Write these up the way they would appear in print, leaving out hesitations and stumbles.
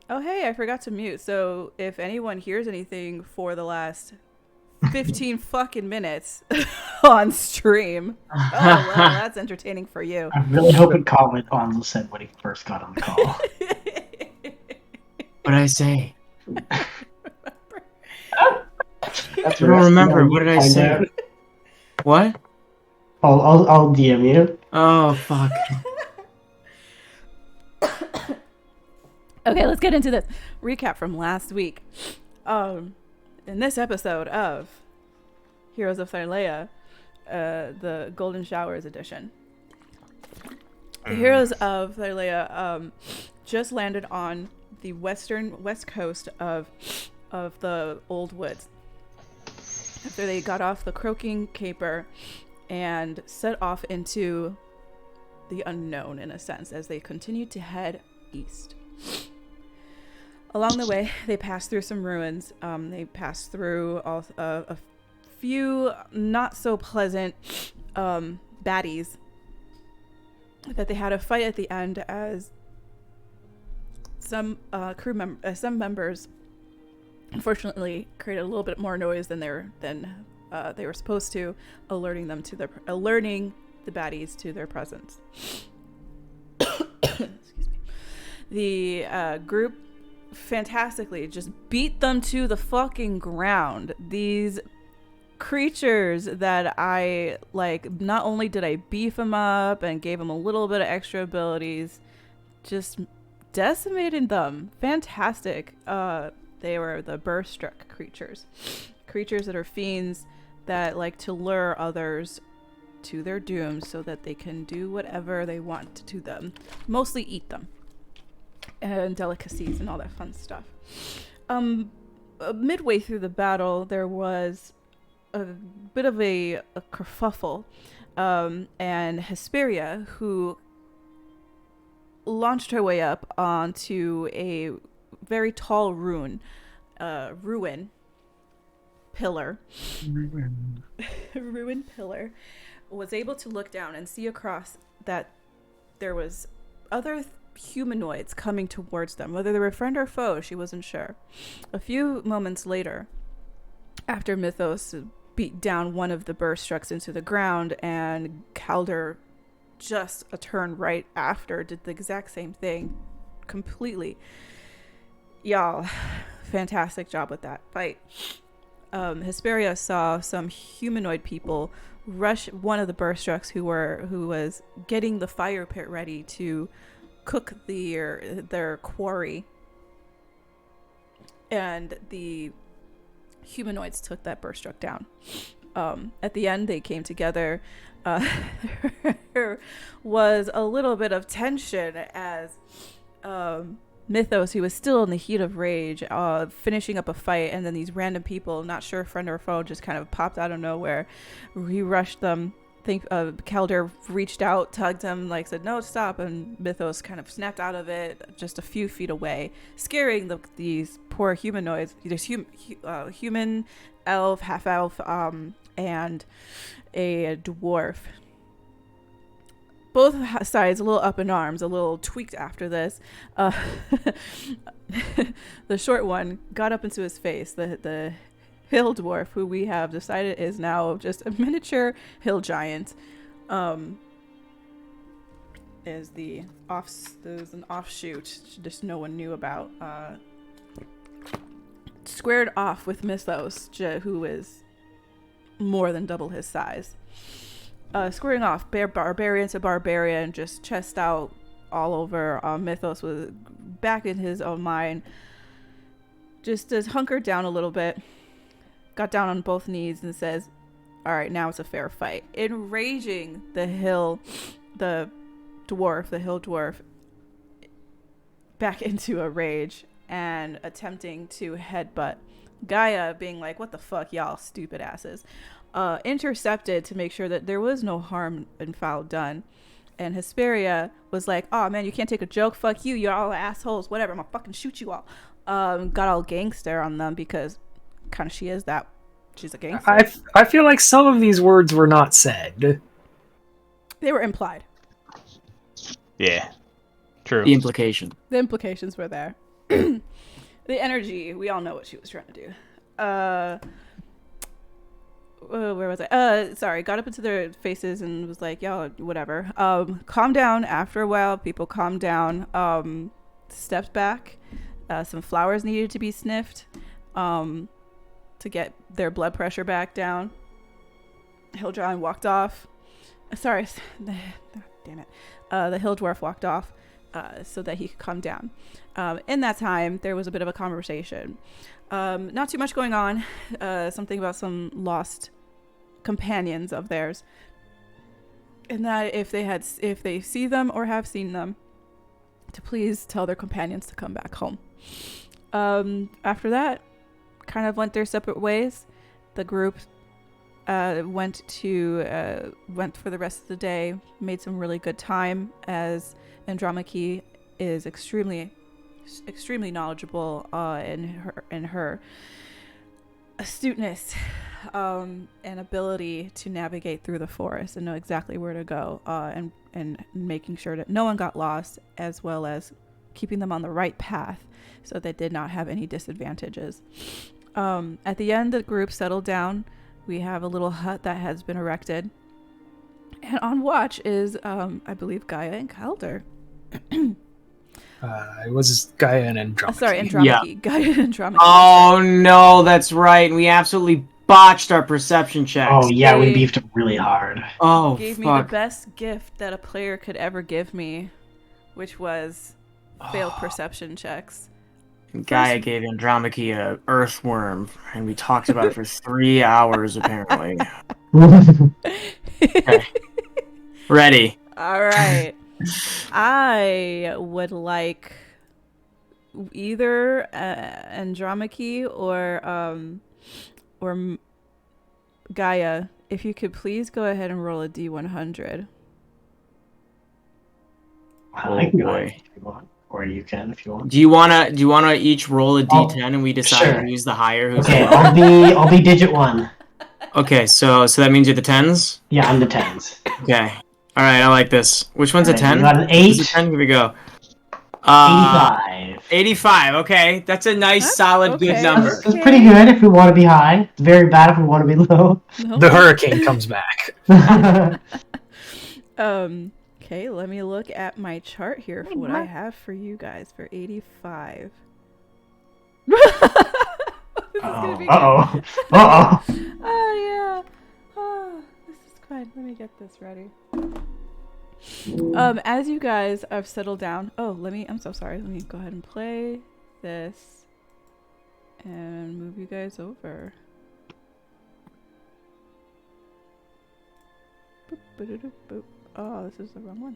Oh, hey, I forgot to mute. So if anyone hears anything for the last 15 fucking minutes on stream, oh, well, that's entertaining for you. I'm really hoping Colin Bonzo said when he first got on the call. What did I say? That's I don't remember. What did I say? Out. What? I'll DM you. Oh, fuck. Okay, let's get into this. Recap from last week. In this episode of Heroes of Thyrea, the Golden Showers edition. The Heroes of Thyrea just landed on the west coast of the Old Woods after they got off the Croaking Caper and set off into the unknown, in a sense, as they continued to head east. Along the way, they passed through some ruins. They passed through a few not so pleasant baddies that they had a fight at the end, as some members unfortunately created a little bit more noise than they were supposed to, alerting the baddies to their presence. Excuse me. The group fantastically just beat them to the fucking ground. These creatures that I like, not only did I beef them up and gave them a little bit of extra abilities, just decimated them. Fantastic. They were the burst-struck creatures that are fiends that like to lure others to their doom so that they can do whatever they want to them, mostly eat them, and delicacies and all that fun stuff. Midway through the battle, there was a bit of a kerfuffle, and Hesperia, who launched her way up onto a very tall ruin pillar, was able to look down and see across that there was other humanoids coming towards them. Whether they were friend or foe, she wasn't sure. A few moments later, after Mythos beat down one of the burst-strucks into the ground, and Calder, just a turn right after, did the exact same thing completely. Y'all, fantastic job with that fight. Hesperia saw some humanoid people rush one of the burst-strucks who was getting the fire pit ready to cook their quarry, and the humanoids took that burst-struck down. At the end, they came together. There was a little bit of tension as Mythos, who was still in the heat of rage, finishing up a fight, and then these random people, not sure friend or foe, just kind of popped out of nowhere. He rushed them. Calder reached out, tugged him, said, "No, stop," and Mythos kind of snapped out of it just a few feet away, scaring these poor humanoids. There's human, elf, half-elf, and a dwarf. Both sides a little up in arms, a little tweaked after this. The short one got up into his face. The hill dwarf, who we have decided is now just a miniature hill giant, there's an offshoot just no one knew about. Squared off with Mythos, who is more than double his size. Squaring off, barbarian to barbarian, just chest out all over. Mythos was back in his own mind, just hunkered down a little bit, got down on both knees and says, "All right, now it's a fair fight." Enraging the hill dwarf back into a rage and attempting to headbutt Gaia, being like, "What the fuck, y'all stupid asses." Intercepted to make sure that there was no harm and foul done. And Hesperia was like, "Oh man, you can't take a joke, fuck you, you're all assholes, whatever, I'm gonna fucking shoot you all." Got all gangster on them because kind of she is that. She's a gangster. I feel like some of these words were not said. They were implied. Yeah, true. The implication. The implications were there. the energy. We all know what she was trying to do. Where was I? Sorry, got up into their faces and was like, y'all, whatever. Calm down. After a while, people calmed down. Stepped back. Some flowers needed to be sniffed to get their blood pressure back down. Hildron walked off. Sorry, damn it. The Hill Dwarf walked off so that he could calm down. In that time, there was a bit of a conversation. Not too much going on. Something about some lost companions of theirs, and that if they see them or have seen them, to please tell their companions to come back home. After that, kind of went their separate ways. The group went for the rest of the day, made some really good time, as Andromache is extremely knowledgeable in her astuteness and ability to navigate through the forest and know exactly where to go, and making sure that no one got lost, as well as keeping them on the right path so they did not have any disadvantages. At the end, the group settled down. We have a little hut that has been erected, and on watch is I believe Gaia and Calder. It was Gaia and Andromache. Sorry, Andromache. Yeah. Gaia and Andromache. Oh no, that's right. We absolutely botched our perception checks. Oh yeah, we They- beefed him really hard. Oh Gave me the fuck. best gift that a player could ever give me, which was failed perception checks. Gaia gave Andromache a earthworm, and we talked about it for 3 hours apparently. Okay. Ready. All right. I would like either Andromache or Gaia. If you could please go ahead and roll a D100. I can go boy. if you want, or you can if you want. Do you wanna each roll a Oh, D10 and we decide sure. who's the higher, who's Okay, the lower? I'll be digit 1. Okay, so that means you're the 10s? Yeah, I'm the 10s. Okay. Alright, I like this. Which one's a Alright, 10? you got an Who's a 8. 10? Here we go. 85. 85, okay. That's a nice, That's solid, okay. good number. That's pretty good if we want to be high. It's very bad if we want to be low. The hurricane comes back. Okay, let me look at my chart here for what I have for you guys for 85. This is gonna be good. Uh-oh. Uh-oh. Oh yeah. Oh, this is good. Let me get this ready. As you guys have settled down. I'm so sorry. Let me go ahead and play this and move you guys over. Boop, ba-da-doop, boop. Oh, this is the wrong one.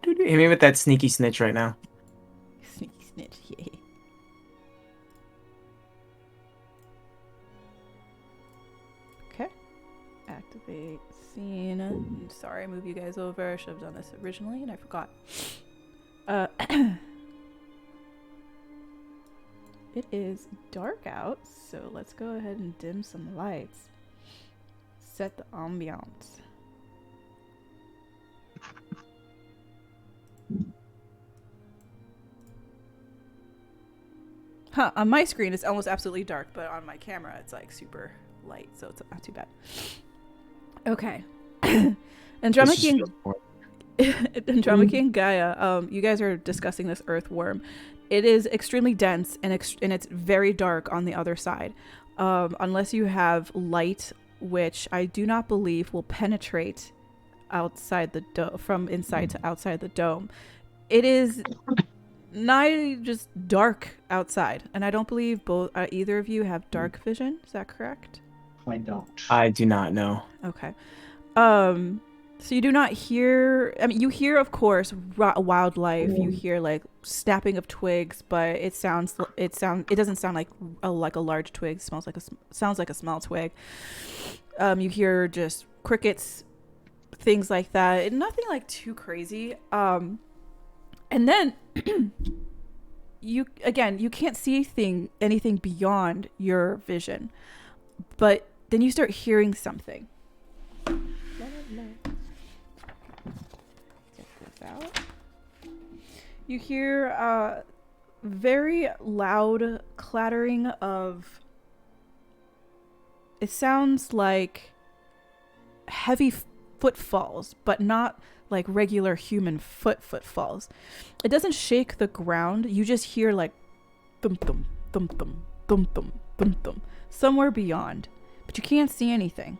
Hit me with that sneaky snitch right now. Sneaky snitch, yeah. Okay. Activate scene. Sorry, move you guys over. I should have done this originally and I forgot. It is dark out, so let's go ahead and dim some lights. Set the ambiance. Huh, on my screen it's almost absolutely dark, but on my camera it's like super light, so it's not too bad. Okay. Andromache and Gaia, you guys are discussing this earthworm. It is extremely dense and it's very dark on the other side. Unless you have light, which I do not believe will penetrate outside the from inside to outside the dome. It is nigh just dark outside, and I don't believe either of you have dark vision. Is that correct? I don't. I do not know. Okay. So you do not hear, I mean, you hear, of course, wildlife. You hear like snapping of twigs, but it doesn't sound like a large twig. It sounds like a small twig. You hear just crickets, things like that. Nothing like too crazy. And then you can't see anything beyond your vision. But then you start hearing something. Check this out. You hear very loud clattering of... It sounds like heavy footfalls, but not like regular human footfalls. It doesn't shake the ground. You just hear like thump thump thump thump thump thump thump thump somewhere beyond, but you can't see anything.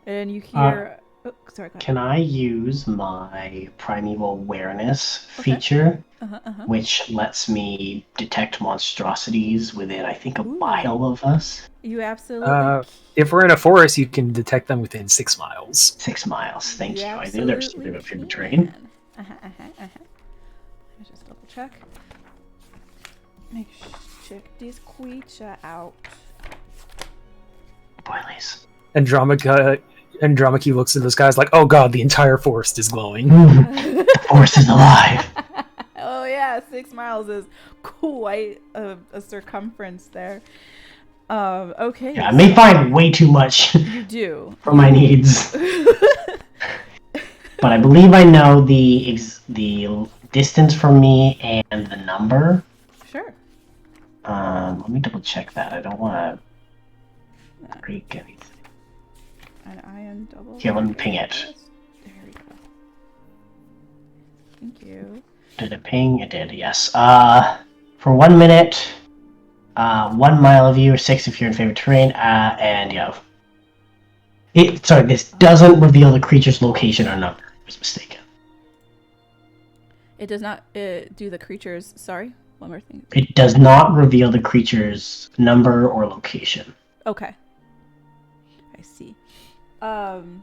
And you hear oh, sorry, go ahead. Can I use my primeval awareness feature, which lets me detect monstrosities within, I think, a mile of us? You absolutely If we're in a forest, you can detect them within 6 miles. 6 miles, thank you. I knew absolutely there's something up here to train. Let me just double check. Check this creature out. Boilies. Andromache looks at those guys like, oh god, the entire forest is glowing. The forest is alive. Oh yeah, 6 miles is quite a circumference there. Okay. Yeah, I may find way too much You do. for my needs. But I believe I know the distance from me and the number. Sure. Let me double check that. I don't want to break anything. And I am double. Here, let me ping it. There we go. Thank you. Did it ping? It did, yes. For 1 minute, 1 mile of you, 6 if you're in favorite terrain, and yeah. This doesn't reveal the creature's location or number. I was mistaken. It does not do the creatures. Sorry, one more thing. It does not reveal the creature's number or location. Okay. I see. Let me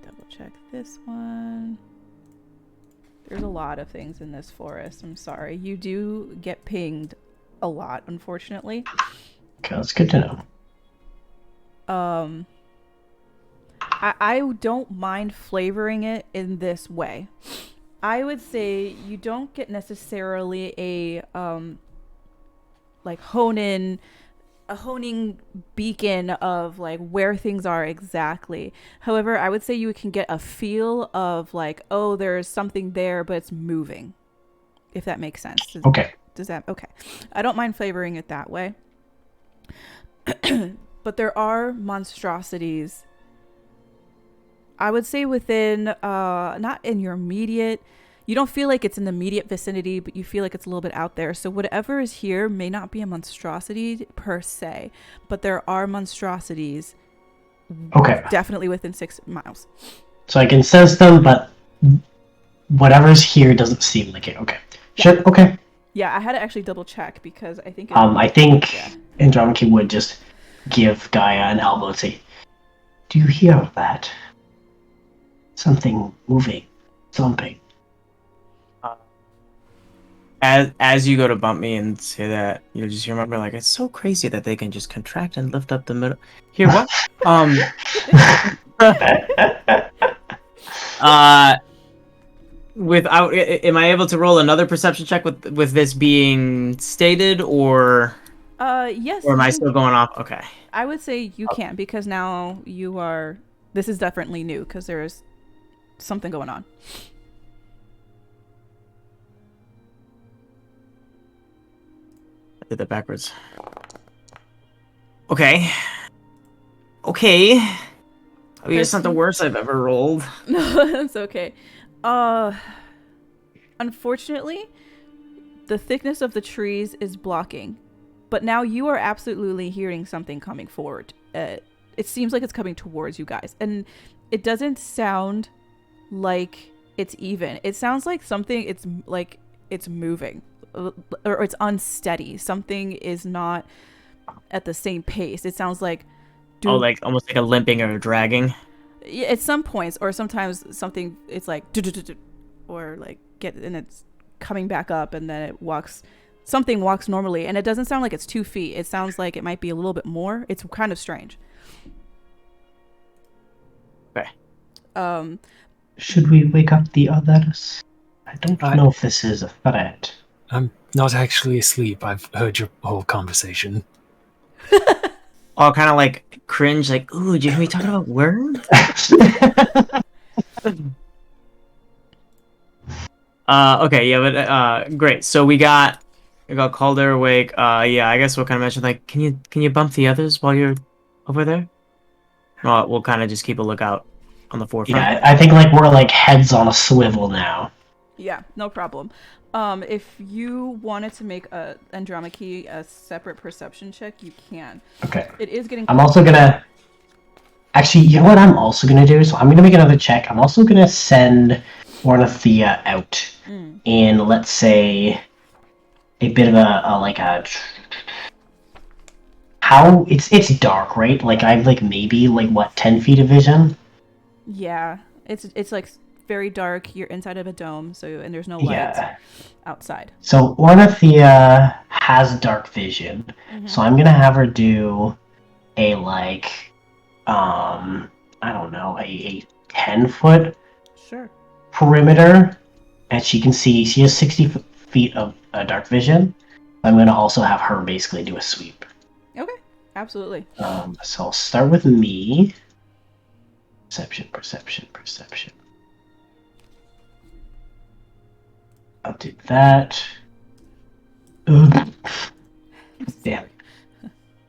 double check this one. There's a lot of things in this forest. I'm sorry. You do get pinged a lot, unfortunately. Okay, that's good to know. I don't mind flavoring it in this way. I would say you don't get necessarily a honing beacon of like where things are exactly. However, I would say you can get a feel of like, oh, there's something there, but it's moving. If that makes sense. Okay. Does that? Okay. I don't mind flavoring it that way. But there are monstrosities, I would say, within, not in your immediate, you don't feel like it's in the immediate vicinity, but you feel like it's a little bit out there. So whatever is here may not be a monstrosity per se, but there are monstrosities. Okay. Definitely within 6 miles. So I can sense them, but whatever's here doesn't seem like it. Okay. Yeah. Sure. Okay. Yeah, I had to actually double check because I think. I think Andromache would just give Gaia an elbow and say, "Do you hear that? Something moving, thumping." As you go to bump me and say that, you'll just remember, like, it's so crazy that they can just contract and lift up the middle. Here, what? Am I able to roll another perception check with this being stated, or? Yes. Or am I still going off? Okay. I would say you can, because now you are. This is definitely new because there's something going on. I did that backwards. Okay. Okay. I mean, it's not the worst I've ever rolled. No, that's okay. Unfortunately, the thickness of the trees is blocking, but now you are absolutely hearing something coming forward. It seems like it's coming towards you guys, and it doesn't sound like it's even. It sounds like something. It's like it's moving, or it's unsteady. Something is not at the same pace. It sounds like. Like almost like a limping or a dragging. Yeah, at some points, or sometimes something. It's like, or like and it's coming back up, and then it walks. Something walks normally, and it doesn't sound like it's 2 feet. It sounds like it might be a little bit more. It's kind of strange. Okay. Should we wake up the others? I don't know if this is a threat. I'm not actually asleep. I've heard your whole conversation. All kind of like cringe, like, ooh, did you hear me talking about worms? Okay, yeah, but great. So we got Calder awake. Yeah, I guess we'll kind of mention like, can you bump the others while you're over there? We'll kind of just keep a lookout on the forefront. Yeah, I think like we're like heads on a swivel now. Yeah, no problem. If you wanted to make Andromache a separate perception check, you can. Okay. It is getting. I'm also gonna. Actually, you know what I'm also gonna do? So I'm gonna make another check. I'm also gonna send Ornithea out in, let's say, a bit of a how it's dark, right? Like I've like maybe like what 10 feet of vision. Yeah, it's like very dark. You're inside of a dome, and there's no light outside. So Ornithea has dark vision, so I'm gonna have her do a like, I don't know, a 10-foot Sure perimeter, and she has 60 feet of dark vision. I'm gonna also have her basically do a sweep. Okay, absolutely. So I'll start with me. Perception. I'll do that. Damn.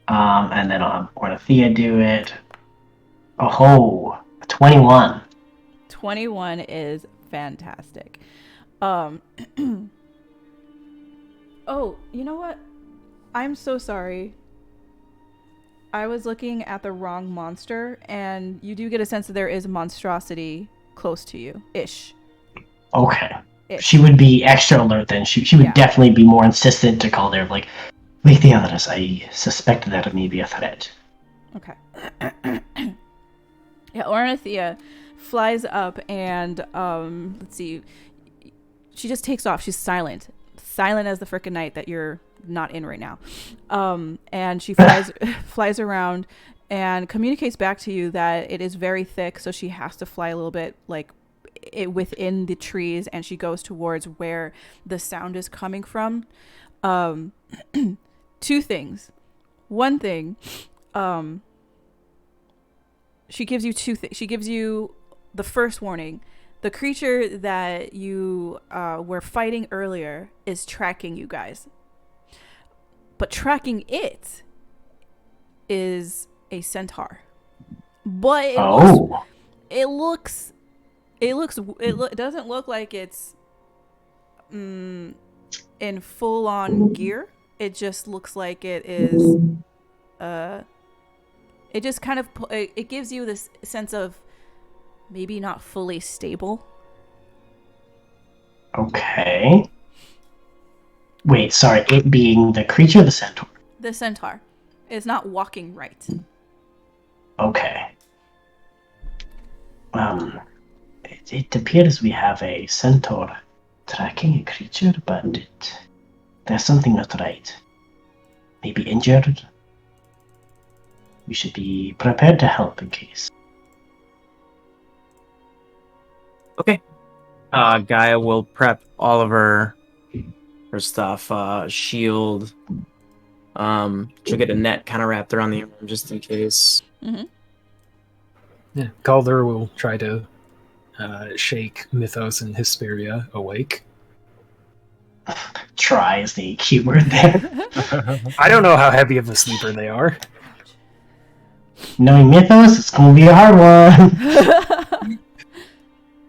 And then I'll have Ornithea do it. Oh, 21. 21 is fantastic. Oh, you know what? I'm so sorry. I was looking at the wrong monster, and you do get a sense that there is a monstrosity close to you. Ish. Okay. She would be extra alert then. She would definitely be more insistent to call there, like, wake the others. I suspect that it may be a threat. Okay. Yeah, Ornithea flies up and, let's see. She just takes off. She's silent. Silent as the frickin' night that you're not in right now. And she flies around and communicates back to you that it is very thick, so she has to fly a little bit, like, within the trees, and she goes towards where the sound is coming from. Two things. One thing, she gives you she gives you the first warning. The creature that you were fighting earlier is tracking you guys, but tracking it is a centaur. But it doesn't look like it's in full-on gear. It just looks like it is it just kind of it gives you this sense of maybe not fully stable. Okay. Wait, sorry, it being the creature or the centaur? The centaur is not walking right. Okay. It appears we have a centaur tracking a creature, but there's something not right. Maybe injured? We should be prepared to help in case. Okay. Gaia will prep all of her stuff. Shield. She'll get a net kind of wrapped around the arm just in case. Mm-hmm. Yeah, Calder will try to shake Mythos and Hesperia awake. Try is the keyword there. I don't know how heavy of a sleeper they are. Knowing Mythos, it's going to be a hard one.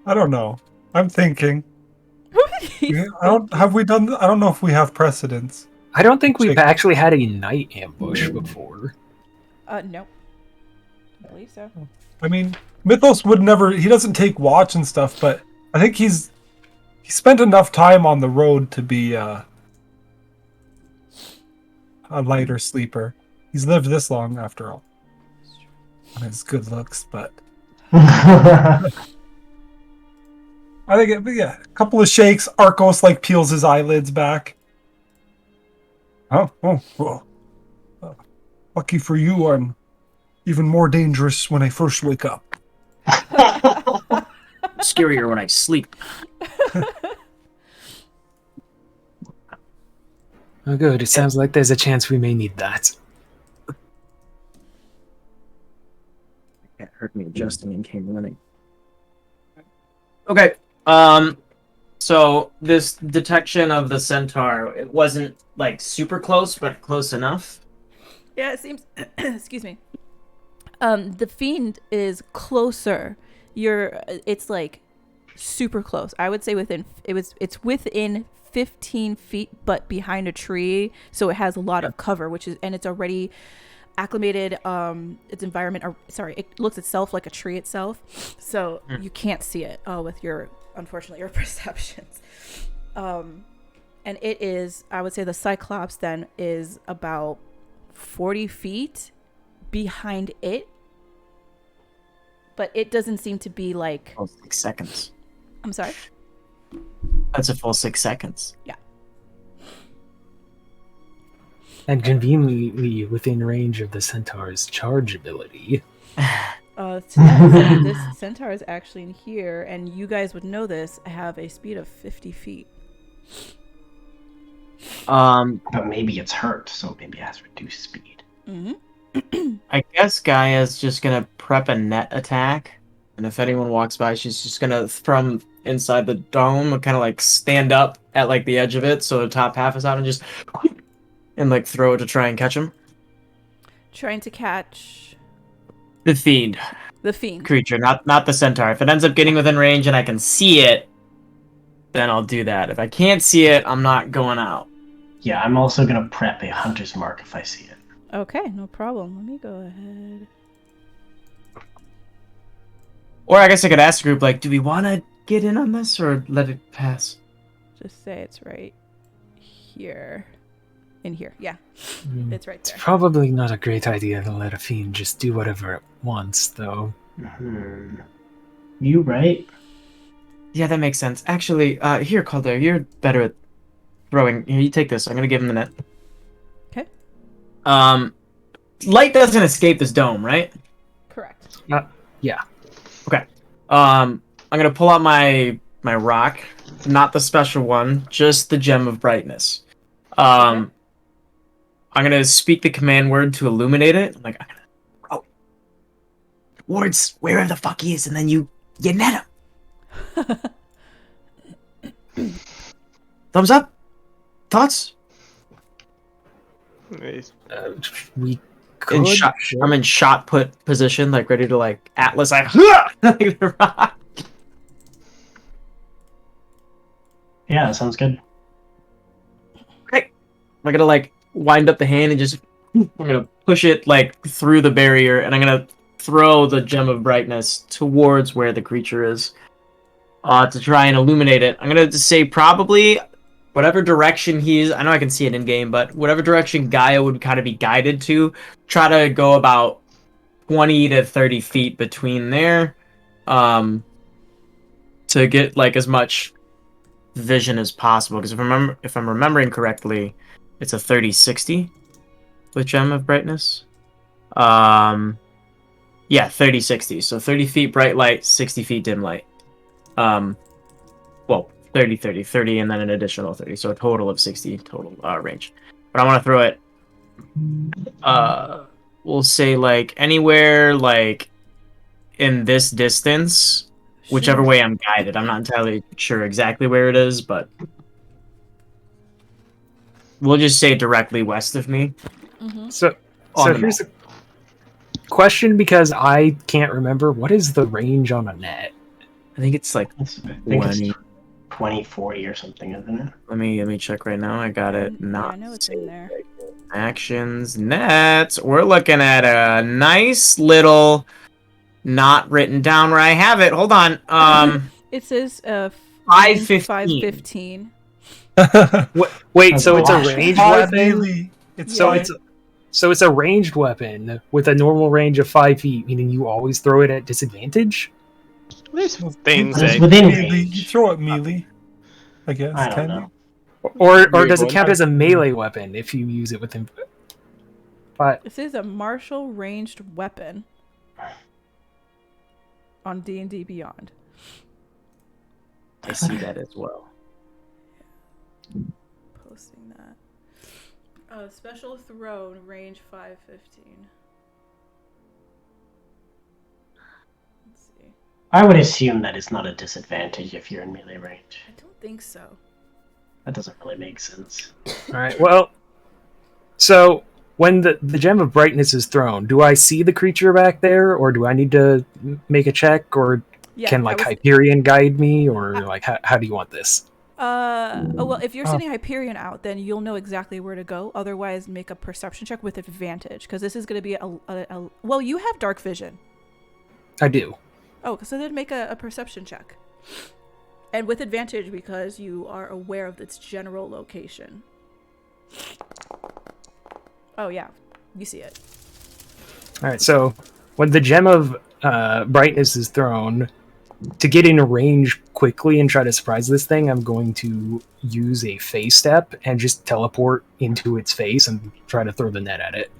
I don't know. I'm thinking. I don't know if we have precedence. I don't think we've actually had a night ambush before. No. I believe so. I mean, Mythos would never. He doesn't take watch and stuff, but I think he spent enough time on the road to be a lighter sleeper. He's lived this long after all. On his good looks, but I think a couple of shakes. Arcos like peels his eyelids back. Oh. Lucky for you, I'm even more dangerous when I first wake up. Scarier when I sleep. Oh, good. It sounds like there's a chance we may need that. It heard me adjusting and came running. Okay. So this detection of the centaur, it wasn't like super close, but close enough. Yeah, it seems. Excuse me. The fiend is closer. It's like super close. I would say it's within 15 feet, but behind a tree, so it has a lot of cover, and it's already acclimated. Its environment, it looks itself like a tree itself, so you can't see it. With unfortunately your perceptions. And it is, I would say, the Cyclops then is about 40 feet behind it, but it doesn't seem to be like. Oh, 6 seconds. I'm sorry. That's a full 6 seconds. Yeah. And conveniently within range of the centaur's charge ability. This centaur is actually in here, and you guys would know this. I have a speed of 50 feet. But maybe it's hurt, so maybe it has reduced speed. I guess Gaia's just gonna prep a net attack, and if anyone walks by, she's just gonna, from inside the dome, kind of like stand up at like the edge of it, so the top half is out, and just like throw it to try and catch him. Trying to catch The fiend creature, not the centaur. If it ends up getting within range and I can see it, then I'll do that. If I can't see it, I'm not going out. Yeah, I'm also gonna prep a hunter's mark if I see it. Okay, no problem. Let me go ahead. Or I guess I could ask the group, like, do we want to get in on this or let it pass? Just say it's right here. In here, yeah. It's right It's there. probably not a great idea to let a fiend just do whatever it wants, though. You right? Yeah, that makes sense. Actually, here, Calder, you're better at throwing. Here, you take this. I'm gonna give him the net. Okay. Light doesn't escape this dome, right? Correct. Yeah. Okay. I'm gonna pull out my rock, not the special one, just the gem of brightness. Okay. I'm gonna speak the command word to illuminate it. I'm gonna, words wherever the fuck he is, and then you net him. Thumbs up. Thoughts? We could. I'm in shot put position, like ready to like Atlas. Yeah, that sounds good. Okay. I'm gonna like wind up the hand and just I'm gonna push it like through the barrier, and I'm gonna throw the gem of brightness towards where the creature is, to try and illuminate it. I'm gonna just say probably whatever direction he's. I know I can see it in game, but whatever direction Gaia would kind of be guided to, try to go about 20 to 30 feet between there, to get like as much vision as possible. Because if I'm remembering correctly, it's a 30-60 with gem of brightness. Yeah, 30-60. So 30 feet bright light, 60 feet dim light. Well, 30, and then an additional 30. So a total of 60 total range. But I want to throw it, we'll say like anywhere like in this distance, whichever way I'm guided. I'm not entirely sure exactly where it is, but we'll just say directly west of me. Mm-hmm. So here's a question, because I can't remember. What is the range on a net? I think it's like It's 20. 20, 40 or something, isn't it? Let me check right now. I got it. Yeah, Not I know it's in there. actions nets. We're looking at a nice little, not written down where I have it. Hold on. It says 515. 515. Wait, so it's a Gosh. ranged Five weapon? melee. It's So fine. it's a ranged weapon with a normal range of 5 feet, meaning you always throw it at disadvantage? There's things It's that within Melee. range. You throw it melee. I guess. I don't Can know. Or Weird does it one. count as a melee weapon if you use it within? But This is a martial ranged weapon on D&D Beyond. I see that as well. Posting that. Special throw, range 515. Let's see. I would assume that it's not a disadvantage if you're in melee range. I don't think so. That doesn't really make sense. All right. Well, so when the gem of brightness is thrown, do I see the creature back there, or do I need to make a check, or Yeah, can like Hyperion guide me, or like how do you want this? Well, if you're sending Hyperion out, then you'll know exactly where to go. Otherwise, make a perception check with advantage, because this is going to be a. Well, you have dark vision. I do. Oh, so then make a perception check. And with advantage, because you are aware of its general location. Oh, yeah. You see it. All right, so when the gem of brightness is thrown, to get in range quickly and try to surprise this thing, I'm going to use a phase step and just teleport into its face and try to throw the net at it.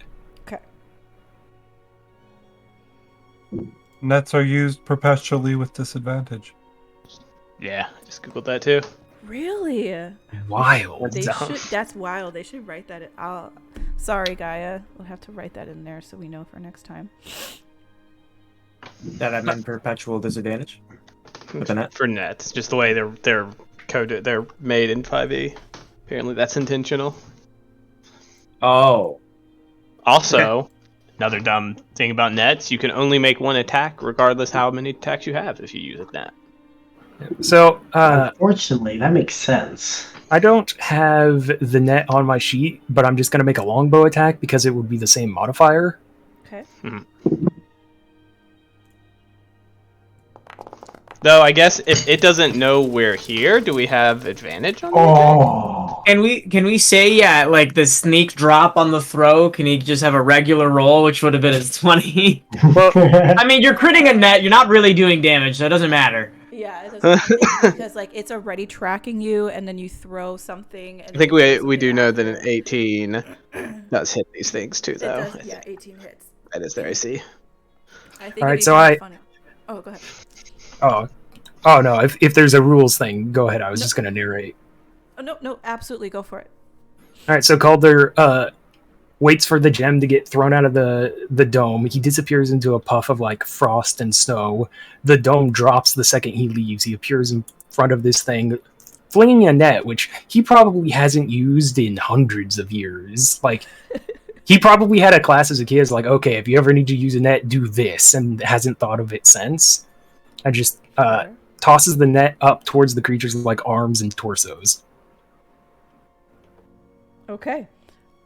Okay. Nets are used perpetually with disadvantage. Yeah, just googled that too. Really? Wild. That's wild. They should write that in. Sorry, Gaia. We'll have to write that in there so we know for next time. That I'm in perpetual disadvantage with the net. For nets, just the way they're coded, they're made in 5e. Apparently, that's intentional. Oh. Also, another dumb thing about nets: you can only make one attack, regardless how many attacks you have, if you use a net. So, unfortunately, that makes sense. I don't have the net on my sheet, but I'm just going to make a longbow attack because it would be the same modifier. Okay. Though I guess if it doesn't know we're here, do we have advantage on the attack? Can we say like the sneak drop on the throw? Can he just have a regular roll, which would have been his 20? Well, I mean, you're critting a net. You're not really doing damage, so it doesn't matter. Yeah, it doesn't because like it's already tracking you, and then you throw something. And I think we do know that an 18 does hit these things too, though. It does, yeah, 18 hits. That is their AC. I think. All right, so funny. Oh, go ahead. Oh no! If there's a rules thing, go ahead. I was just going to narrate. Oh, no, absolutely, go for it. All right, so Calder waits for the gem to get thrown out of the dome. He disappears into a puff of like frost and snow. The dome drops the second he leaves. He appears in front of this thing, flinging a net, which he probably hasn't used in hundreds of years. Like, he probably had a class as a kid. It's like, okay, if you ever need to use a net, do this, and hasn't thought of it since. And just tosses the net up towards the creature's like arms and torsos. Okay.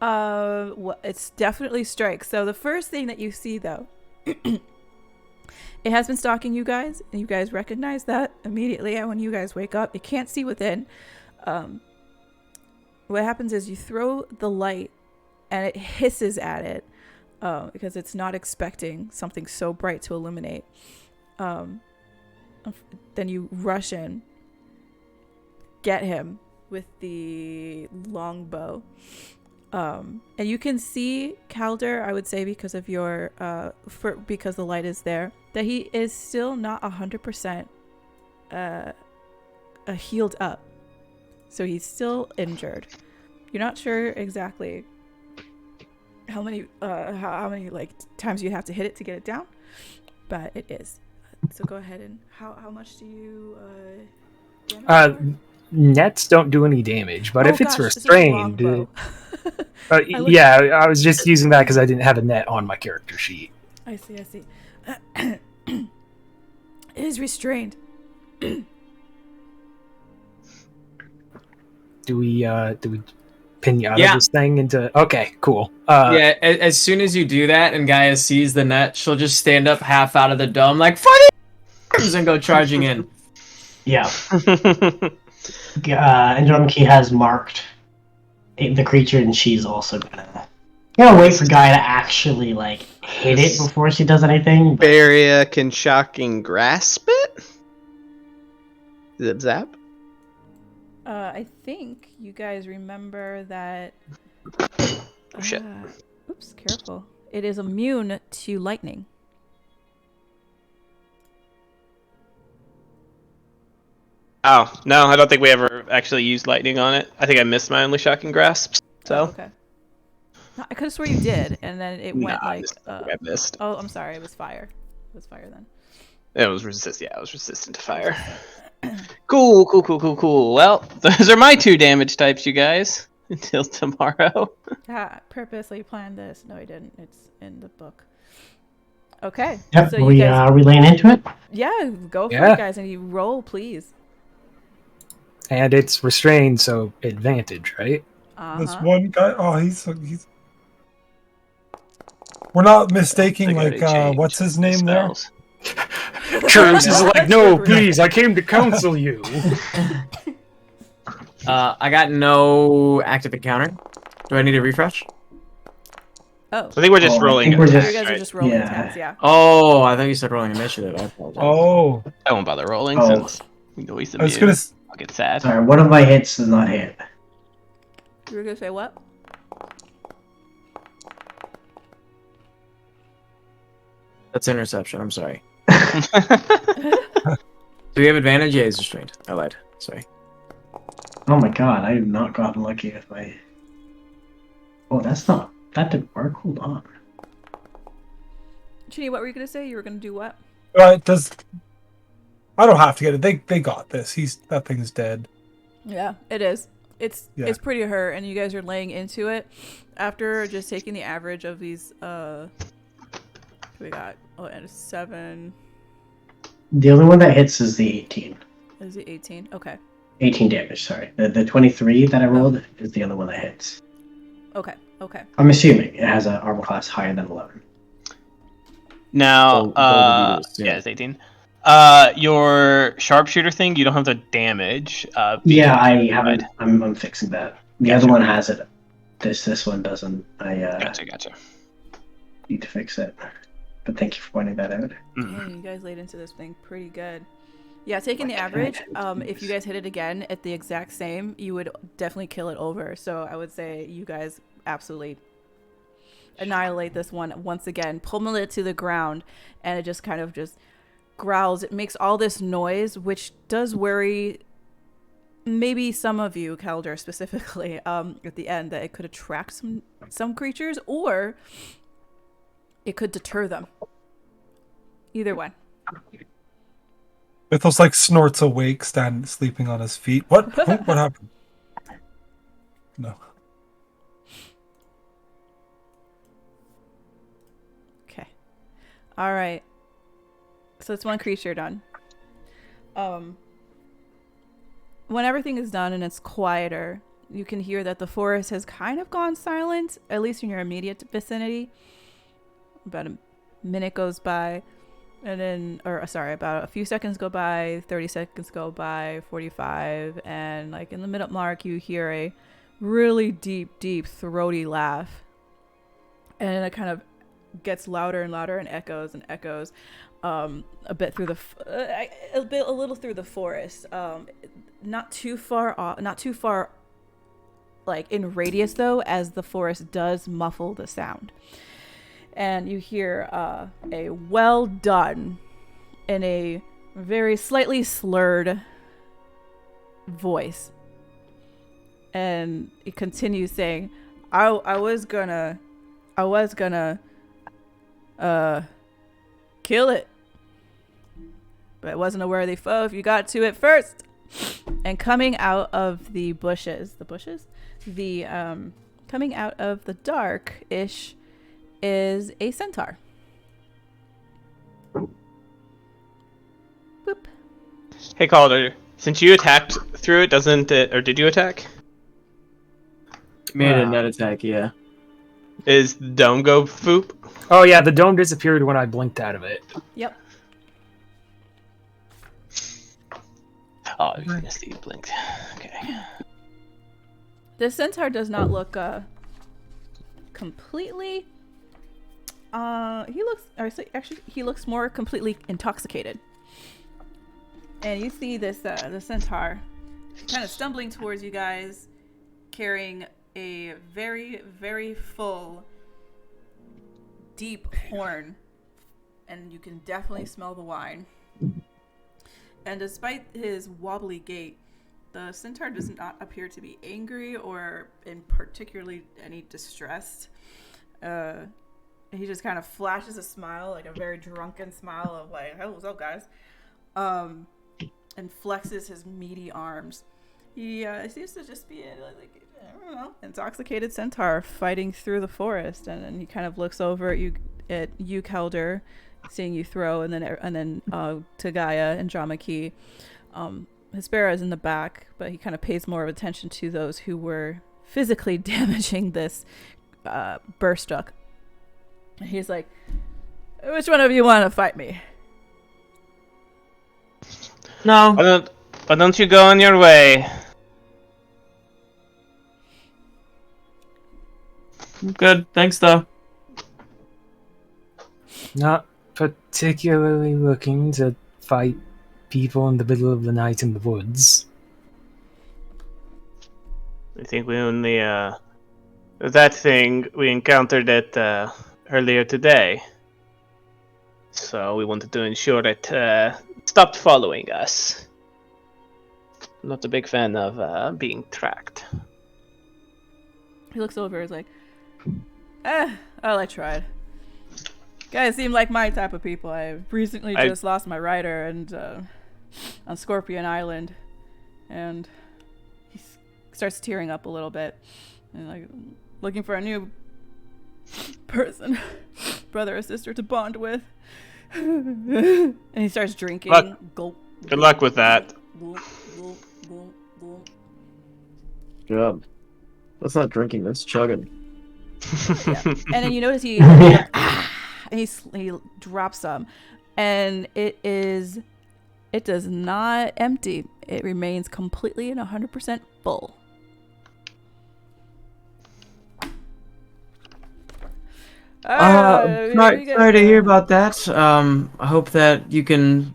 Well, it's definitely strike. So the first thing that you see, though, it has been stalking you guys, and you guys recognize that immediately. And when you guys wake up, it can't see within. What happens is you throw the light, and it hisses at it because it's not expecting something so bright to illuminate. Then you rush in, get him with the longbow. And you can see Calder, I would say, because of your because the light is there, that he is still not 100% healed up. So he's still injured. You're not sure exactly how many like times you have to hit it to get it down, but it is. So go ahead and how much do you damage? Nets don't do any damage, but if it's restrained, yeah, I was just using that because I didn't have a net on my character sheet. I see. It is restrained. Do we pin you out of this thing into? Okay, cool. Yeah, as soon as you do that and Gaia sees the net, she'll just stand up half out of the dome like and go charging in. Yeah. Andromache has marked the creature, and she's also gonna wait for Gaia to actually like hit it before she does anything. Baria can shocking grasp it? Zip zap? I think you guys remember that. Oh shit. Oops, careful. It is immune to lightning. Oh, no, I don't think we ever actually used lightning on it. I think I missed my only shocking grasps, so. Oh, okay. I could have swore you did, and then it went like... I missed. Oh, I'm sorry, it was fire. It was fire then. It was resistant to fire. Cool. Well, those are my 2 damage types, you guys. Until tomorrow. I purposely planned this. No, I didn't. It's in the book. Okay. Yep. So you guys, Are we laying into it? yeah, go for Yeah. it, guys, and you roll, please. And it's restrained, so advantage, right? This Uh-huh. one guy. Oh, he's. We're not mistaking I gotta change what's his the name there? spells. Curse is like, That's no, for- please, I came to counsel you. I got no active encounter. Do I need a refresh? Oh, I think we're just Oh, I rolling think we're attacks, you guys are right? just rolling Yeah. attacks, yeah. Oh, I thought you said rolling initiative. I apologize. Oh, I won't bother rolling Oh. since we know he's I was immune. gonna. I'll get sad. Sorry, one of my hits does not hit. You were gonna say what? That's interception. I'm sorry. Do we have advantage? Yeah, he's restrained. I lied. Sorry. Oh my god, I have not gotten lucky with my. Oh, that didn't work. Hold on. Chini, what were you gonna say? You were gonna do what? Does. I don't have to get it. They got this. That thing's dead. Yeah, it is. It's Yeah. pretty hurt, and you guys are laying into it after just taking the average of these. We got and a 7. The only one that hits is the 18. Is it 18? Okay. 18 damage. Sorry, the 23 that I rolled is the only one that hits. Okay. I'm assuming it has an armor class higher than 11. Now, Gold Beatles, yeah, yeah. it's 18. Your sharpshooter thing, you don't have the damage. Yeah, I right? haven't. I'm fixing that. The other one has it. This one doesn't. I Gotcha. need to fix it. But thank you for pointing that out. Yeah, you guys laid into this thing pretty good. Yeah, taking the Okay. average, if you guys hit it again at the exact same, you would definitely kill it over. So I would say you guys absolutely annihilate this one once again, pummel it to the ground, and it just kind of just growls. It makes all this noise, which does worry maybe some of you, Calder specifically, at the end, that it could attract some creatures, or it could deter them. Either one. Mythos like snorts awake, sleeping on his feet. What? What happened? No. Okay. All right. So it's one creature done. When everything is done and it's quieter, you can hear that the forest has kind of gone silent, at least in your immediate vicinity. About a minute goes by, and then, about a few seconds go by, 30 seconds go by, 45, and like in the minute mark, you hear a really deep, throaty laugh. And it kind of gets louder and louder and echoes, a bit through a little through the forest. Not too far, like in radius though, as the forest does muffle the sound. And you hear a well done in a very slightly slurred voice. And it continues saying, I was gonna kill it, but it wasn't a worthy foe if you got to it first. And coming out of the bushes, coming out of the dark-ish is a centaur. Boop. Hey, Calder, since you attacked through it, doesn't it, or did you attack? Made a net attack, yeah. Is the dome go foop? Oh yeah, the dome disappeared when I blinked out of it. Yep. Oh, you missed the blinked. Okay. The centaur does not look completely. He looks more completely intoxicated. And you see this the centaur kind of stumbling towards you guys, carrying a very, very full, deep horn, and you can definitely smell the wine. And despite his wobbly gait, the centaur does not appear to be angry or in particularly any distress. He just kind of flashes a smile, like a very drunken smile of like, "Hey, what's up, guys?" and flexes his meaty arms. He seems to just be like, I don't know, intoxicated centaur fighting through the forest, and then he kind of looks over at you, Kelder, seeing you throw, and then to Gaia and Dramaki. Hespera is in the back, but he kind of pays more of attention to those who were physically damaging this Burstuck. And he's like, which one of you want to fight me? No. Why don't you go on your way? Good. Thanks, though. Not particularly looking to fight people in the middle of the night in the woods. I think we only that thing we encountered it earlier today. So we wanted to ensure it stopped following us. I'm not a big fan of being tracked. He looks over, he's like, I tried. Guys seem like my type of people. I recently just lost my rider and on Scorpion Island, and he starts tearing up a little bit, and like looking for a new person, brother or sister to bond with. And he starts drinking. Gulp. Good luck with that. Gulp, gulp, gulp, gulp. Job. That's not drinking. That's chugging. Yeah. And then you notice and he drops some, and it does not empty. It remains completely and 100% full. Sorry to hear about that. I hope that you can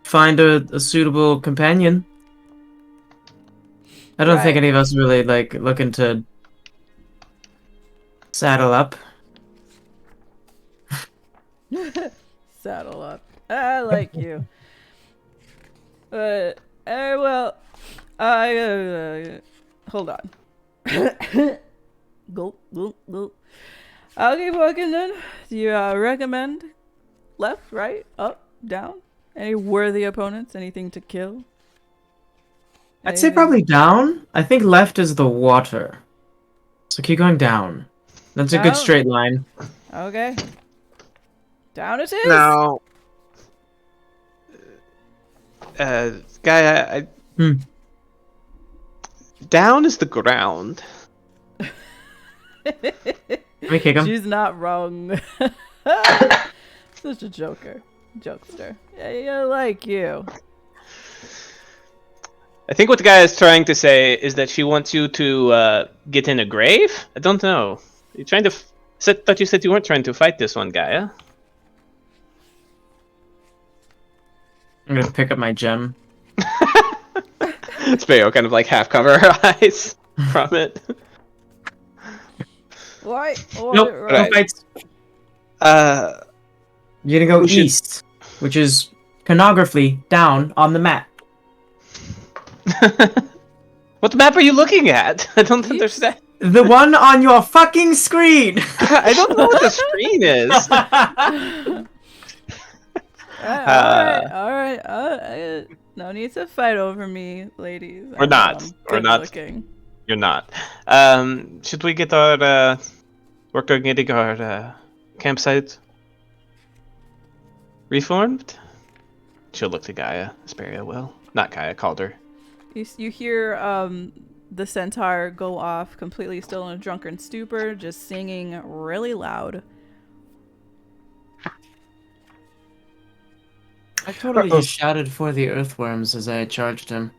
find a suitable companion. I don't think any of us really like looking to saddle up. Saddle up. I like you. Hold on. Gulp, gulp, gulp. I'll keep walking then. Do you recommend left, right, up, down? Any worthy opponents? Anything to kill? I'd say probably down. I think left is the water. So keep going down. That's a good straight line. Okay. Down it is. Now, guy, down is the ground. Let me kick him. She's not wrong. Such a jokester. Yeah, I like you. I think what the guy is trying to say is that she wants you to get in a grave? I don't know. You're trying to... thought you said you weren't trying to fight this one guy, huh? I'm gonna pick up my gem. Speo kind of like half cover her eyes from it. Why? Nope, Right. no fights. You're gonna go east, which is canographically down on the map. What map are you looking at? I don't understand. The one on your fucking screen! I don't know what the screen is. Alright. No need to fight over me, ladies. We're not. We're not. Looking. You're not. Should we get our work on getting our campsite reformed? She'll look to Gaia. Asperia will. Not Gaia, Calder. You hear the centaur go off, completely still in a drunken stupor, just singing really loud. I totally just shouted for the earthworms as I charged him.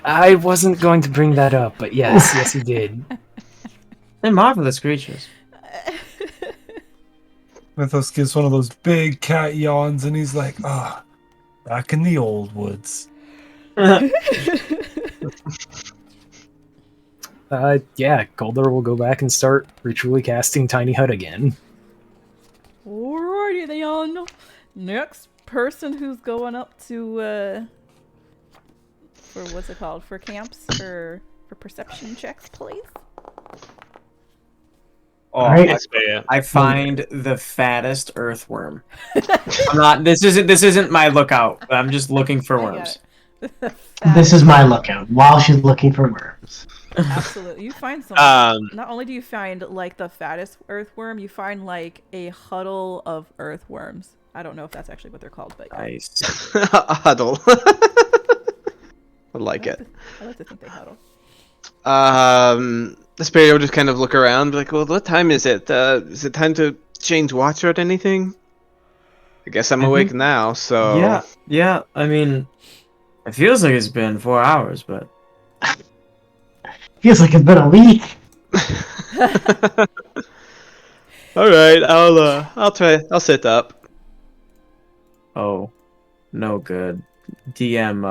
I wasn't going to bring that up, but yes, you did. They're marvelous creatures. Mythos gives one of those big cat yawns, and he's like, back in the old woods. Golder will go back and start ritually casting Tiny Hut again. Alrighty then. Next person who's going up to for what's it called? For camps? For perception checks, please. Oh, Alright. Hesperia. I find the fattest earthworm. I'm not. This isn't my lookout. I'm just looking for I got worms. it. This is my lookout while she's looking for worms. Absolutely. You find some. Not only do you find like the fattest earthworm, you find like a huddle of earthworms. I don't know if that's actually what they're called, but yeah. Nice. A huddle. I like it. I like to think they huddle. Hesperia will just kind of look around, be like, well, what time is it? Is it time to change watch or anything? I guess I'm awake now, so... Yeah. I mean, it feels like it's been 4 hours, but Feels like it's been a week. All right, I'll try. I'll sit up. oh, no good. DM,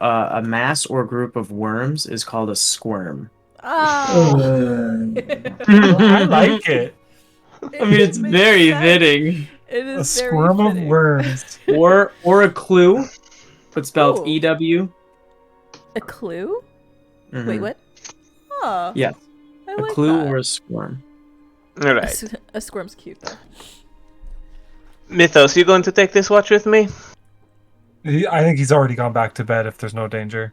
a mass or group of worms is called a squirm. Oh. I like it. I mean, it's makes very sense. fitting. It is A very squirm of fitting. worms. Or a clue, but spelled Ooh. EW. A clue? Mhm. Wait, what? Oh. Yeah, I a like clue that. or a squirm. All A right, squirm's cute though. Mythos, you going to take this watch with me? I think he's already gone back to bed if there's no danger.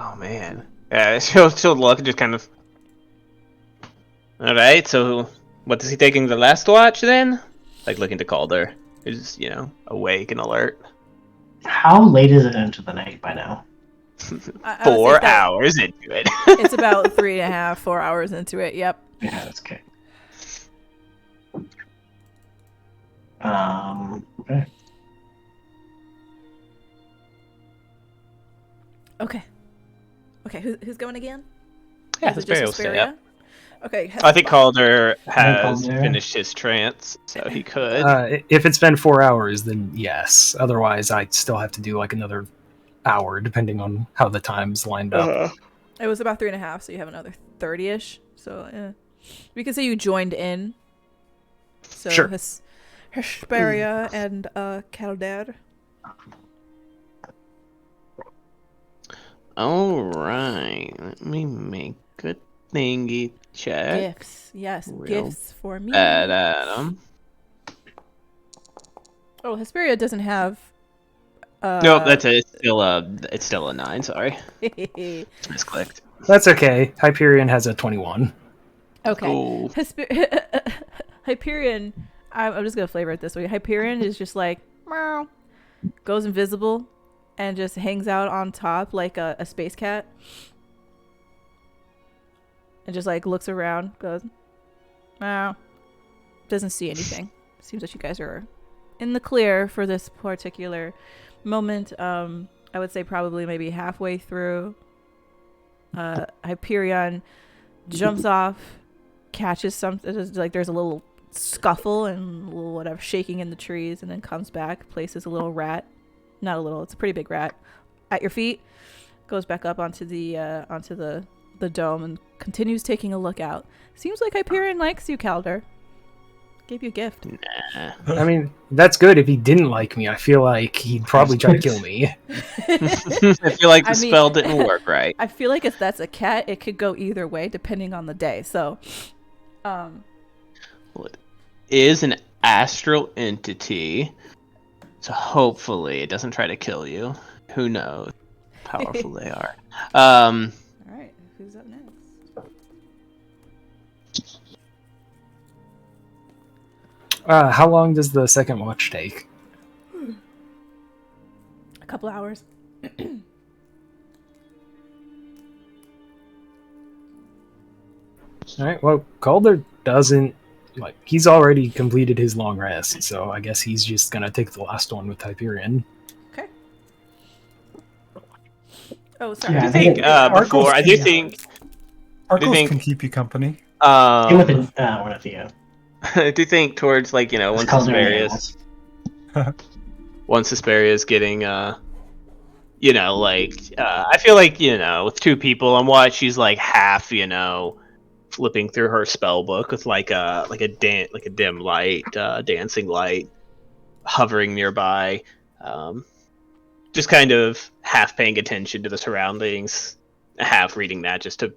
Oh man. Yeah, she'll look and just kind of. All right. So, what is he taking the last watch then? Like looking to Calder, who's awake and alert. How late is it into the night by now? I would say 4 it's about- hours into it. It's about 3.5, 4 hours into it. Yep. Yeah, that's okay. Okay. Okay. Who's going again? Yeah, Is it just Hesperia will stay up. Hesperia? Okay. I think Calder has Calder. finished his trance, so he could. If it's been 4 hours, then yes. Otherwise, I still have to do like another hour, depending on how the time's lined up. It was about 3.5, so you have another 30-ish. So we can say you joined in. So Sure. Hesperia and Calder. All right, let me make a thingy check. Gifts. Yes, Real gifts for me. Bad Adam. Oh, Hesperia doesn't have. Nope, that's it. It's still a 9. Sorry, misclicked. That's okay. Hyperion has a 21. Okay. Cool. Hyperion. I'm just gonna flavor it this way. Hyperion is just like meow, goes invisible, and just hangs out on top like a space cat, and just like looks around, goes meow, doesn't see anything. Seems like you guys are in the clear for this particular moment. I would say probably maybe halfway through. Hyperion jumps off, catches something, like there's a little scuffle and a little whatever shaking in the trees, and then comes back, places a little rat, not a little, it's a pretty big rat, at your feet, goes back up onto the dome and continues taking a look out. Seems like Hyperion likes you, Calder. Gave you a gift. Nah. I mean, that's good. If he didn't like me, I feel like he'd probably try to kill me. I feel like the I mean- spell didn't work right. I feel like if that's a cat, it could go either way depending on the day. So, Well, it is an astral entity, so hopefully it doesn't try to kill you. Who knows how powerful they are. all right, who's up next? How long does the second watch take? A couple hours. All right. Well, Calder doesn't he's already completed his long rest, so I guess he's just gonna take the last one with Hyperion. Okay. Oh, sorry. Yeah, I think before I do think Arcos think- can keep you company. Same with one of you. I do think towards like once It's called their Hesperia's animals. once Hesperia's getting I feel like with 2 people on watch, she's like half flipping through her spell book with like a dim light, dancing light hovering nearby, just kind of half paying attention to the surroundings half reading that just to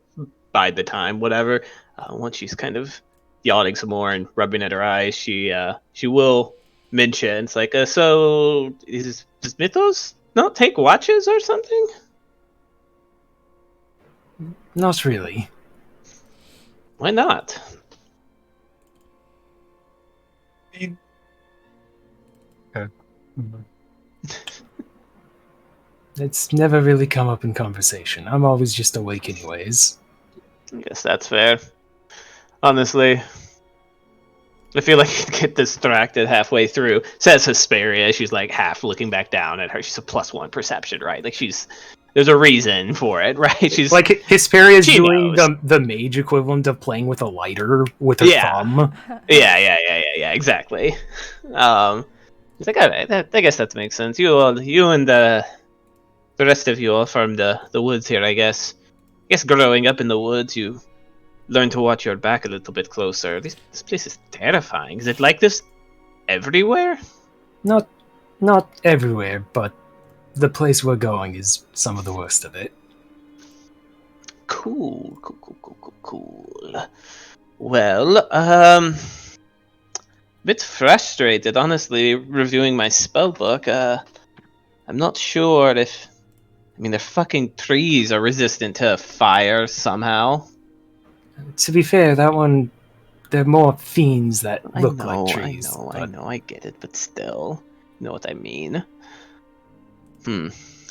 bide the time, whatever. Once she's kind of yawning some more and rubbing at her eyes, she will mention, it's like, so does Mythos not take watches or something? Not really. Why not? Okay. It's never really come up in conversation. I'm always just awake anyways. I guess that's fair. Honestly, I feel like you'd get distracted halfway through. Says Hesperia. She's like half looking back down at her. She's a +1 perception, right? Like there's a reason for it, right? She's Like Hesperia's she doing knows. the mage equivalent of playing with a lighter with her thumb. Yeah, exactly. It's like, all right, I guess that makes sense. You and the rest of you all from the woods here, I guess. I guess growing up in the woods, you learn to watch your back a little bit closer. This place is terrifying. Is it like this everywhere? Not everywhere, but the place we're going is some of the worst of it. Cool. Well, bit frustrated, honestly, reviewing my spell book. I'm not sure if... I mean, their fucking trees are resistant to fire somehow. To be fair, that one, they're more fiends that look I know, like trees. I know, I get it, but still, you know what I mean.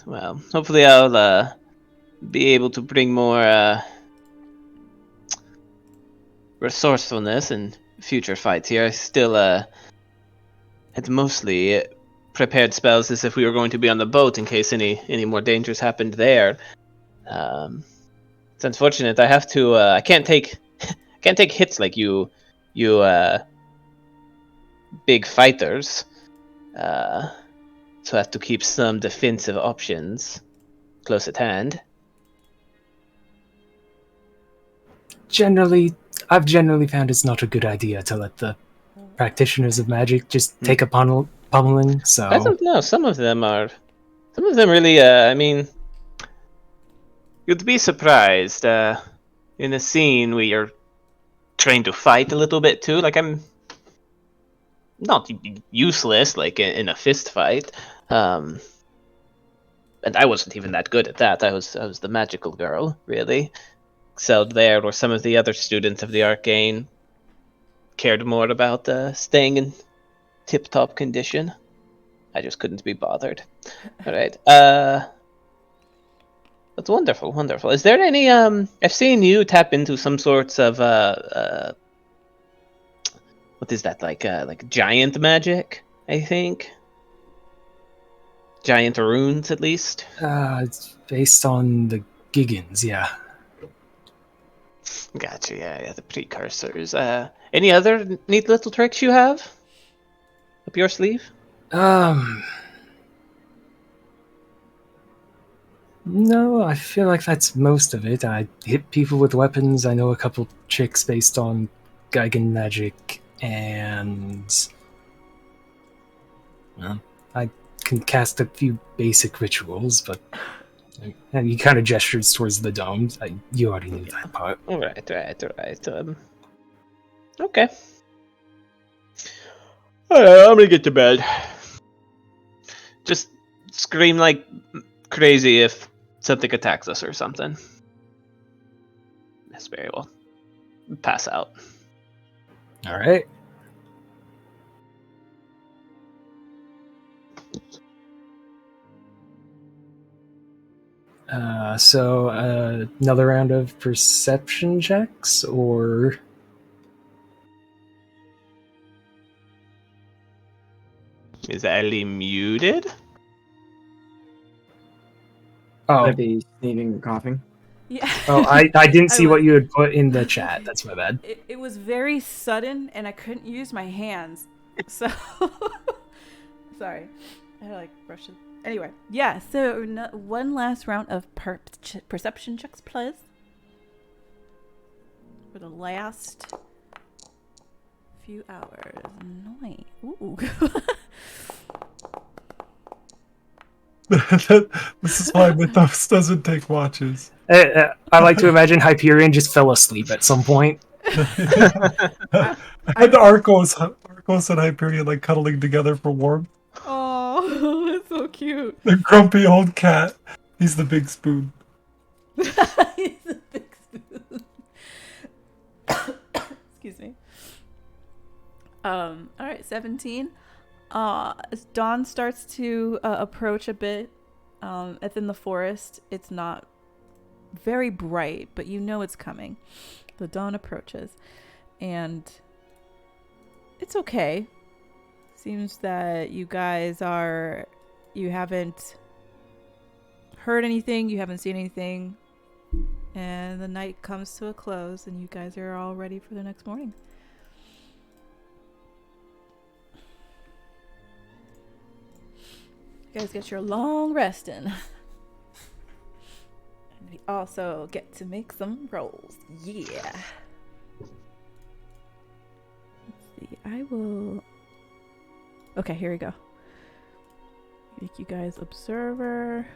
Well, hopefully I'll be able to bring more resourcefulness in future fights here. I still had mostly prepared spells as if we were going to be on the boat in case any more dangers happened there. It's unfortunate. I have to. I can't take hits like you big fighters. So I have to keep some defensive options close at hand. I've generally found it's not a good idea to let the practitioners of magic just take a pummeling. So I don't know. Some of them really. I mean, you'd be surprised. In a scene where you're trained to fight a little bit too. Like, I'm not useless, like in a fist fight. And I wasn't even that good at that. I was the magical girl, really. Excelled there, where some of the other students of the arcane cared more about staying in tip-top condition. I just couldn't be bothered. All right. That's wonderful, wonderful. Is there any I've seen you tap into some sorts of what is that, like giant magic, I think? Giant runes, at least? it's based on the Giggins, yeah. Gotcha, yeah, the precursors. Any other neat little tricks you have up your sleeve? No, I feel like that's most of it. I hit people with weapons. I know a couple tricks based on Geigen magic, and well, I can cast a few basic rituals, but and he kind of gestures towards the dome. You already knew that part. Right. Okay. I'm gonna get to bed. Just scream like crazy if something attacks us or something. That's very well. Pass out. All right. So another round of perception checks, or Is Ellie muted? oh, I'd be sneezing and coughing. Yeah. oh, I didn't see was- what you had put in the chat. That's my bad. It was very sudden, and I couldn't use my hands. So, sorry. I had to, like, brush it. Anyway, yeah, so one last round of perception checks, please. For the last few hours. Nice. Ooh. This is why Mythos doesn't take watches. I like to imagine Hyperion just fell asleep at some point. And Arcos and Hyperion like cuddling together for warmth. Oh, that's so cute. The grumpy old cat. He's the big spoon. He's a big spoon. Excuse me. All right, 17. As dawn starts to approach a bit, within the forest, it's not very bright, but you know it's coming. The dawn approaches, and it's okay. Seems that you guys you haven't heard anything, you haven't seen anything, and the night comes to a close, and you guys are all ready for the next morning. You guys get your long rest in. And we also get to make some rolls. Yeah. Let's see. I will... Okay, here we go. Make you guys observer.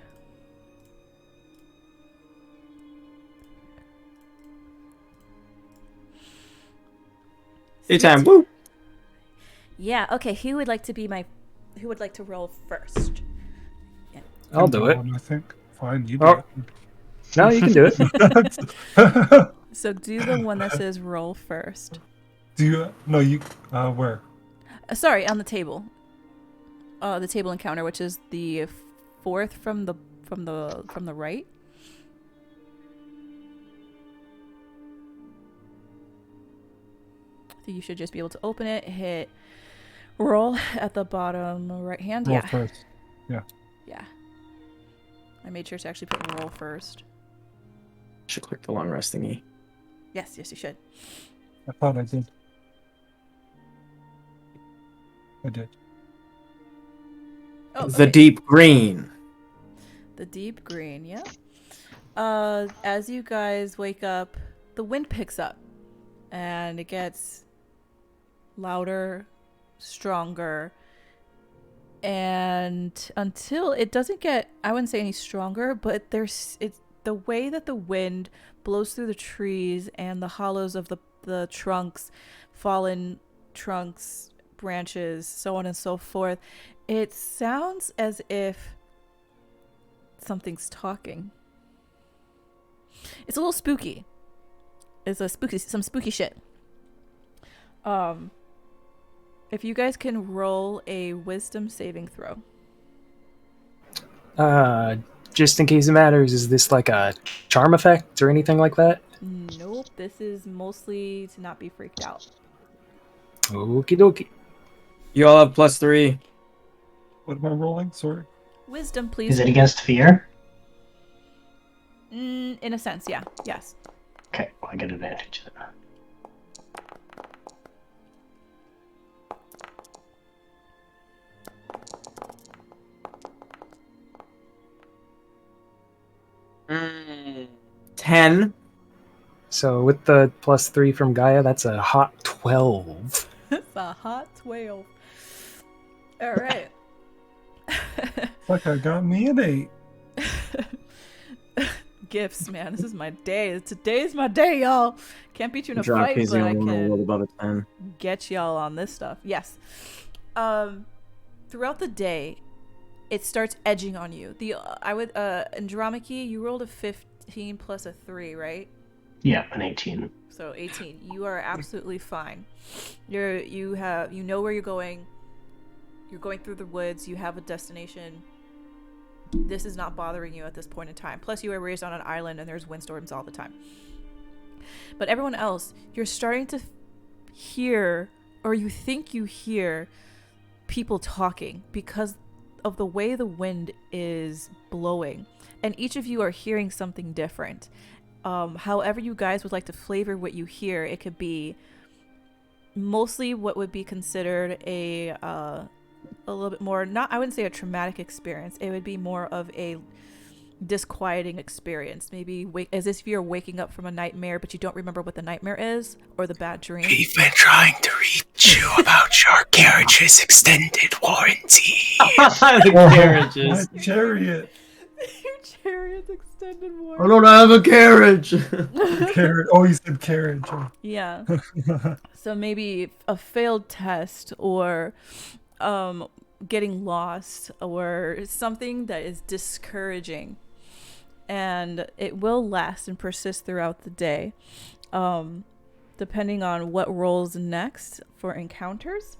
Daytime. Woo! Yeah, okay. Who would like to roll first? I'll do it. I think. Fine, you do Oh. No, you can do it. it. So do the one that says roll first. Do you? No, you. Where? Sorry, on the table. The table encounter, which is the fourth from the right. So you should just be able to open it, hit roll at the bottom right hand. Roll Yeah. first. Yeah. Yeah. I made sure to actually put roll first. Should click the long rest thingy. Yes, you should. I thought I did. I did. The Oh, okay. deep green. The deep green, yeah. As you guys wake up, the wind picks up and it gets louder, stronger, and until it doesn't get, I wouldn't say any stronger, but it's the way that the wind blows through the trees and the hollows of the trunks, fallen trunks, branches, so on and so forth. It sounds as if something's talking. It's a little spooky. It's some spooky shit. If you guys can roll a wisdom saving throw. Just in case it matters, is this like a charm effect or anything like that? Nope, this is mostly to not be freaked out. Okie dokie. You all have +3. What am I rolling? Sorry. Wisdom, please. Is it against fear? In a sense, yeah. Yes. Okay, well, I get advantage then. Mm, 10. So with the +3 from Gaia, that's a hot 12. It's a hot 12. All right. Fuck, I got me an 8. Gifts, man. This is my day. Today's my day, y'all. Can't beat you in a fight, but I can above a 10. get y'all on this stuff. Yes. Throughout the day, it starts edging on you. Andromache, you rolled a 15 plus a 3, right? Yeah, an 18. So 18. You are absolutely fine. You know where you're going. You're going through the woods. You have a destination. This is not bothering you at this point in time. Plus, you were raised on an island and there's windstorms all the time. But everyone else, you're starting to hear, or you think you hear, people talking because of the way the wind is blowing. And each of you are hearing something different. However you guys would like to flavor what you hear, it could be mostly what would be considered a little bit more, I wouldn't say a traumatic experience. It would be more of a disquieting experience. Maybe as if you're waking up from a nightmare, but you don't remember what the nightmare is, or the bad dream. We've been trying to reach you about your carriage's extended warranty. The carriages. My chariot. Your chariot. it's extended more. I don't have a carriage. Carriage. Oh, you said carriage. Yeah. So maybe a failed test or getting lost or something that is discouraging. And it will last and persist throughout the day. Depending on what rolls next for encounters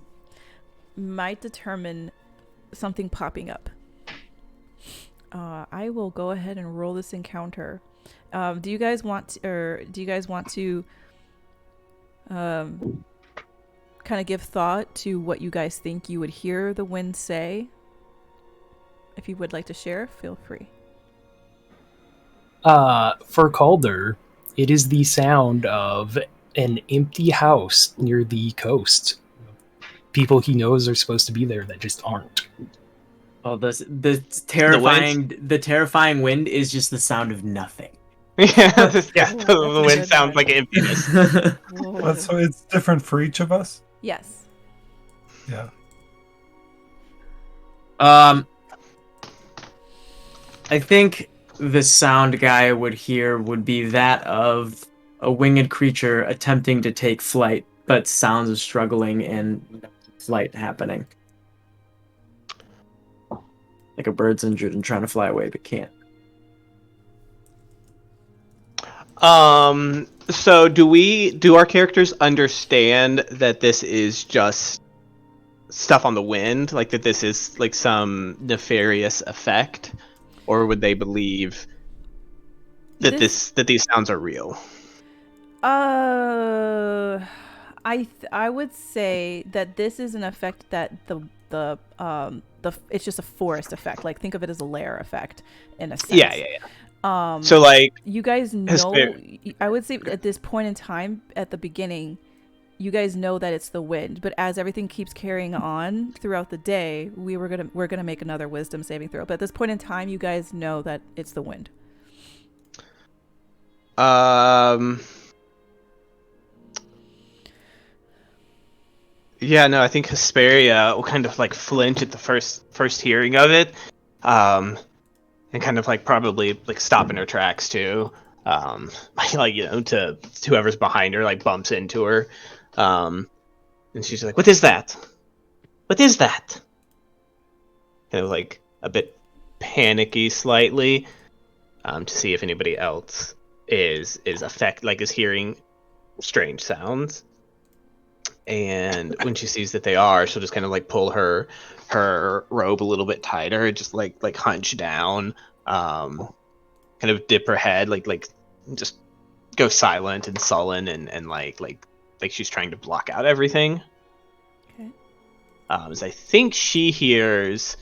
might determine something popping up. I will go ahead and roll this encounter. Do you guys want to kind of give thought to what you guys think you would hear the wind say? If you would like to share, feel free. For Calder, it is the sound of an empty house near the coast. People he knows are supposed to be there that just aren't. Oh, the terrifying wind is just the sound of nothing. Yeah, Yeah. the wind sounds like emptiness. So it's different for each of us. Yes. Yeah. I think the sound guy would hear would be that of a winged creature attempting to take flight, but sounds of struggling and flight happening. Like a bird's injured and trying to fly away but can't. So do our characters understand that this is just stuff on the wind, like that this is like some nefarious effect, or would they believe that these sounds are real? I would say that this is an effect that it's just a forest effect. Like think of it as a lair effect in a sense. Yeah. So like you guys know, I would say at this point in time at the beginning, you guys know that it's the wind, but as everything keeps carrying on throughout the day, we're gonna make another wisdom saving throw. But at this point in time, you guys know that it's the wind. Yeah, no, I think Hesperia will kind of like flinch at the first hearing of it, and kind of like probably like stop in her tracks too, like to whoever's behind her like bumps into her, and she's like, "What is that? What is that?" Kind of like a bit panicky slightly, to see if anybody else is hearing strange sounds. And when she sees that they are, she'll just kind of like pull her robe a little bit tighter, just like hunch down, kind of dip her head, like just go silent and sullen and like she's trying to block out everything. Okay. As I think she hears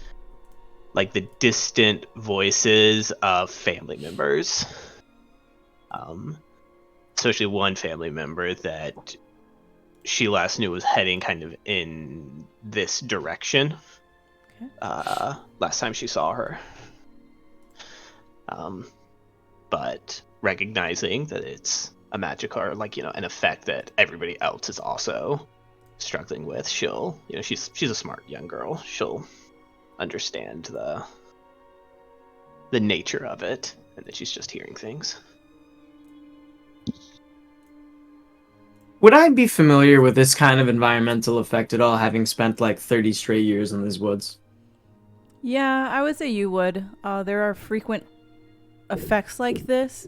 like the distant voices of family members, especially one family member that she last knew was heading kind of in this direction. Okay. Last time she saw her. But recognizing that it's a magic or like, an effect that everybody else is also struggling with, she'll, she's a smart young girl. She'll understand the nature of it and that she's just hearing things. Would I be familiar with this kind of environmental effect at all, having spent like 30 straight years in these woods? Yeah, I would say you would. There are frequent effects like this.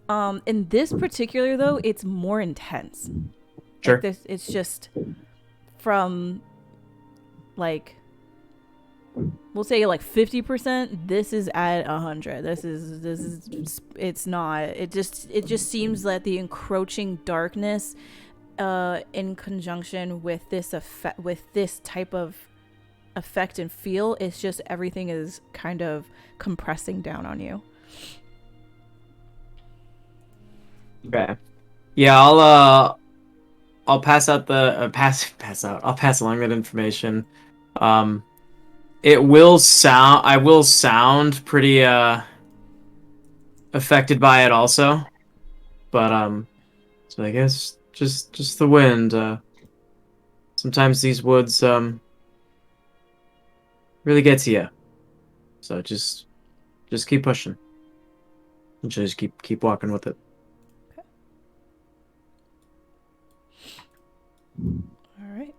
In this particular, though, it's more intense. Sure. Like it's just from, like, we'll say like 50%. This is at 100. This is. It's not. It just seems that the encroaching darkness, in conjunction with this effect, with this type of effect and feel, it's just everything is kind of compressing down on you. Okay. Yeah, I'll pass out the I'll pass along that information. I will sound pretty affected by it also. But so I guess just the wind. Sometimes these woods really get to you. So just keep pushing. Just keep walking with it. All right.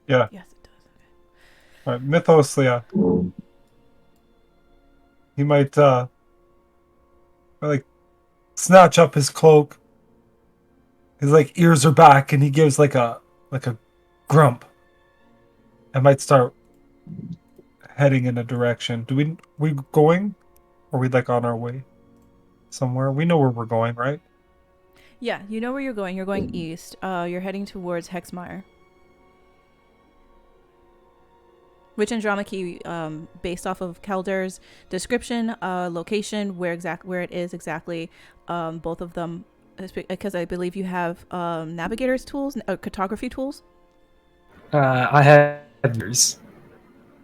Yeah. Yes, it does. Okay. All right, Mythos, yeah. He might like snatch up his cloak. His like ears are back, and he gives like a grump. I might start heading in a direction. We going, or we like on our way somewhere? We know where we're going, right? Yeah, you know where you're going. You're going east. You're heading towards Hexmire. Which Andromache, based off of Calder's description, location, where it is exactly, both of them, because I believe you have navigator's tools, cartography tools. I have yours.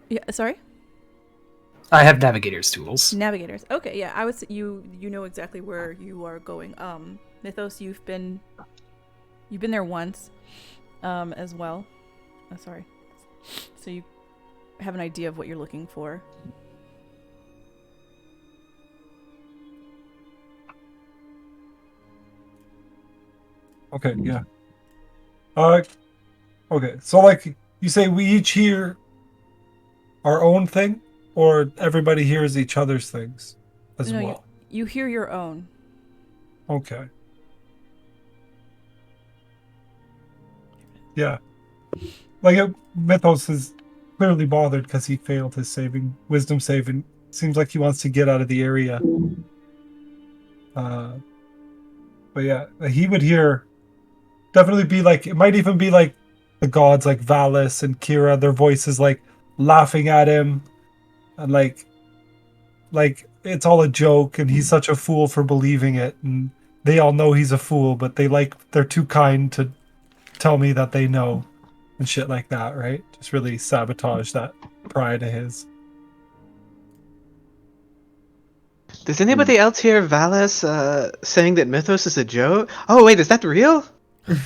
Yeah, sorry. I have navigator's tools. Navigators. Okay, yeah, I was you know exactly where you are going. Mythos, you've been there once, as well. Oh, sorry. So you have an idea of what you're looking for. Okay, yeah. Okay, so like you say, we each hear our own thing, or everybody hears each other's things as No, well. you hear your own. Okay. Yeah. Like Mythos is clearly bothered because he failed his wisdom save, and seems like he wants to get out of the area. But yeah, he would hear. Definitely be like, it might even be like the gods like Valis and Kira, their voices like laughing at him, and like it's all a joke, and he's such a fool for believing it, and they all know he's a fool, but they're too kind to tell me that they know, and shit like that, right? Just really sabotage that pride of his. Does anybody else hear Valis saying that Mythos is a joke? Oh wait, is that real? No.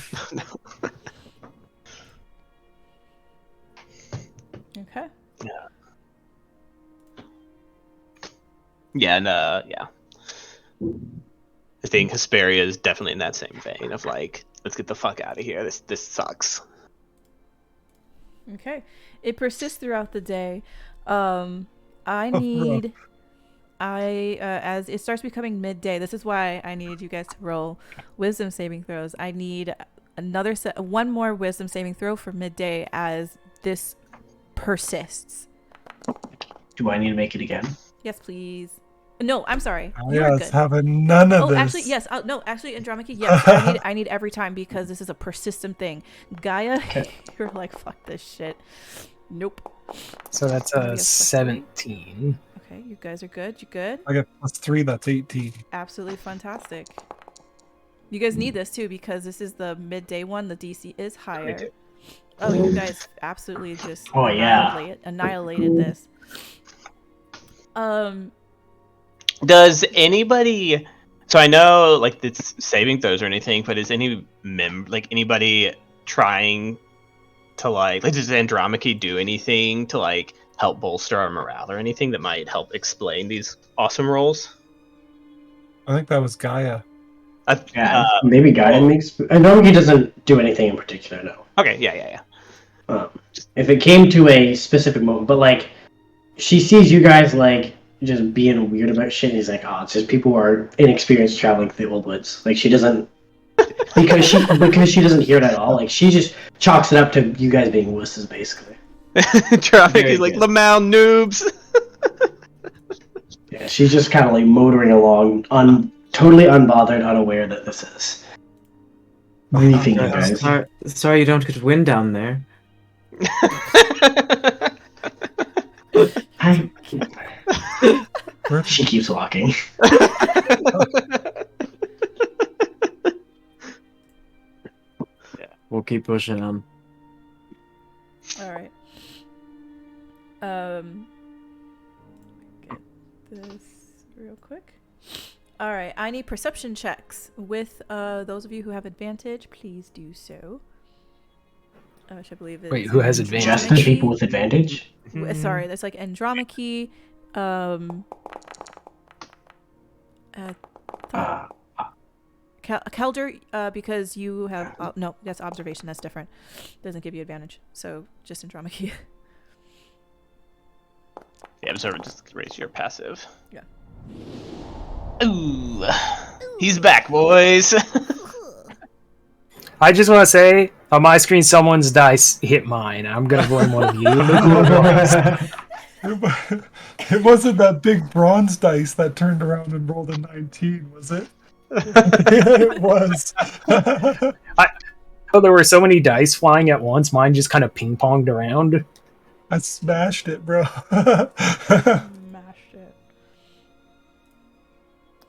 Okay. Yeah, and yeah. I think Hesperia is definitely in that same vein of like, let's get the fuck out of here. This sucks. Okay. It persists throughout the day. As it starts becoming midday, this is why I needed you guys to roll wisdom saving throws. I need one more wisdom saving throw for midday as this persists. Do I need to make it again? Yes, please. No, I'm sorry. Oh, You're yeah, good. it's having none of Oh, this. actually, yes. No, actually, Andromache, yes. I need every time because this is a persistent thing. Gaia, Okay. you're like, fuck this shit. Nope. So that's Somebody a has +3. 17. Okay, you guys are good. You good? I get +3, that's 18. Absolutely fantastic. You guys need this too because this is the midday one. The DC is higher. Oh, you guys absolutely just Oh, yeah. annihilated this. Does anybody? So I know like it's saving throws or anything, but is anybody trying to like does Andromache do anything to like help bolster our morale or anything that might help explain these awesome rolls? I think that was Gaia. Yeah, maybe Gaia makes. I know he doesn't do anything in particular, no. Okay, yeah. If it came to a specific moment, but like, she sees you guys like just being weird about shit, and he's like, oh, it's just people who are inexperienced traveling through the old woods. Like, she doesn't, because she doesn't hear it at all. Like, she just chalks it up to you guys being wusses, basically. Traffic is like Lamau noobs. Yeah, she's just kind of like motoring along, totally unbothered, unaware that this is briefing you guys. Sorry you don't get wind down there. She keeps walking. We'll keep pushing them. All right. Get this real quick. All right. I need perception checks with those of you who have advantage. Please do so. Which I believe is. Wait, who has advantage? Just the people with advantage? Sorry, that's like Andromache, Kelder, because you have no, that's observation. That's different. Doesn't give you advantage. So just in drama key. The observer just raise your passive. Yeah. Ooh, he's back, boys. I just want to say, on my screen, someone's dice hit mine. I'm going to blame one of you. It wasn't that big bronze dice that turned around and rolled a 19, was it? It was. Oh, there were so many dice flying at once. Mine just kind of ping-ponged around. I smashed it, bro. Smashed it.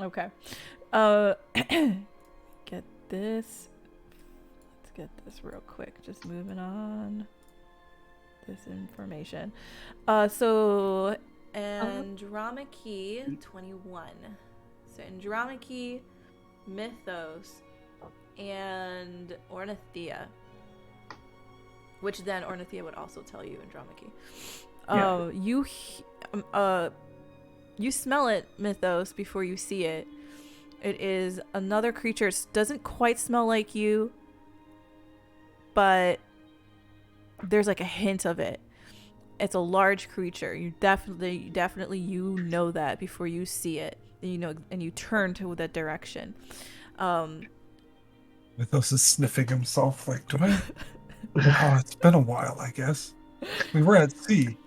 Okay. Get this. Let's get this real quick. Just moving on. This information. So Andromache 21. So Andromache, Mythos, and Ornithea. Which then Ornithea would also tell you Andromache. You smell it, Mythos, before you see it. It is another creature. It doesn't quite smell like you, but there's like a hint of it. It's a large creature. You definitely you know that before you see it. And you know, and you turn to that direction. Mythos is sniffing himself like, do I? Oh, it's been a while, I guess. We were at sea.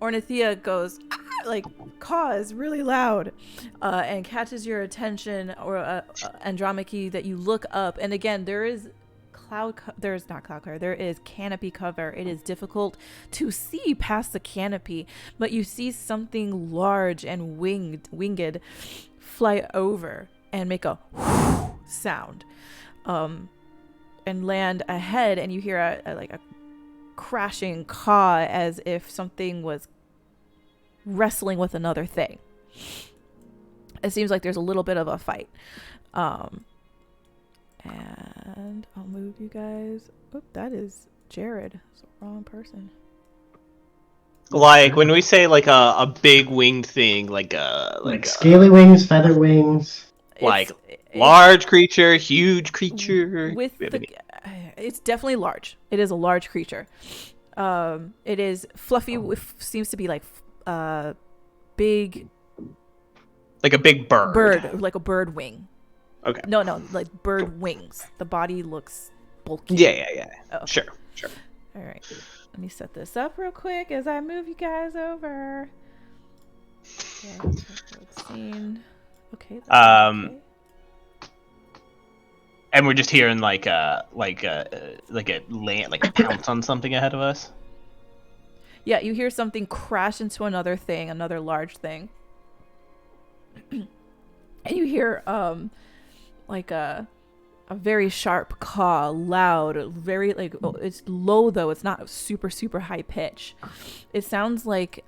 Ornithea goes, like, caws really loud, and catches your attention, or Andromache, that you look up, and again, there is canopy cover. It is difficult to see past the canopy, but you see something large and winged fly over and make a sound, and land ahead, and you hear a crashing caw as if something was wrestling with another thing. It seems like there's a little bit of a fight. And I'll move you guys. Oop, that is Jared. It's the wrong person. Like when we say like a big winged thing, like scaly wings, feather wings. Like large creature, huge creature. It's definitely large. It is a large creature. It is fluffy. Seems to be like big. Like a big bird. Like a bird wing. Okay. No, like bird wings. The body looks bulky. Yeah. Oh. Sure. All right. Let me set this up real quick as I move you guys over. Okay. Okay. Okay. And we're just hearing like a land, like a pounce on something ahead of us. Yeah, you hear something crash into another thing, another large thing, and you hear like a very sharp caw, loud, very it's low though. It's not super high pitch. It sounds like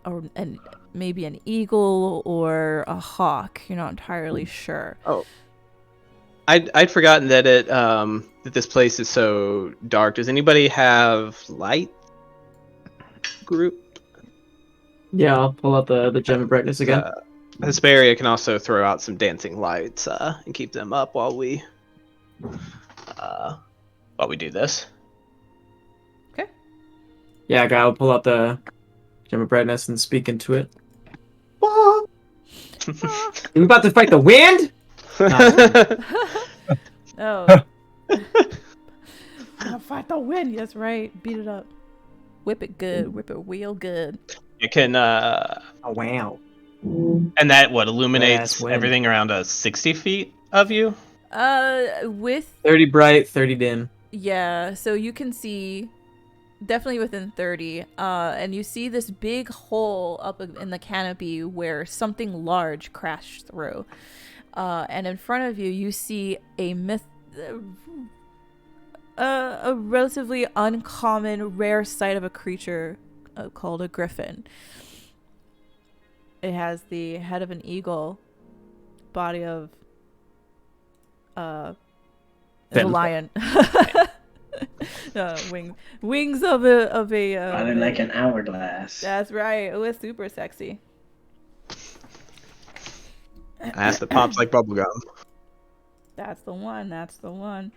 maybe an eagle or a hawk. You're not entirely sure. Oh. I'd forgotten that that this place is so dark. Does anybody have light group? Yeah, I'll pull out the gem of brightness again. Hesperia can also throw out some dancing lights and keep them up while we do this. Okay. Yeah, guy, I'll pull out the gem of brightness and speak into it. Ah. Are we about to fight the wind? Oh. Gonna fight the wind. That's right. Beat it up. Whip it good. Whip it real good. It can Oh, wow. and that illuminates wind. everything around 60 feet of you. With 30 bright, 30 dim. yeah, so you can see definitely within 30, and you see this big hole up in the canopy where something large crashed through, and in front of you you see a relatively uncommon, rare sight of a creature called a griffin. It has the head of an eagle, body of a lion. Wings of a. Running like an hourglass. That's right. It was super sexy. Ass that pops like bubblegum. That's the one. That's the one.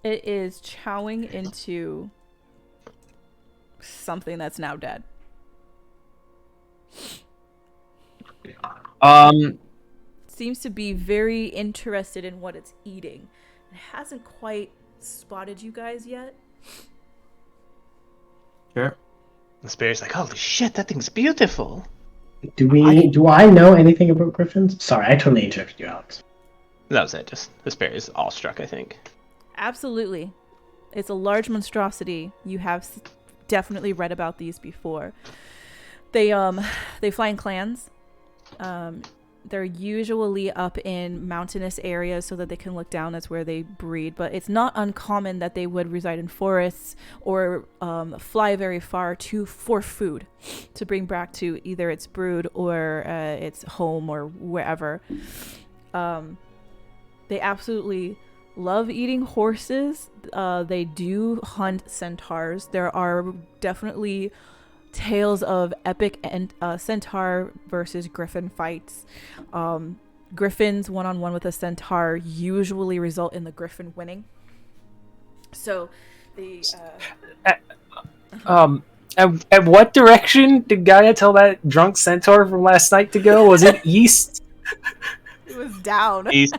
It is chowing into something that's now dead. Seems to be very interested in what it's eating. It hasn't quite spotted you guys yet. Sure. The spirit's like, holy shit, that thing's beautiful. Do I know anything about griffins? Sorry, I totally interrupted you, Alex. That was it. Just the spirit is awestruck, I think. Absolutely. It's a large monstrosity. You have definitely read about these before. They fly in clans. They're usually up in mountainous areas so that they can look down. That's where they breed. But it's not uncommon that they would reside in forests or fly very far for food to bring back to either its brood or its home or wherever. They absolutely love eating horses. They do hunt centaurs. There are definitely tales of epic and centaur versus griffin fights. Griffins one-on-one with a centaur usually result in the griffin winning. So the At what direction did Gaia tell that drunk centaur from last night to go? Was it east? it was down. East.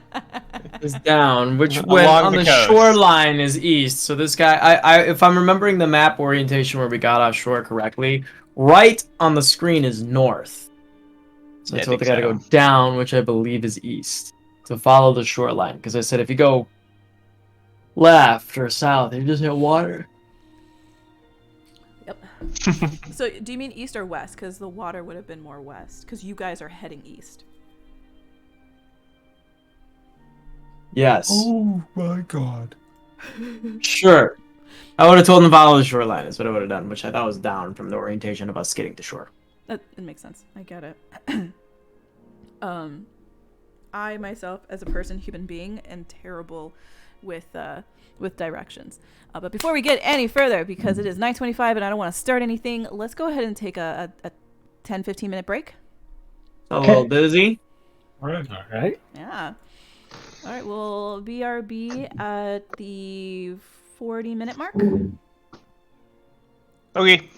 Is down, which Along went on the the coast. shoreline is east. So this guy, I if I'm remembering the map orientation where we got offshore correctly, right on the screen is north. So Yeah, I I told the think guy to so. go down, which I believe is east, to follow the shoreline. Because I said if you go left or south, you just hit water. Yep. So do you mean east or west? Because the water would have been more west. Because you guys are heading east. Yes. Oh my god. Sure. I would have told him to follow the shoreline. Is what I would have done, which I thought was down from the orientation of us getting to shore. It makes sense. I get it. I myself, as a person, human being, am terrible with directions. But before we get any further, because it is 9:25 and I don't want to start anything, let's go ahead and take a 10-15 minute break. A little dizzy. All right. All right. Yeah. All right. We'll BRB at the 40-minute mark. Okay.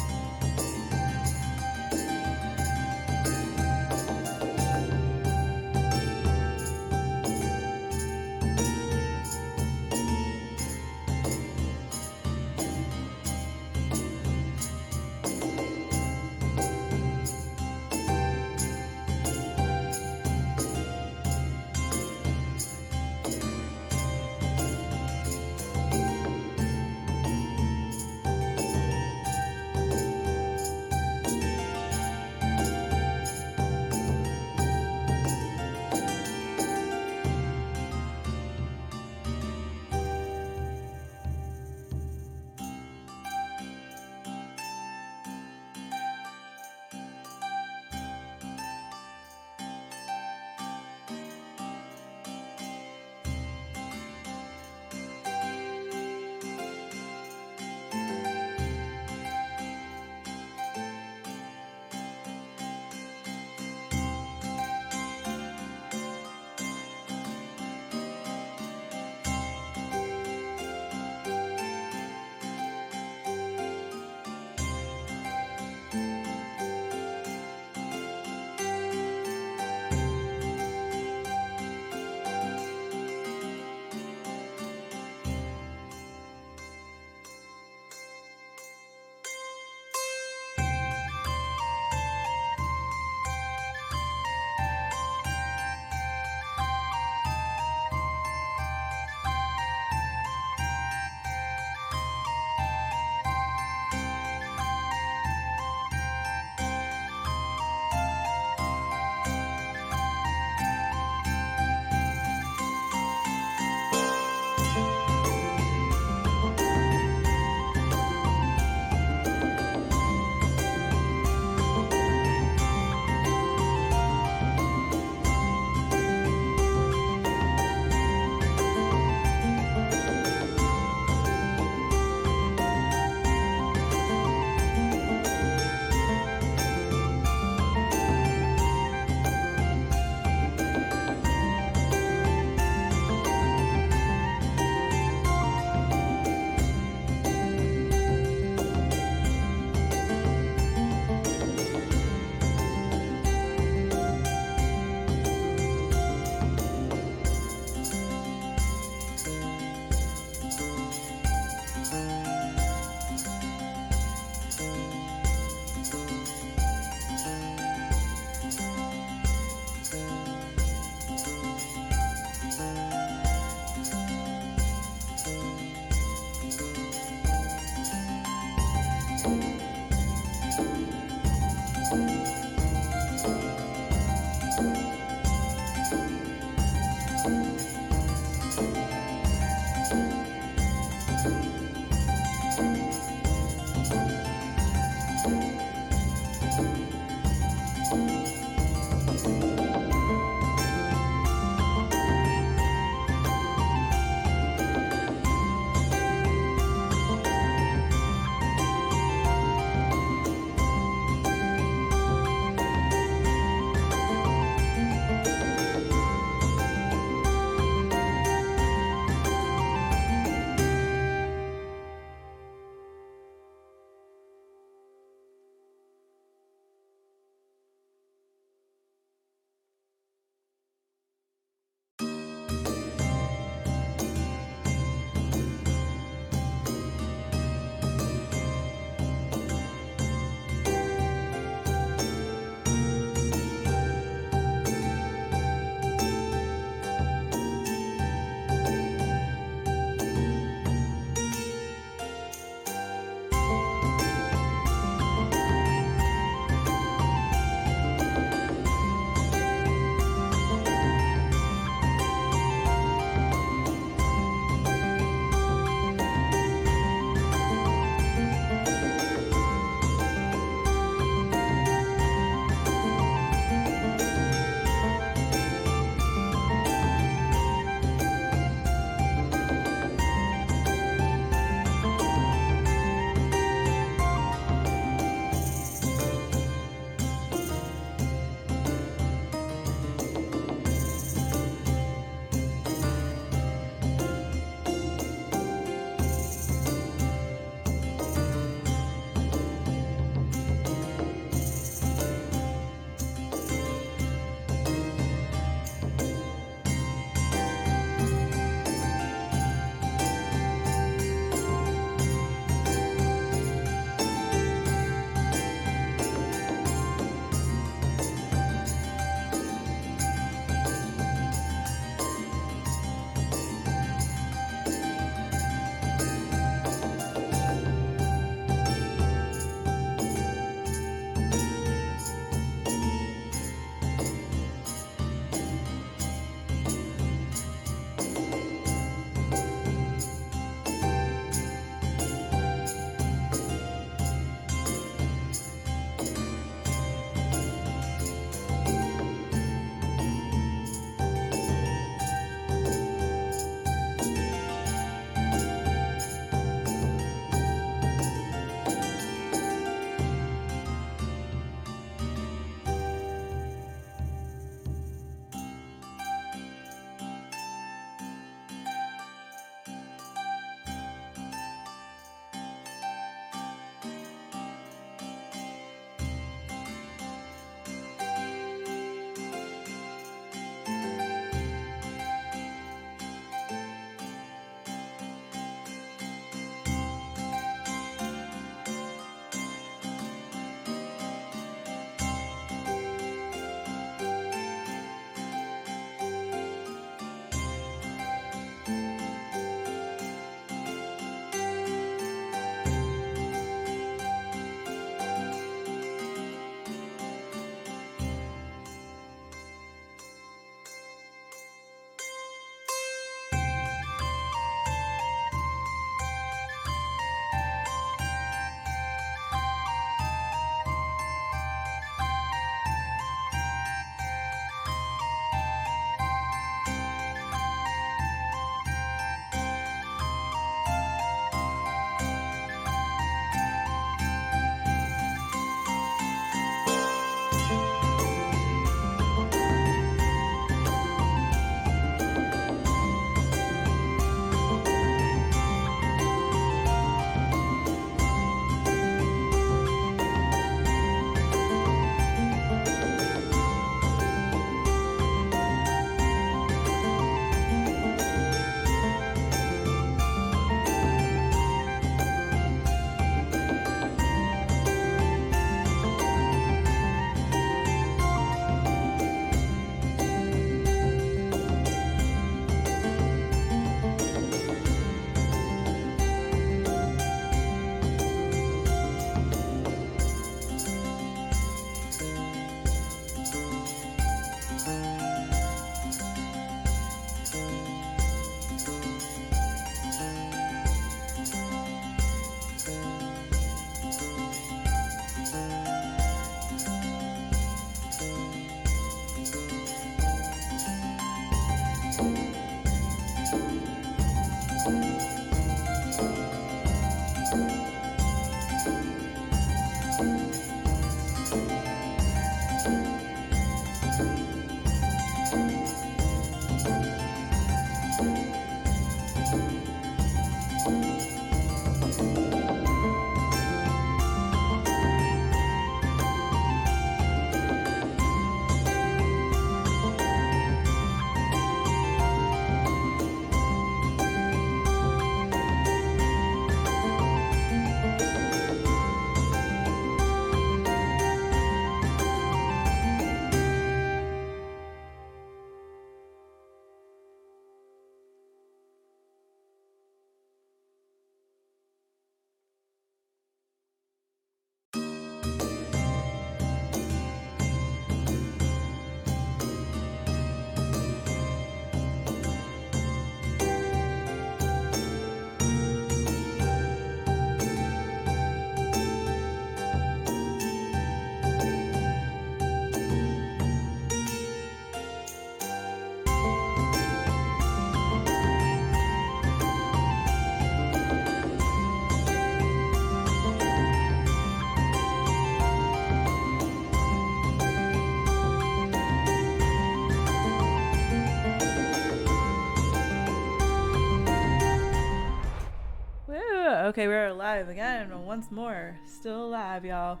Okay, we're alive again. Once more. Still alive, y'all.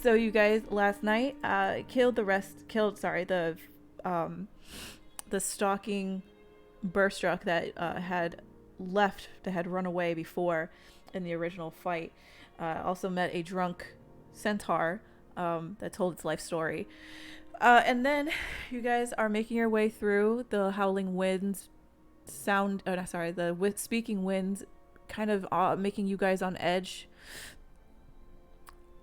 So you guys last night killed the stalking Burstruck that had run away before in the original fight. Also met a drunk centaur that told its life story. And then you guys are making your way through the howling winds speaking winds kind of making you guys on edge.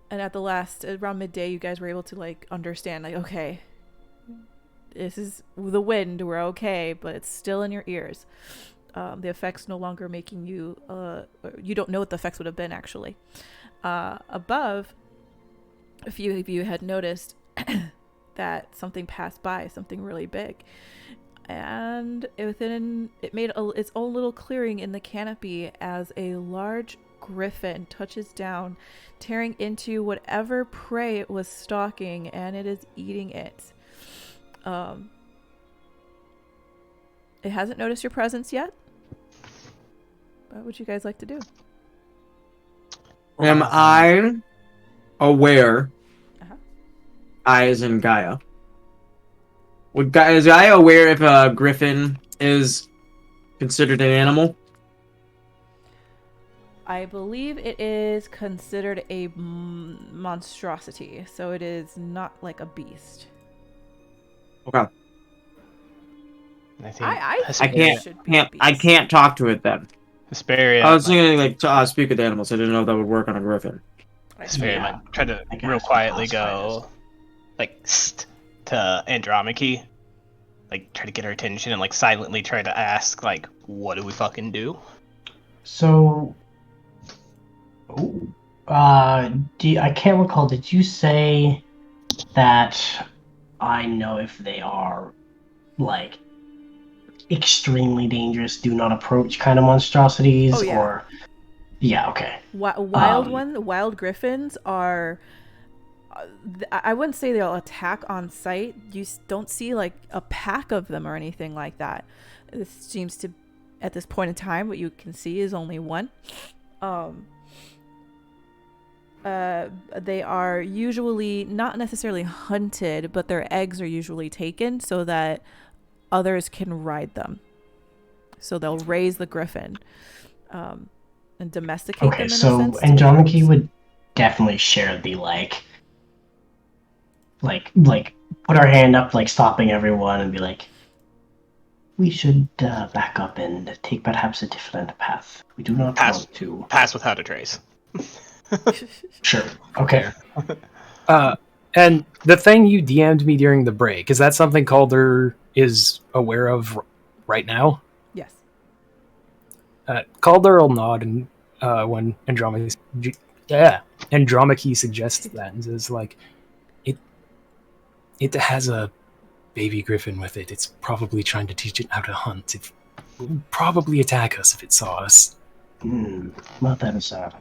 And at around midday, you guys were able to like understand, like, okay, this is the wind, we're okay, but it's still in your ears. The effects no longer making you, you don't know what the effects would have been actually. Above, a few of you had noticed that something passed by, something really big. And it made its own little clearing in the canopy as a large griffin touches down, tearing into whatever prey it was stalking, and it is eating it. It hasn't noticed your presence yet. What would you guys like to do? Am I aware? I as in Gaia. Is Gaia aware if a griffin is considered an animal? I believe it is considered a monstrosity, so it is not like a beast. Okay. I I can't talk to it then. Hesperia. I was thinking like speak with animals. I didn't know if that would work on a griffin. Hesperia might try to real quietly go like to Andromache, like try to get her attention and like silently try to ask like, what do we fucking do? So, I can't recall. Did you say that I know if they are like extremely dangerous, do not approach kind of monstrosities? Oh, yeah. Or yeah, okay. Wild griffins are. I wouldn't say they'll attack on sight. You don't see like a pack of them or anything like that. This seems to, at this point in time, what you can see is only one. They are usually not necessarily hunted, but their eggs are usually taken so that others can ride them. So they'll raise the griffin and domesticate them in a sense. Okay, so Andromache would definitely share the like put our hand up, like stopping everyone, and be like, we should back up and take perhaps a different path. We do not want to pass without a trace. Sure. Okay. And the thing you DM'd me during the break, is that something Calder is aware of right now? Yes. Calder will nod and when Andromache suggests that and says like, it has a baby griffin with it. It's probably trying to teach it how to hunt. It would probably attack us if it saw us. Mothers are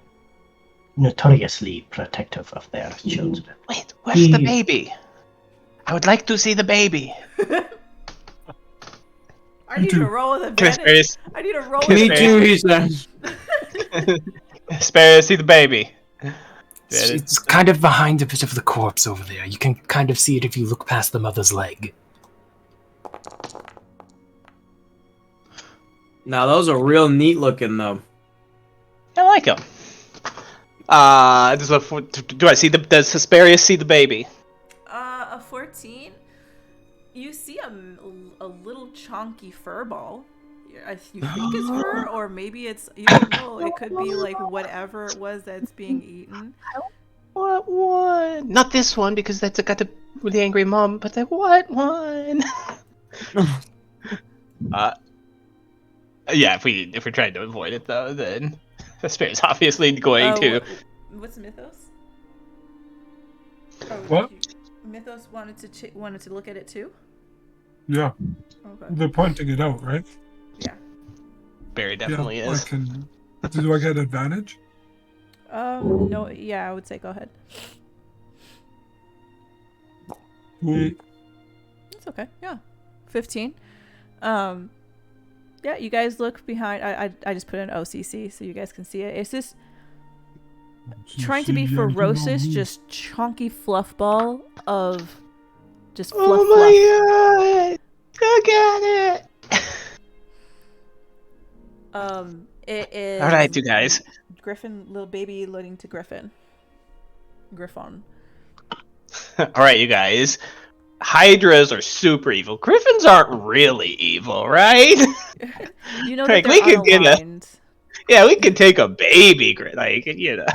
notoriously protective of their children. Wait, where's the baby? I would like to see the baby. I need to roll with advantage. I need to roll with Me too, he says. Spare, see the baby. It's kind of behind a bit of the corpse over there. You can kind of see it if you look past the mother's leg. Now those are real neat looking though. I like them. Do I see does Hesperius see the baby? A 14. You see a little chunky fur ball. You think it's fur, or maybe it's, you don't know. It could be like whatever it was that's being eaten. What one? Not this one, because that's got a really angry mom. But the what one? Yeah. If we're trying to avoid it though, then Hesperius obviously going to. What's Mythos? What? Mythos wanted to look at it too. Yeah. Okay. They're pointing it out, right? Yeah. Barry definitely is. Do I get advantage? No. Yeah, I would say go ahead. Wait. It's okay. Yeah. 15. Yeah, you guys look behind. I just put in OCC so you guys can see it. It's this trying to be ferocious, just chunky fluff ball of just fluff. God! Look at it! It is. All right, you guys. Griffin, little baby, leading to Griffin. Griffon. All right, you guys. Hydras are super evil. Griffins aren't really evil, right? You know Like, that we they're could get unaligned. Yeah, we could take a baby, like, you know.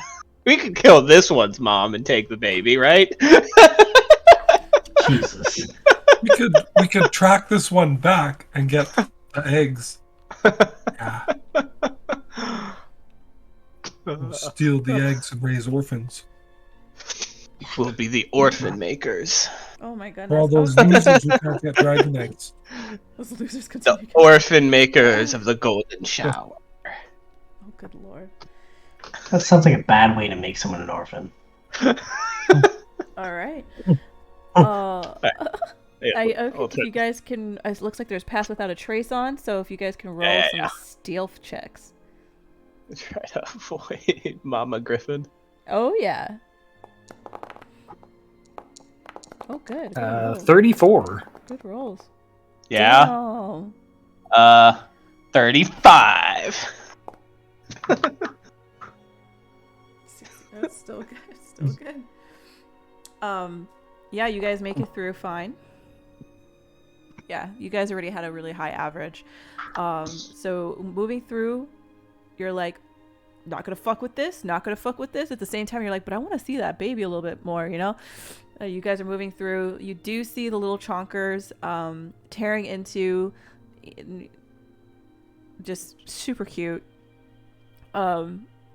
We could kill this one's mom and take the baby, right? Jesus. We could track this one back and get the eggs. Yeah. We'll steal the eggs and raise orphans. We'll be the orphan makers. Oh my goodness. For all those losers who can't get dragon eggs. Those losers The continue. orphan makers of the golden shower. Oh, good lord. That sounds like a bad way to make someone an orphan. All right. Yeah, If you guys can, it looks like there's pass without a trace on, so if you guys can roll Yeah. some stealth checks. Try to avoid Mama Griffin. Oh yeah. Oh good. Good rolls. 34. Good rolls. Yeah. Damn. 35. That's still good. Still good. Yeah, you guys make it through fine. Yeah, you guys already had a really high average. So moving through, you're like, not gonna fuck with this, not gonna fuck with this. At the same time, you're like, but I want to see that baby a little bit more, you know? You guys are moving through. You do see the little chonkers tearing into, just super cute.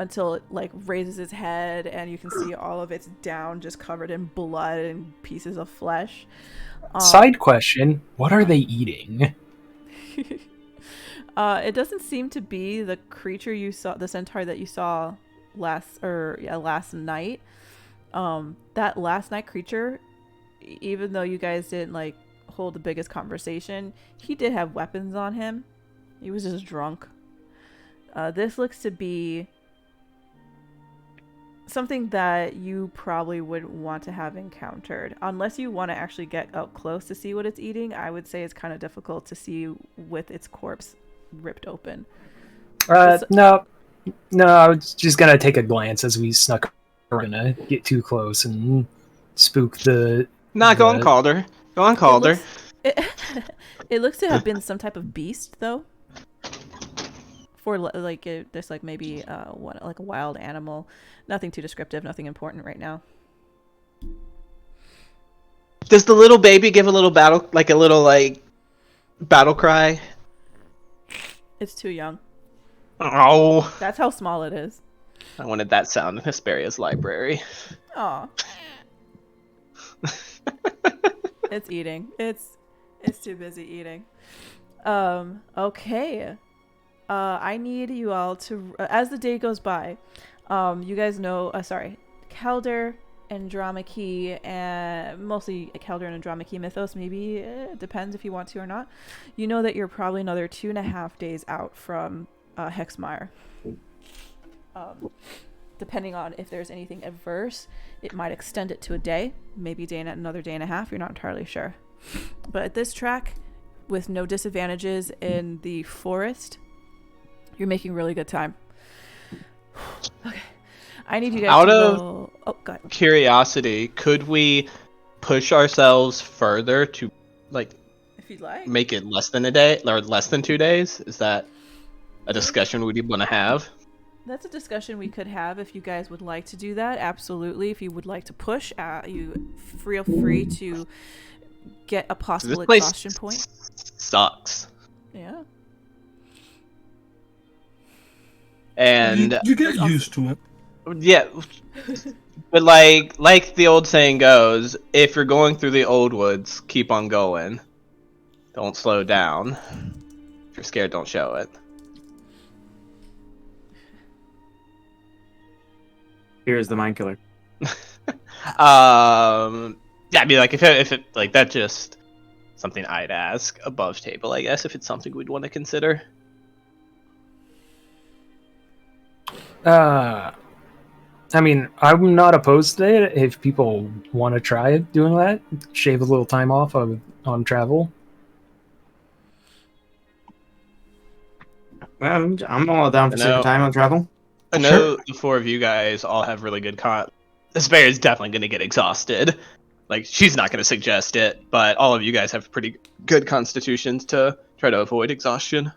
Until it like raises its head and you can see all of its down just covered in blood and pieces of flesh. Side question: what are they eating? It doesn't seem to be the creature you saw, the centaur that you saw last night. That last night creature, even though you guys didn't like hold the biggest conversation, he did have weapons on him. He was just drunk. This looks to be something that you probably wouldn't want to have encountered. Unless you want to actually get up close to see what it's eating, I would say it's kind of difficult to see with its corpse ripped open. No, I was just gonna take a glance as we snuck. We're gonna get too close and spook the... Go on, Calder. Go on, Calder. It looks to have been some type of beast, though. For like there's like maybe like a wild animal. Nothing too descriptive, nothing important right now. Does the little baby give a little battle cry? It's too young. Oh, That's how small it is. I wanted that sound in Hesperia's library. Aw. It's eating. It's too busy eating. Okay. I need you all to, as the day goes by, you guys know, Calder, Andromache, and mostly Calder and Andromache mythos, maybe, depends if you want to or not. You know that you're probably another 2.5 days out from Hexmire. Depending on if there's anything adverse, it might extend it to a day, maybe another day and a half, you're not entirely sure. But at this track, with no disadvantages in the forest, you're making really good time. Okay. I need you guys to roll... Oh, go ahead. Curiosity, could we push ourselves further to, like, If you'd like. make it less than a day, or less than 2 days? Is that a discussion we'd want to have? That's a discussion we could have if you guys would like to do that. Absolutely. If you would like to push, you feel free to get a possible This place exhaustion point. Sucks. Yeah. And you get used to it. yeah, but like the old saying goes, if you're going through the old woods, keep on going. Don't slow down. If you're scared, don't show it. Here's the mind killer. Yeah, I mean, like if it like that, just something I'd ask above table, I guess, if it's something we'd want to consider. I mean, I'm not opposed to it if people want to try doing that. Shave a little time off on travel. Well, I'm all down for No. saving time on travel. I know Sure. the four of you guys all have really good This bear is definitely going to get exhausted. Like, she's not going to suggest it, but all of you guys have pretty good constitutions to try to avoid exhaustion.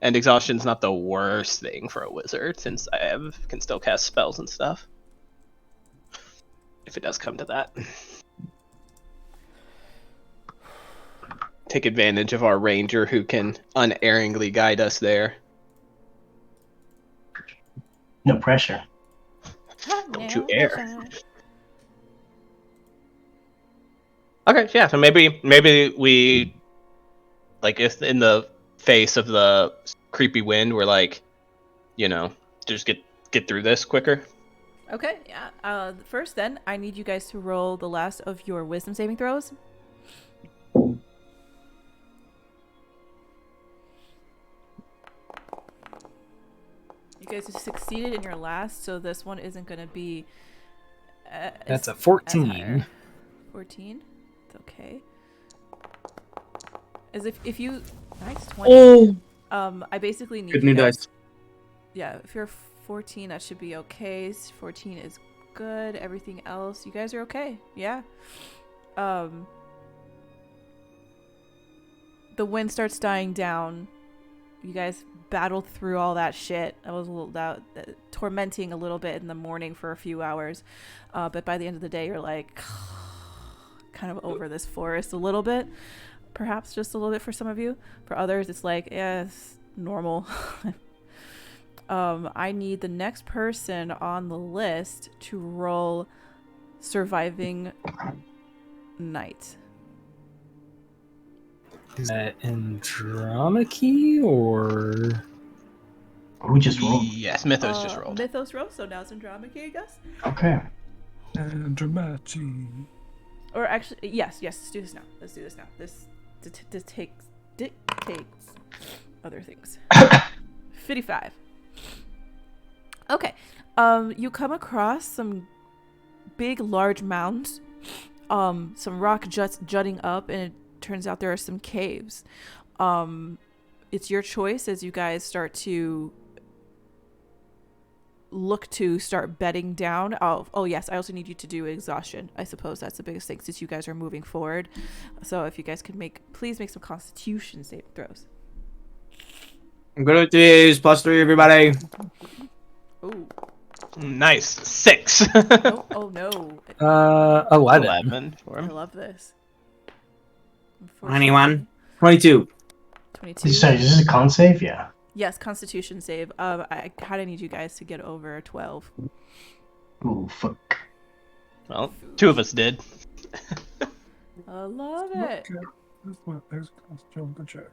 And exhaustion's not the worst thing for a wizard, since can still cast spells and stuff. If it does come to that. Take advantage of our ranger who can unerringly guide us there. No pressure. Don't you err. Okay, yeah, so maybe we, like, if in the face of the creepy wind, we're like, just get through this quicker. Okay, yeah. First, then, I need you guys to roll the last of your wisdom saving throws. You guys have succeeded in your last, so this one isn't going to be... That's a as 14. higher. 14? It's okay. As if you... Nice, 20. I basically need Good you new guys... dice. Yeah, if you're 14, that should be okay. 14 is good. Everything else, you guys are okay. Yeah. The wind starts dying down. You guys battled through all that shit. I was a little tormenting a little bit in the morning for a few hours. But by the end of the day, you're like kind of over this forest a little bit. Perhaps just a little bit for some of you. For others, it's like, yeah, it's normal. I need the next person on the list to roll surviving night. Is that Andromache or? Who just rolled? Yes, Mythos just rolled. Mythos roll, so now it's Andromache, I guess. Okay. Andromache. Or actually, yes, let's do this now. This dictates other things. 55. Okay. You come across some big, large mounds, some rock jutting up, and it turns out there are some caves. It's your choice as you guys start to look to start bedding down. Oh yes, I also need you to do exhaustion. I suppose that's the biggest thing since you guys are moving forward. So if you guys could please make some Constitution saving throws. I'm gonna use +3, everybody. Ooh. Nice. 6. Oh no. 11. 11 for I him. love this. 21. 22. 22. Sorry, is this a con save? Yeah. Yes, Constitution save. I kind of need you guys to get over 12. Ooh, fuck. Well, 2 of us did. I love it. There's a Constitution check.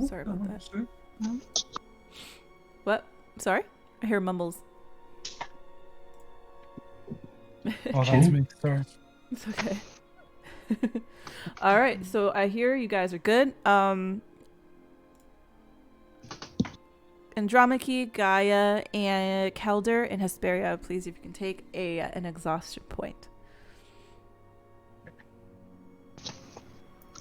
Sorry about that. What? Sorry? I hear mumbles. Oh, that's me. Sorry. It's okay. All right, so I hear you guys are good. Andromache, Gaia, and Kelder, and Hesperia, please, if you can take an exhaustion point.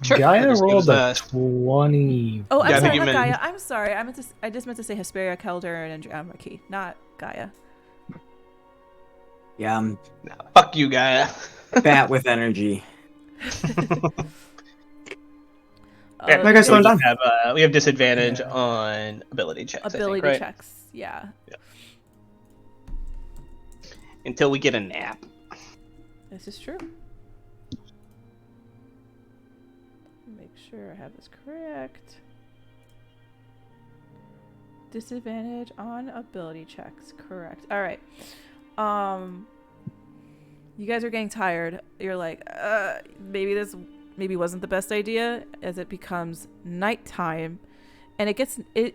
Sure. Gaia Just give rolled us a 20. Oh, I'm Yeah, I think sorry, you not meant- Gaia. I'm sorry. I just meant to say Hesperia, Kelder, and Andromache, not Gaia. Yeah, I'm Fuck you, Gaia. fat with energy. Yeah, Like I slowed down. we have disadvantage on ability checks. ability I think, right? checks. Yeah. Until we get a nap. This is true. Make sure I have this correct. Disadvantage on ability checks. Correct. All right. You guys are getting tired. You're like, maybe this wasn't the best idea, as it becomes nighttime, and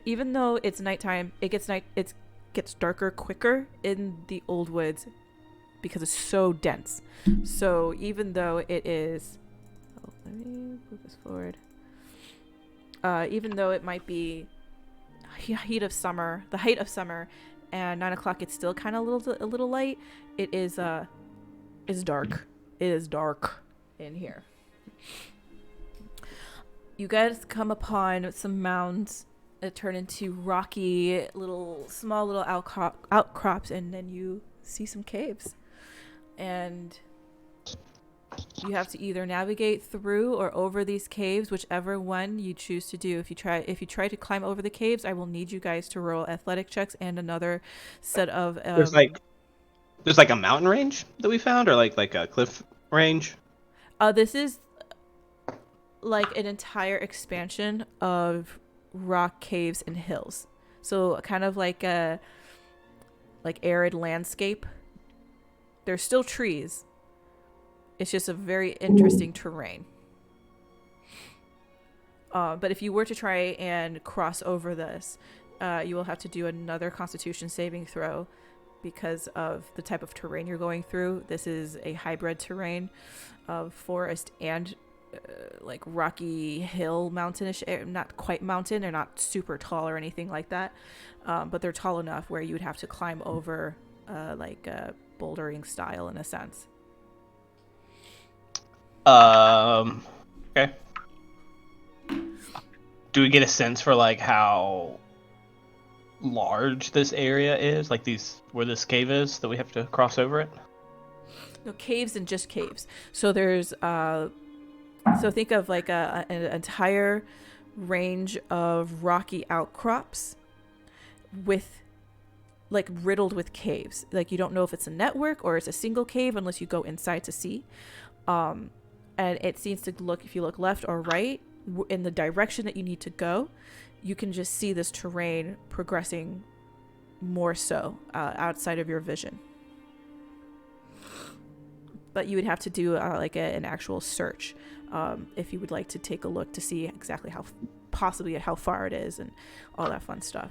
even though it's nighttime, it gets darker quicker in the old woods because it's so dense. So even though it is, let me move this forward. even though it might be the height of summer, and 9 o'clock, it's still kind of a little light. It is dark. It is dark in here. You guys come upon some mounds that turn into rocky small little outcrops, and then you see some caves. And you have to either navigate through or over these caves, whichever one you choose to do. If you try to climb over the caves, I will need you guys to roll athletic checks and another set of There's like a mountain range that we found, or like a cliff range. This is like an entire expansion of rock caves and hills. So kind of like a arid landscape. There's still trees. It's just a very interesting terrain. But if you were to try and cross over this, you will have to do another Constitution saving throw because of the type of terrain you're going through. This is a hybrid terrain of forest and like rocky hill, mountainish, not quite mountain. They're not super tall or anything like that, but they're tall enough where you would have to climb over like a bouldering style in a sense. Okay. Do we get a sense for like how large this area is? Like where this cave is that we have to cross over it? No, caves and just caves. So there's so think of like an entire range of rocky outcrops with like riddled with caves. Like you don't know if it's a network or it's a single cave unless you go inside to see. And it seems to look, if you look left or right in the direction that you need to go, you can just see this terrain progressing more so outside of your vision. But you would have to do like an actual search if you would like to take a look to see exactly how far it is and all that fun stuff.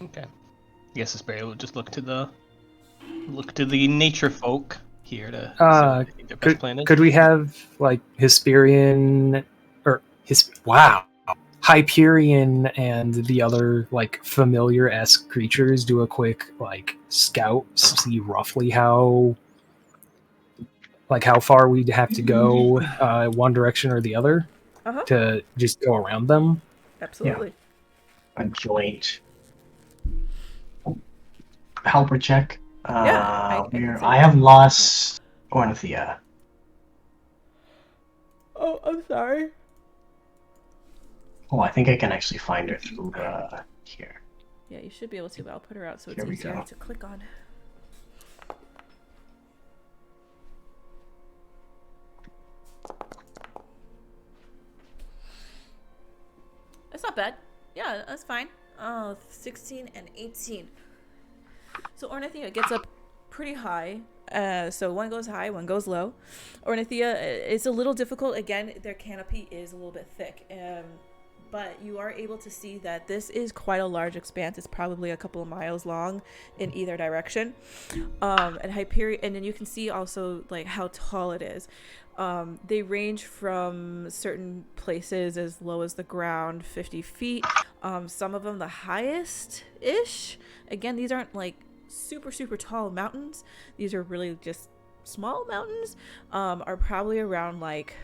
Okay. I guess Asperia will just look to the nature folk here to see what they think their best plan is. Could we have like Hyperion Hyperion and the other like familiar-esque creatures do a quick like scout, see roughly how far we'd have to go one direction or the other to just go around them? Absolutely. Yeah. A joint helper check. I have lost Ornithia. Oh, I'm sorry. Oh, I think I can actually find her through here. Yeah, you should be able to, but I'll put her out so it's Here we easier go. to click on. That's not bad. Yeah, that's fine. 16 and 18. So Ornithia gets up pretty high. So one goes high, one goes low. Ornithia, it's a little difficult. Again, their canopy is a little bit thick. But you are able to see that this is quite a large expanse. It's probably a couple of miles long in either direction. And Hyperion, and then you can see also like how tall it is. They range from certain places as low as the ground, 50 feet. Some of them the highest-ish. Again, these aren't like super, super tall mountains. These are really just small mountains. Are probably around like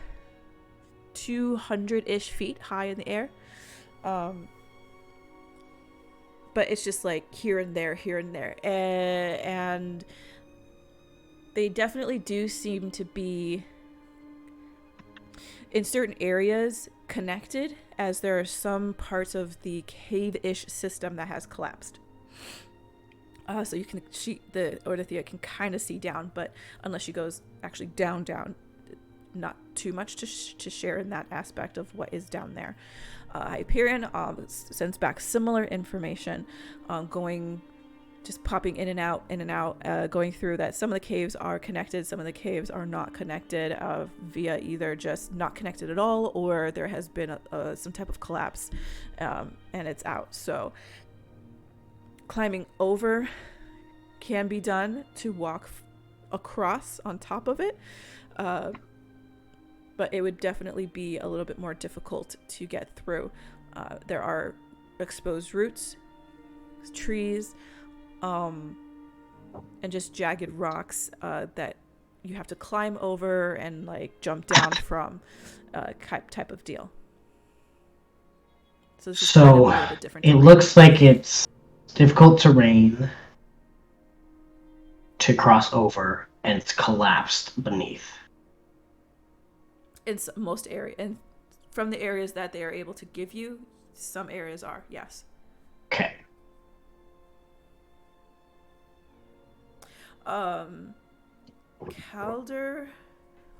200-ish feet high in the air. But it's just like here and there. And they definitely do seem to be in certain areas connected, as there are some parts of the cave-ish system that has collapsed. So the Ornithia can kind of see down, but unless she goes actually down, not too much to share in that aspect of what is down there. Hyperion sends back similar information, just popping in and out, going through that some of the caves are connected, some of the caves are not connected via either just not connected at all, or there has been some type of collapse, and it's out. So climbing over can be done to walk across on top of it. but it would definitely be a little bit more difficult to get through. There are exposed roots, trees, and just jagged rocks that you have to climb over and like jump down from, type of deal. So this is kind of a little bit different. It looks like it's difficult terrain to cross over, and it's collapsed beneath. In most areas, and from the areas that they are able to give you, some areas are, yes. Okay. Calder.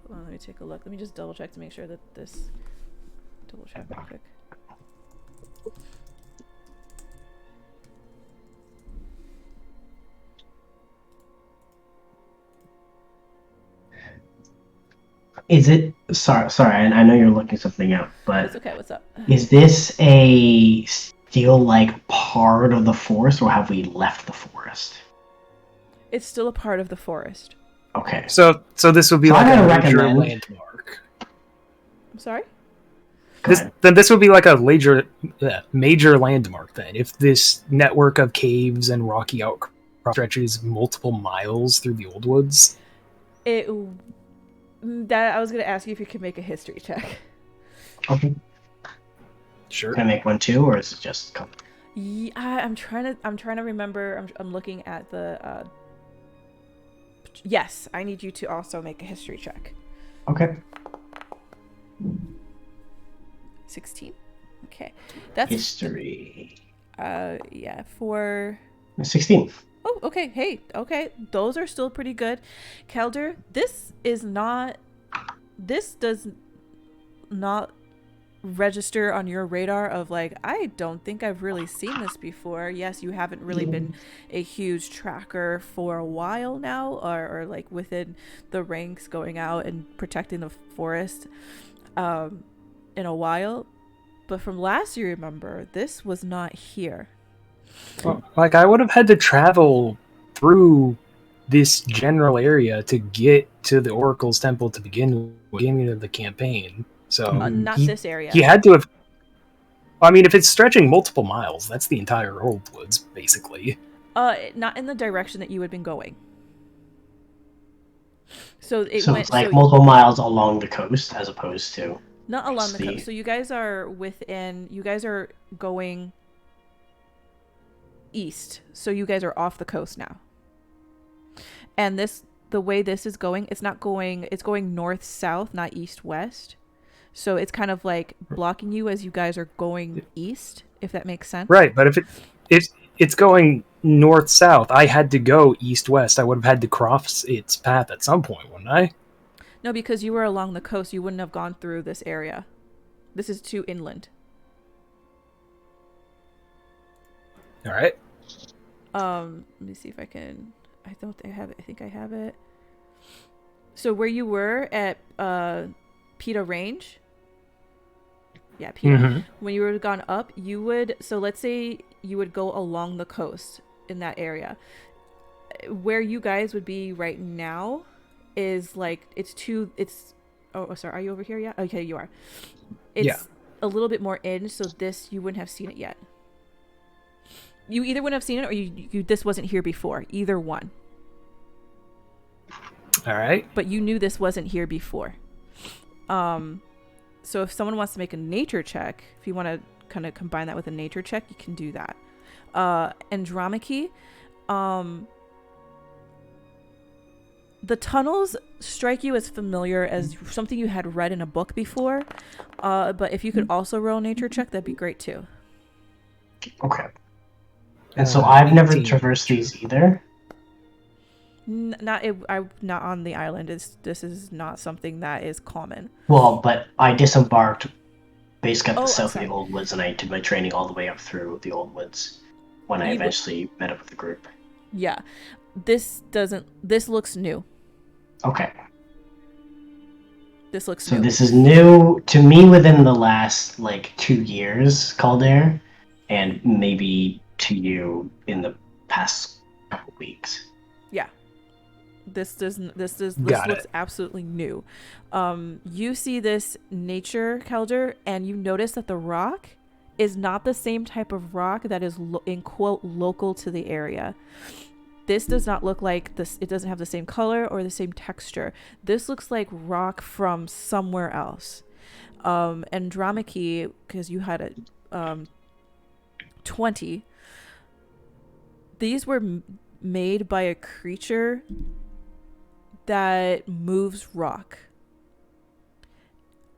Hold on, let me take a look. Let me just double check to make sure that this. Double check real quick. Is it sorry? I know you're looking something up, but It's okay. What's up? is this a still like part of the forest, or have we left the forest? It's still a part of the forest. Okay. So this would be So like I'm a gonna major recommend- landmark. I'm sorry? This would be like a major landmark then. If this network of caves and rocky outcrops stretches multiple miles through the old woods. That I was gonna ask you if you could make a history check. Okay. Sure. Can I make one too, or is it just? Yeah, I'm trying to remember. I'm looking at the. Yes, I need you to also make a history check. Okay. 16. Okay, that's History. Yeah, for 16. Oh, okay. Hey, okay. Those are still pretty good. Calder, this does not register on your radar of like, I don't think I've really seen this before. Yes, you haven't really been a huge tracker for a while now, or like within the ranks going out and protecting the forest in a while. But from last you remember, this was not here. Well, like I would have had to travel through this general area to get to the Oracle's Temple to begin with, beginning of the campaign. So Not this area. He had to have. I mean, if it's stretching multiple miles, that's the entire Old Woods, basically. Not in the direction that you had been going. So it's like multiple miles along the coast, as opposed to not along the coast. So you guys are within. You guys are going east. So you guys are off the coast now. And the way this is going, it's going north south, not east west. So it's kind of like blocking you as you guys are going east, if that makes sense. Right, but if it's going north south, I had to go east west. I would have had to cross its path at some point, wouldn't I? No, because you were along the coast, you wouldn't have gone through this area. This is too inland. All right. Let me see if I can. I have it. I think I have it. So where you were at Pita Range. Yeah, Pita. Mm-hmm. When you would have gone up, you would. So let's say you would go along the coast in that area. Where you guys would be right now is like it's. Oh, sorry. Are you over here yet? Okay, you are. It's a little bit more in, so this you wouldn't have seen it yet. You either wouldn't have seen it, or you this wasn't here before. Either one. All right. But you knew this wasn't here before. So if someone wants to make a nature check, if you want to kind of combine that with a nature check, you can do that. Andromache, the tunnels strike you as familiar as something you had read in a book before. But if you could also roll a nature check, that'd be great too. Okay. And so I've never 18. traversed these either. I'm not on the island. This is not something that is common. Well, but I disembarked basically at the I'm south of sorry. the Old Woods, and I did my training all the way up through the Old Woods when I eventually met up with the group. Yeah, this looks new. Okay. This looks So new. this is new to me within the last, 2 years, Calder, and maybe to you in the past couple weeks. Yeah. This Got looks it. absolutely new. You see this nature Kelder, and you notice that the rock is not the same type of rock that is in quote local to the area. This does not look like this. It doesn't have the same color or the same texture. This looks like rock from somewhere else. Andromache, because you had a 20. These were made by a creature that moves rock.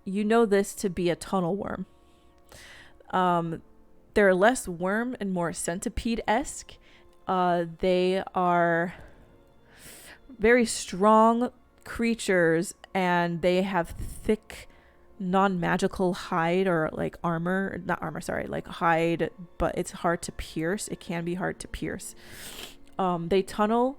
You know this to be a tunnel worm. They're less worm and more centipede-esque. They are very strong creatures, and they have thick non-magical hide, or like armor, not armor, sorry, like hide, but it's hard to pierce. It can be hard to pierce. They tunnel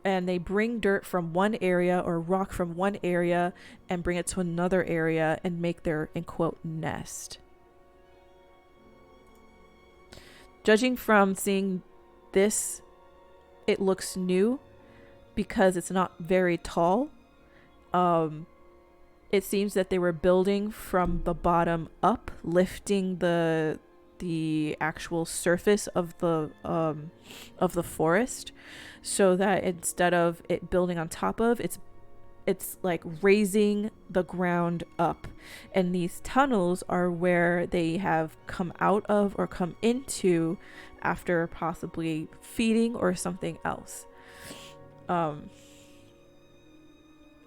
and they bring dirt from one area or rock from one area and bring it to another area and make their, in quote, nest. Judging from seeing this, it looks new because it's not very tall. It seems that they were building from the bottom up, lifting the actual surface of the forest, so that instead of it building on top of, it's like raising the ground up. And these tunnels are where they have come out of or come into after possibly feeding or something else.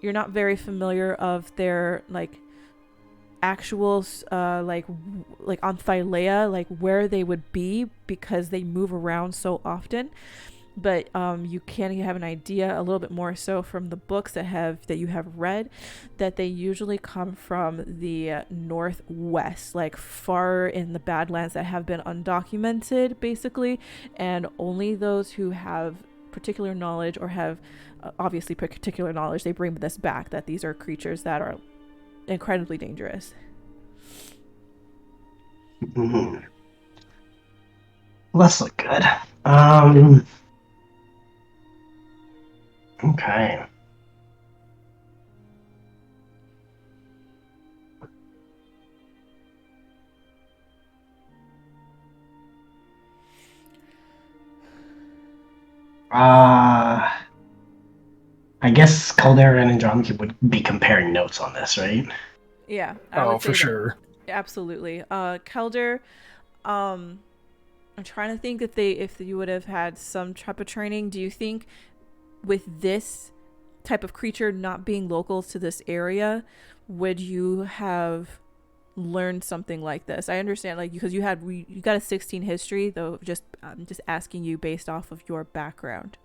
You're not very familiar of their like actual like on Thylea, like where they would be, because they move around so often. But you can have an idea a little bit more so from the books that you have read, that they usually come from the northwest, like far in the Badlands that have been undocumented, basically, and only those who have particular knowledge or have obviously particular knowledge, they bring this back, that these are creatures that are incredibly dangerous. Mm-hmm. Well, that's not good. Okay. I guess Caldera and Andromache would be comparing notes on this, right? Yeah, I would say for that. sure. Absolutely. Kelder, I'm trying to think if you would have had some type of training. Do you think with this type of creature not being local to this area, would you have learned something like this? I understand, like, because you got a 16 history, though. I'm just asking you based off of your background.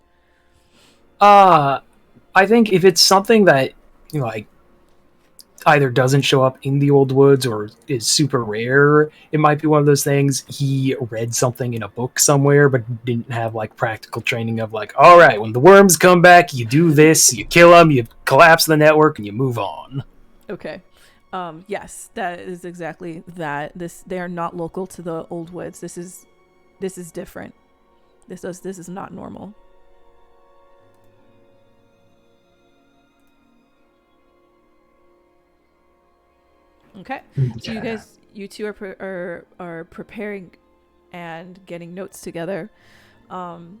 I think if it's something that, you know, like either doesn't show up in the old woods or is super rare, it might be one of those things he read something in a book somewhere but didn't have like practical training of, like, all right, when the worms come back, you do this, you kill them, you collapse the network, and you move on. Okay. Yes, that is exactly that. They are not local to the old woods. This is different. This is not normal. Okay. So you two are preparing and getting notes together. You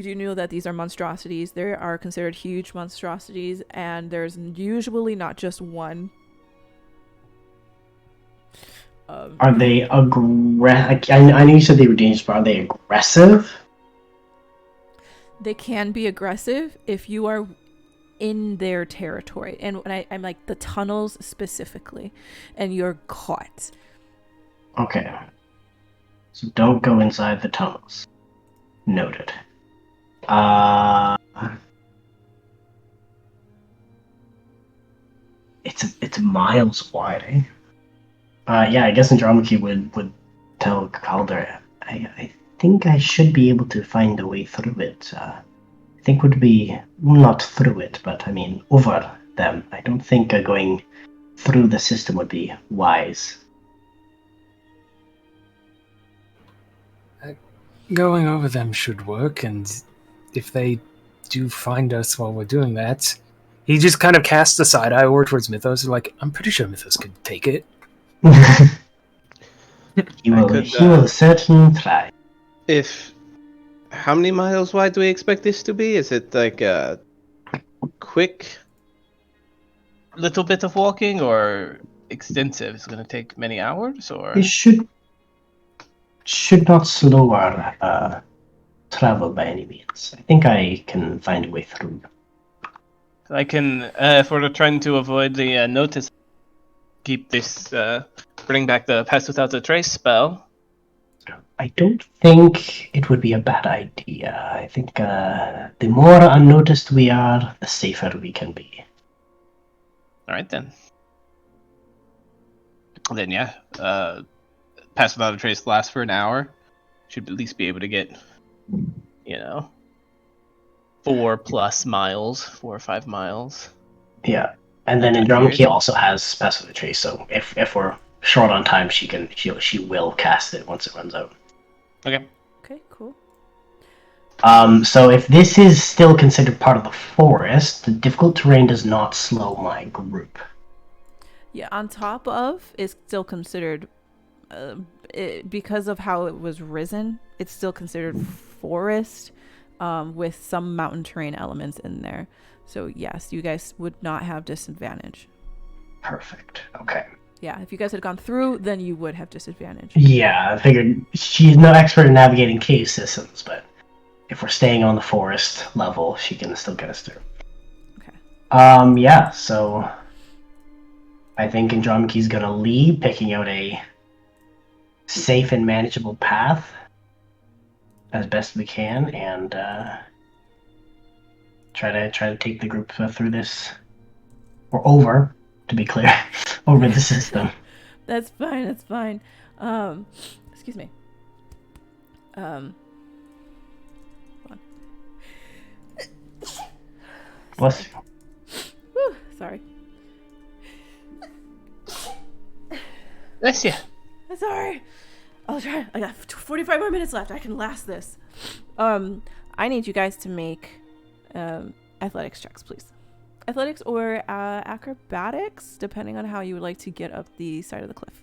do know that these are monstrosities. They are considered huge monstrosities, and there's usually not just one. Are they aggressive? I know you said they were dangerous, but are they aggressive? They can be aggressive if you are in their territory, and I'm like the tunnels specifically, and you're caught. Okay. So don't go inside the tunnels. Noted. It's miles wide, eh? Yeah, I guess Andromache would tell Calder, I think I should be able to find a way through it. I think would be not through it, but I mean over them. I don't think going through the system would be wise. Going over them should work, and if they do find us while we're doing that. He just kind of casts a side eye over towards Mythos. Like, I'm pretty sure Mythos could take it. He will certainly try. How many miles wide do we expect this to be? Is it like a quick little bit of walking or extensive? Is it going to take many hours or? It should not slow our travel by any means. I think I can find a way through. I can, if we're trying to avoid the notice, keep this, bring back the pass without a trace spell. I don't think it would be a bad idea. I think the more unnoticed we are, the safer we can be. Alright then. Then yeah, pass without a trace lasts for an hour. Should at least be able to get, 4 or 5 miles. Yeah, and then Andromache also has pass with a trace, so if we're short on time, she will cast it once it runs out. Okay. Okay, cool. So if this is still considered part of the forest, the difficult terrain does not slow my group. Yeah, on top of, it's still considered, because of how it was risen, it's still considered forest, with some mountain terrain elements in there. So yes, you guys would not have disadvantage. Perfect. Okay. Yeah, if you guys had gone through, then you would have disadvantage. Yeah, I figured she's no expert in navigating cave systems, but if we're staying on the forest level, she can still get us through. Okay. Yeah, so I think Andromache's gonna lead, picking out a safe and manageable path as best we can, and try to take the group through this, or over, to be clear, over the system. That's fine. That's fine. Excuse me. Hold on. Bless you. Whew, sorry. Bless you. Sorry. I'll try. I got 45 more minutes left. I can last this. I need you guys to make athletics checks, please. Athletics or acrobatics, depending on how you would like to get up the side of the cliff.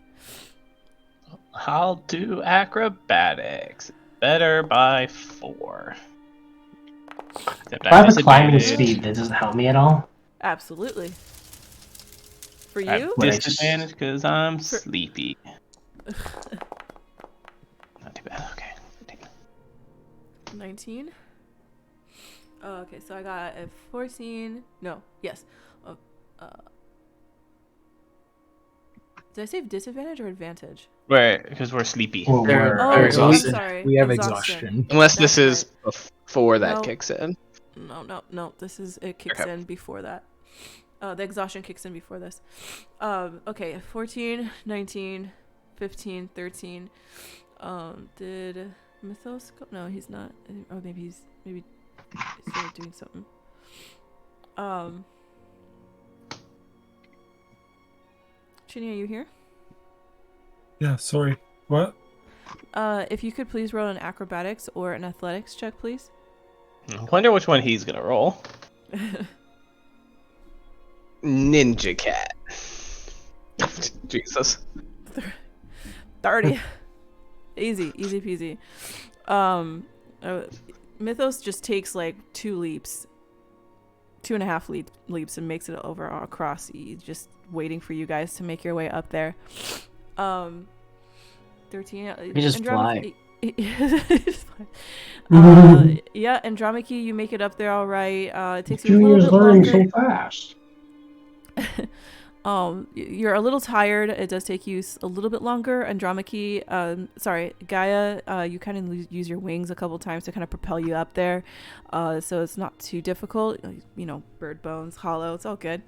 I'll do acrobatics. Better by 4. If I have a climbing speed, that doesn't help me at all. Absolutely. For I have you? disadvantage because I'm sleepy. Not too bad. Okay. 19. Oh, okay, so I got a 14. No, yes. Did I say disadvantage or advantage? Right, because we're sleepy. Well, They're Oh, exhausted. I'm sorry. We have Exhaustion. exhaustion. Unless That's this is right. before that No. kicks in. No. It kicks Okay. in before that. The exhaustion kicks in before this. Okay, 14, 19, 15, 13. Did Mythos go? No, he's not. Oh, maybe he's still doing something. Chinny, are you here? Yeah, sorry. What? If you could please roll an acrobatics or an athletics check, please. I wonder which one he's gonna roll. Ninja cat. Jesus. 30. Easy peasy. Mythos just takes like 2.5 leaps and makes it over across. He's just waiting for you guys to make your way up there. 13. We just fly. Yeah, Andromache, you make it up there all right. It takes you a little bit longer. fast. You're a little tired. It does take you a little bit longer. Andromache, Gaia, you kind of use your wings a couple times to kind of propel you up there. So it's not too difficult. Bird bones, hollow, it's all good.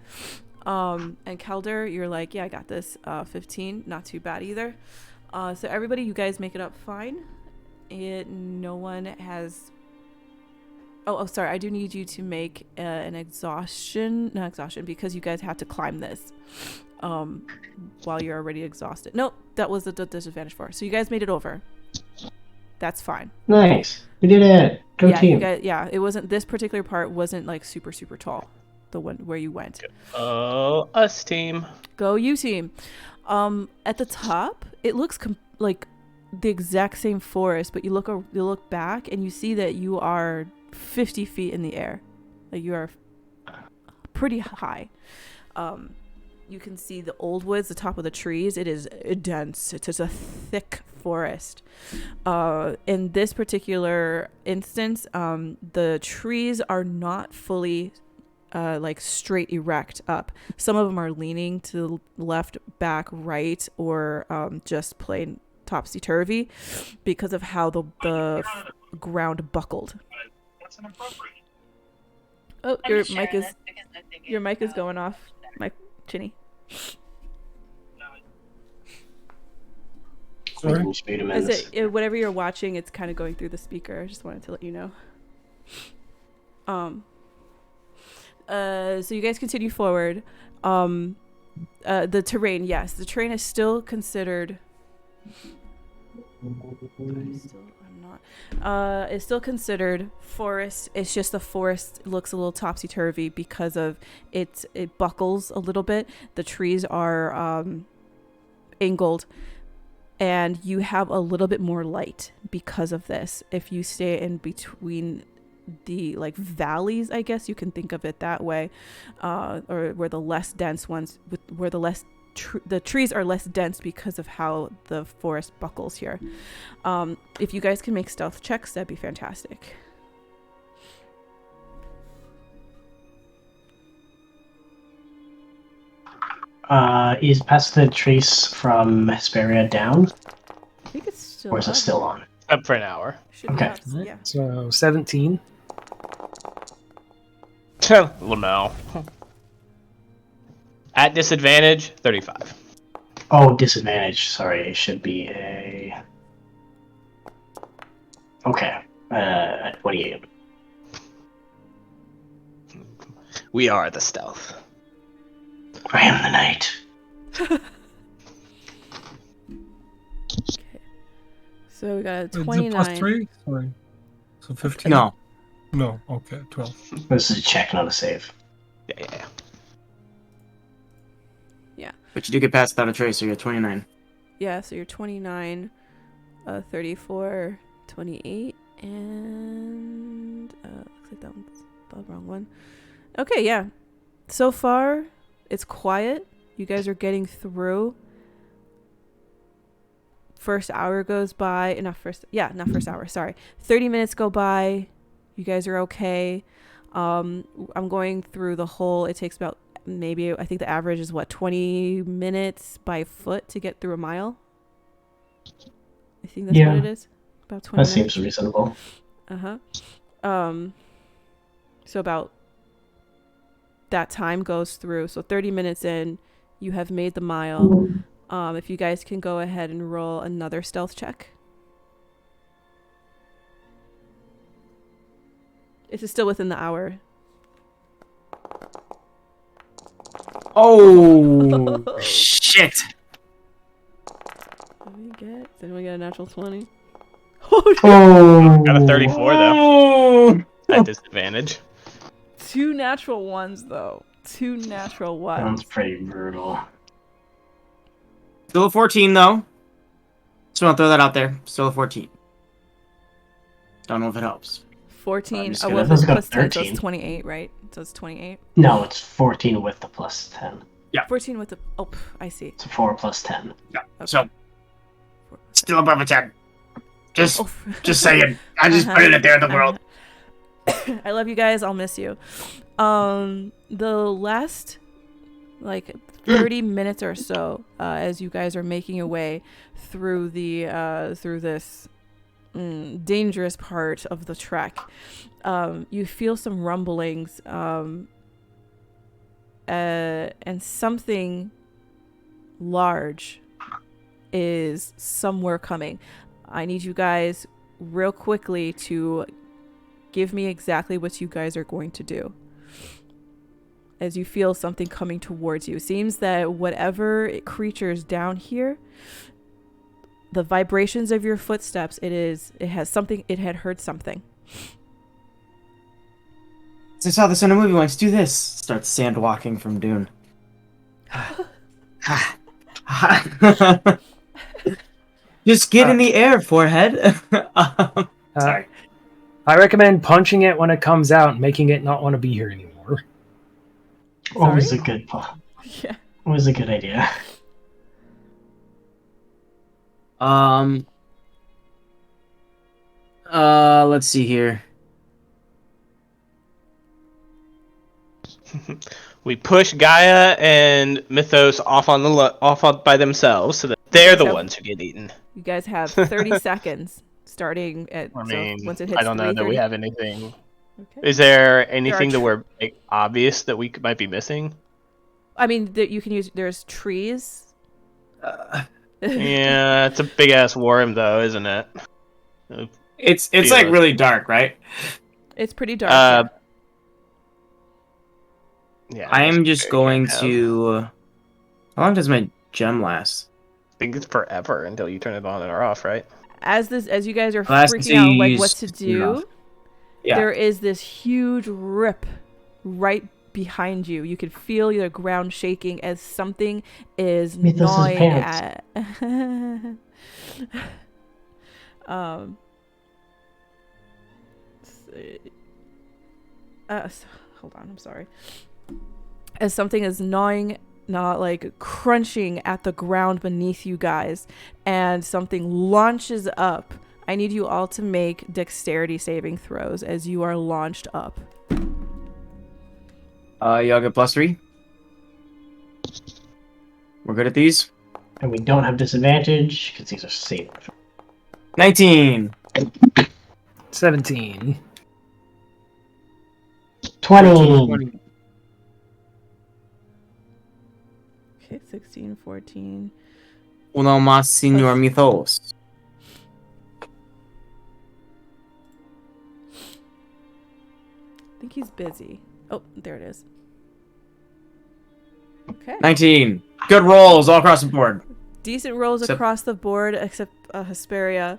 And Kelder, you're like, yeah, I got this. 15, not too bad either. So everybody, you guys make it up fine. No one has... Oh, sorry. I do need you to make not exhaustion, because you guys have to climb this while you're already exhausted. No, that was the disadvantage for. So you guys made it over. That's fine. Nice. We did it. Go yeah, team. it wasn't, this particular part wasn't like super tall. The one where you went. Oh, us team. Go you team. At the top, it looks like the exact same forest, but you look back and you see that you are 50 feet in the air. Like you are pretty high. You can see the old woods, the top of the trees. It is dense. It's just a thick forest. In this particular instance, the trees are not fully like straight erect up. Some of them are leaning to the left, back, right, or just plain topsy-turvy because of how the ground buckled. Oh, your mic is going off, Mike Chinny. Sorry? Is it whatever you're watching? It's kind of going through the speaker. I just wanted to let you know. So you guys continue forward. The terrain, yes, the terrain is still considered. It's still considered forest. It's just the forest looks a little topsy-turvy because of it buckles a little bit. The trees are angled, and you have a little bit more light because of this. If you stay in between the like valleys, I guess you can think of it that way, or where the less dense ones, where the trees are less dense because of how the forest buckles here. If you guys can make stealth checks, that'd be fantastic. Is Past the Trace from Hesperia down? I think it's still Or is it up. still on? Up for an hour. Should be Okay. up, yeah. So 17. Well, no. At disadvantage, 35. Oh, disadvantage. Sorry, it should be a... Okay. 28. We are the stealth. I am the knight. So we got a Is it 29. plus 3? Sorry. So 15? No. No, okay, 12. This is a check, not a save. Yeah. But you do get past without a trace, so you're at 29. Yeah, so you're 29, 34, 28, and looks like that one's the wrong one. Okay, yeah. So far, it's quiet. You guys are getting through. First hour goes by. Not first hour, sorry. 30 minutes go by. You guys are okay. I'm going through the whole, it takes about maybe, I think the average is 20 minutes by foot to get through a mile. I think that's what it is. About 20 That minutes. seems reasonable. So about that time goes through. So 30 minutes in, you have made the mile. If you guys can go ahead and roll another stealth check. This is still within the hour. Oh, shit. What do we get? Does anyone get a natural 20? Oh! Got a 34 though. Oh. At disadvantage. 2 natural ones, though. 2 natural ones. Sounds pretty brutal. Still a 14, though. Just want to throw that out there. Still a 14. Don't know if it helps. 14. just Oh, gonna- well, let's it's go plus 10, so 13. it's 28, right? So it's 28. No, it's 14 with the plus 10. 14 with the... Oh, I see. It's 4 plus 10. Yeah. Okay. So, still above a 10. Just Oh. saying. I just put it there in the world. I love you guys. I'll miss you. The last, 30 minutes or so, as you guys are making your way through through this dangerous part of the trek, you feel some rumblings, and something large is somewhere coming. I need you guys real quickly to give me exactly what you guys are going to do as you feel something coming towards you. It seems that whatever creature's down here, the vibrations of your footsteps, it had heard something. I saw this in a movie once. Do this. Starts sand walking from Dune. Just get in the air, forehead. Sorry. I recommend punching it when it comes out and making it not want to be here anymore. Always Sorry? a good Yeah. always a good idea. Let's see here. We push Gaia and Mythos off by themselves, so that they're the ones who get eaten. You guys have 30 seconds starting at. I so mean, once it hits I don't know that we 3:30. have anything. Okay. Is there anything that tr- we're obvious that we might be missing? I mean, that you can use. There's trees. Yeah, it's a big ass worm, though, isn't it? It's Yeah. like really dark, right? It's pretty dark. Uh, here. Yeah. I am just going have. to. How long does my gem last? I think it's forever until you turn it on or off, right? As you guys are Last freaking until out, you like use what to turn it off. do, Yeah. there is this huge rip right behind you. You can feel the ground shaking as something is Mythos' gnawing pants. at. Hold on, I'm sorry. As something is gnawing, not like crunching at the ground beneath you guys, and something launches up. I need you all to make dexterity saving throws as you are launched up. Y'all get +3. We're good at these. And we don't have disadvantage because these are safe. 19. 17. 20. Okay, 16, 14. Uno más, señor Mythos. I think he's busy. Oh, there it is. Okay. 19. Good rolls all across the board. Decent rolls Except- across the board, except Hesperia.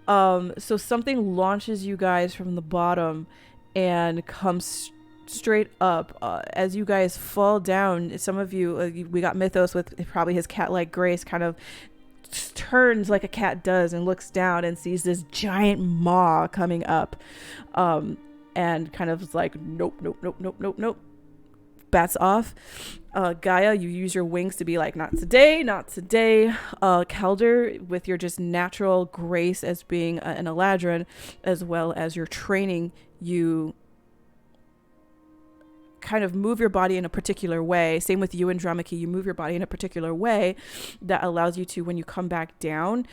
So something launches you guys from the bottom and comes straight up. As you guys fall down, some of you, we got Mythos with probably his cat-like grace, kind of turns like a cat does and looks down and sees this giant maw coming up, and kind of is like, nope, bats off. Gaia, you use your wings to be like, not today. Kelder, with your just natural grace as being an Eladrin, as well as your training, you kind of move your body in a particular way. Same with you and Dramaki, you move your body in a particular way that allows you to, when you come back down,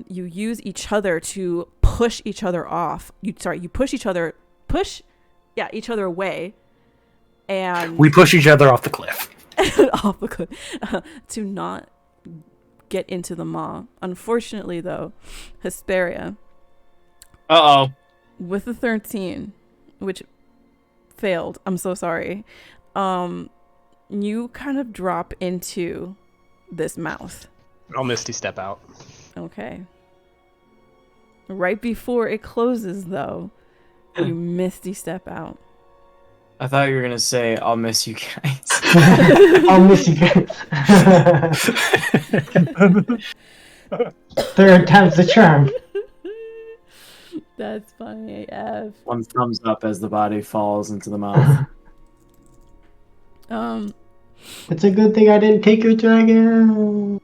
you use each other to push each other off. You push each other away. And We push each other off the cliff. off the cliff to not get into the maw. Unfortunately, though, Hesperia with the 13, which failed. I'm so sorry. You kind of drop into this mouth. I'll Misty step out. Okay. Right before it closes, though, you Misty step out. I thought you were gonna say, "I'll miss you guys." I'll miss you guys. Third time's the charm. That's funny AF. One thumbs up as the body falls into the mouth. It's a good thing I didn't take your dragon.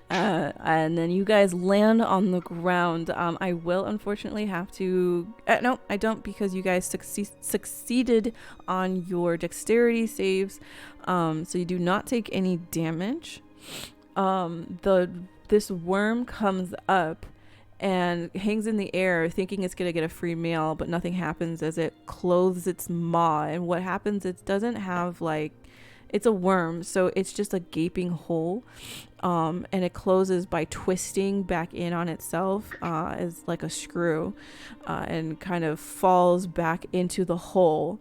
And then you guys land on the ground. I will unfortunately have to... no, I don't, because you guys succeeded on your dexterity saves. So you do not take any damage. This worm comes up and hangs in the air thinking it's going to get a free meal, but nothing happens as it clothes its maw. And what happens, it doesn't have like... It's a worm, so it's just a gaping hole, and it closes by twisting back in on itself as like a screw, and kind of falls back into the hole.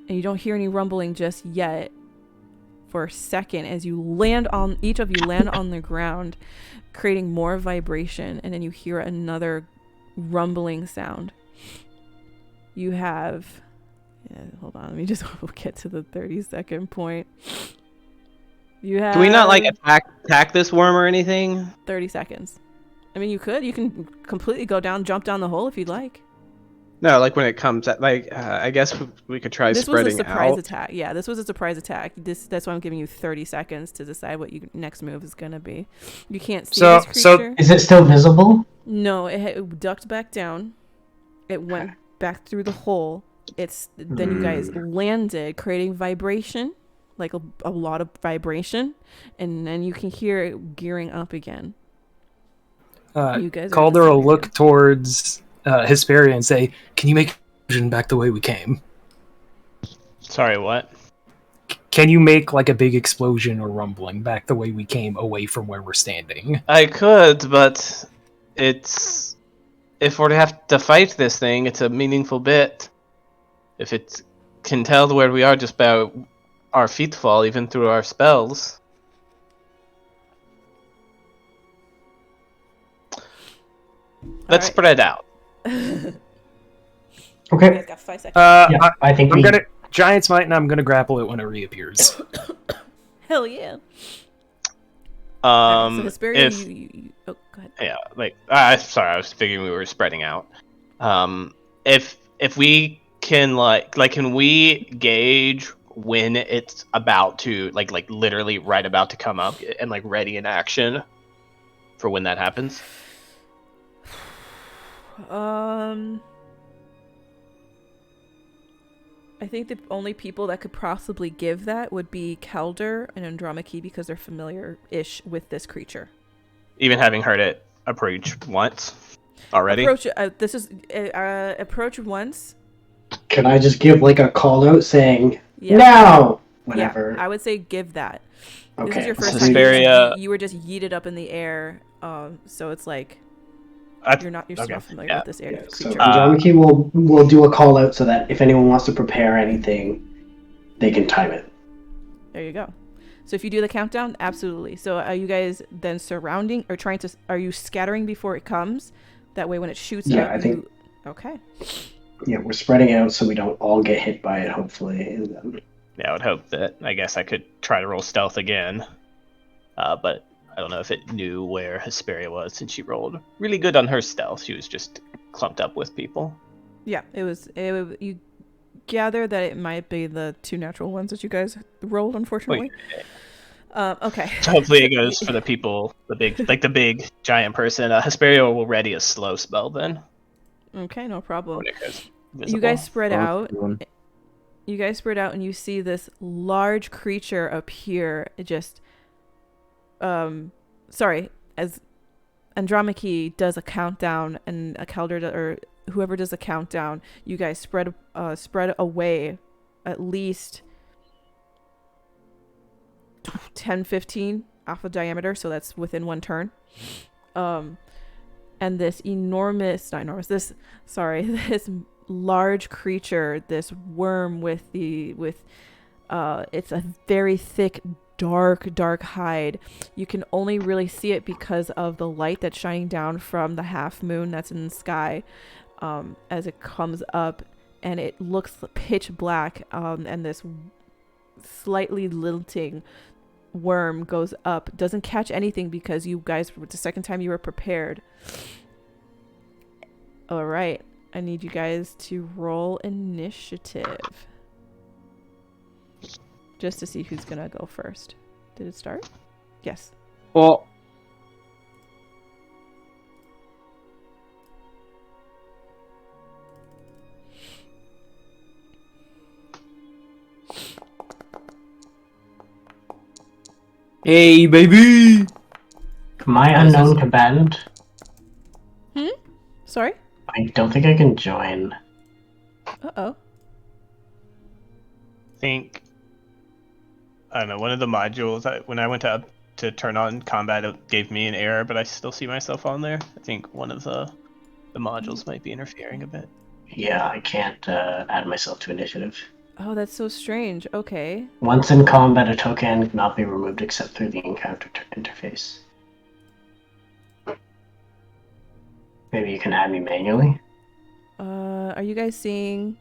And you don't hear any rumbling just yet for a second as each of you land on the ground, creating more vibration, and then you hear another rumbling sound. You have... Yeah, hold on, let me just get to the 30-second point. You have... Can we not like attack this worm or anything? 30 seconds. I mean, you could. You can completely go down, jump down the hole if you'd like. No, like when it comes at like I guess we could try This spreading was a surprise out. attack. Yeah, this was a surprise attack. That's why I'm giving you 30 seconds to decide what your next move is gonna be. You can't see this creature. Is it still visible? No, it ducked back down. It went back through the hole. Then you guys landed, creating vibration, like a lot of vibration, and then you can hear it gearing up again. You guys Calder will look towards Hesperia and say, "Can you make vision back the way we came? Sorry, what? Can you make like a big explosion or rumbling back the way we came, away from where we're standing?" I could, but it's if we're to have to fight this thing, it's a meaningful bit. If it can tell where we are just by our feetfall, even through our spells. Let's spread out. You Okay. guys got 5 seconds. Yeah, I think I'm we... gonna Giant Smite and I'm gonna grapple it when it reappears. Hell yeah. So Hesperia, If oh, go ahead. yeah, like sorry, I was figuring we were spreading out. If we can can we gauge when it's about to like literally right about to come up and like ready in action for when that happens? I think the only people that could possibly give that would be Calder and Andromache because they're familiar-ish with this creature. Even having heard it approach once already. Approach once. Can I just give like a call out saying Yeah. now? Whenever. Yeah, I would say give that. This is Okay. your first Hesperia- time. You were just yeeted up in the air, so it's like you're still not familiar with this Yeah, so creature. Andromache will do a call out so that if anyone wants to prepare anything, they can time it. There you go. So if you do the countdown, absolutely. So are you guys then surrounding or trying to? Are you scattering before it comes? That way, when it shoots, Yeah, out, I think. Okay. Yeah, we're spreading out so we don't all get hit by it. Hopefully. And then... Yeah, I would hope that. I guess I could try to roll stealth again, but I don't know if it knew where Hesperia was since she rolled really good on her stealth. She was just clumped up with people. Yeah, it was. You gather that it might be the two natural ones that you guys rolled, unfortunately. Okay. So hopefully it goes for the people, the big giant person. Hesperia will ready a slow spell then. Okay, no problem. When it goes You guys visible. spread out. You guys spread out, and you see this large creature appear. It just, as Andromache does a countdown, and a Calder or whoever does a countdown, you guys spread away, at least 10, 15 off the diameter, so that's within one turn. And this this large creature, this worm it's a very thick, dark hide. You can only really see it because of the light that's shining down from the half moon that's in the sky, as it comes up, and it looks pitch black, and this slightly lilting worm goes up, doesn't catch anything because you guys, the second time you were prepared. All right, I need you guys to roll initiative just to see who's gonna go first. Did it start? Yes. Well, hey, baby. My unknown combatant. Sorry? I don't think I can join. Uh-oh. I don't know, one of the modules, when I went to turn on combat, it gave me an error, but I still see myself on there. I think one of the modules might be interfering a bit. Yeah, I can't add myself to initiative. Oh, that's so strange. Okay. Once in combat, a token cannot be removed except through the encounter interface. Maybe you can add me manually. Are you guys seeing?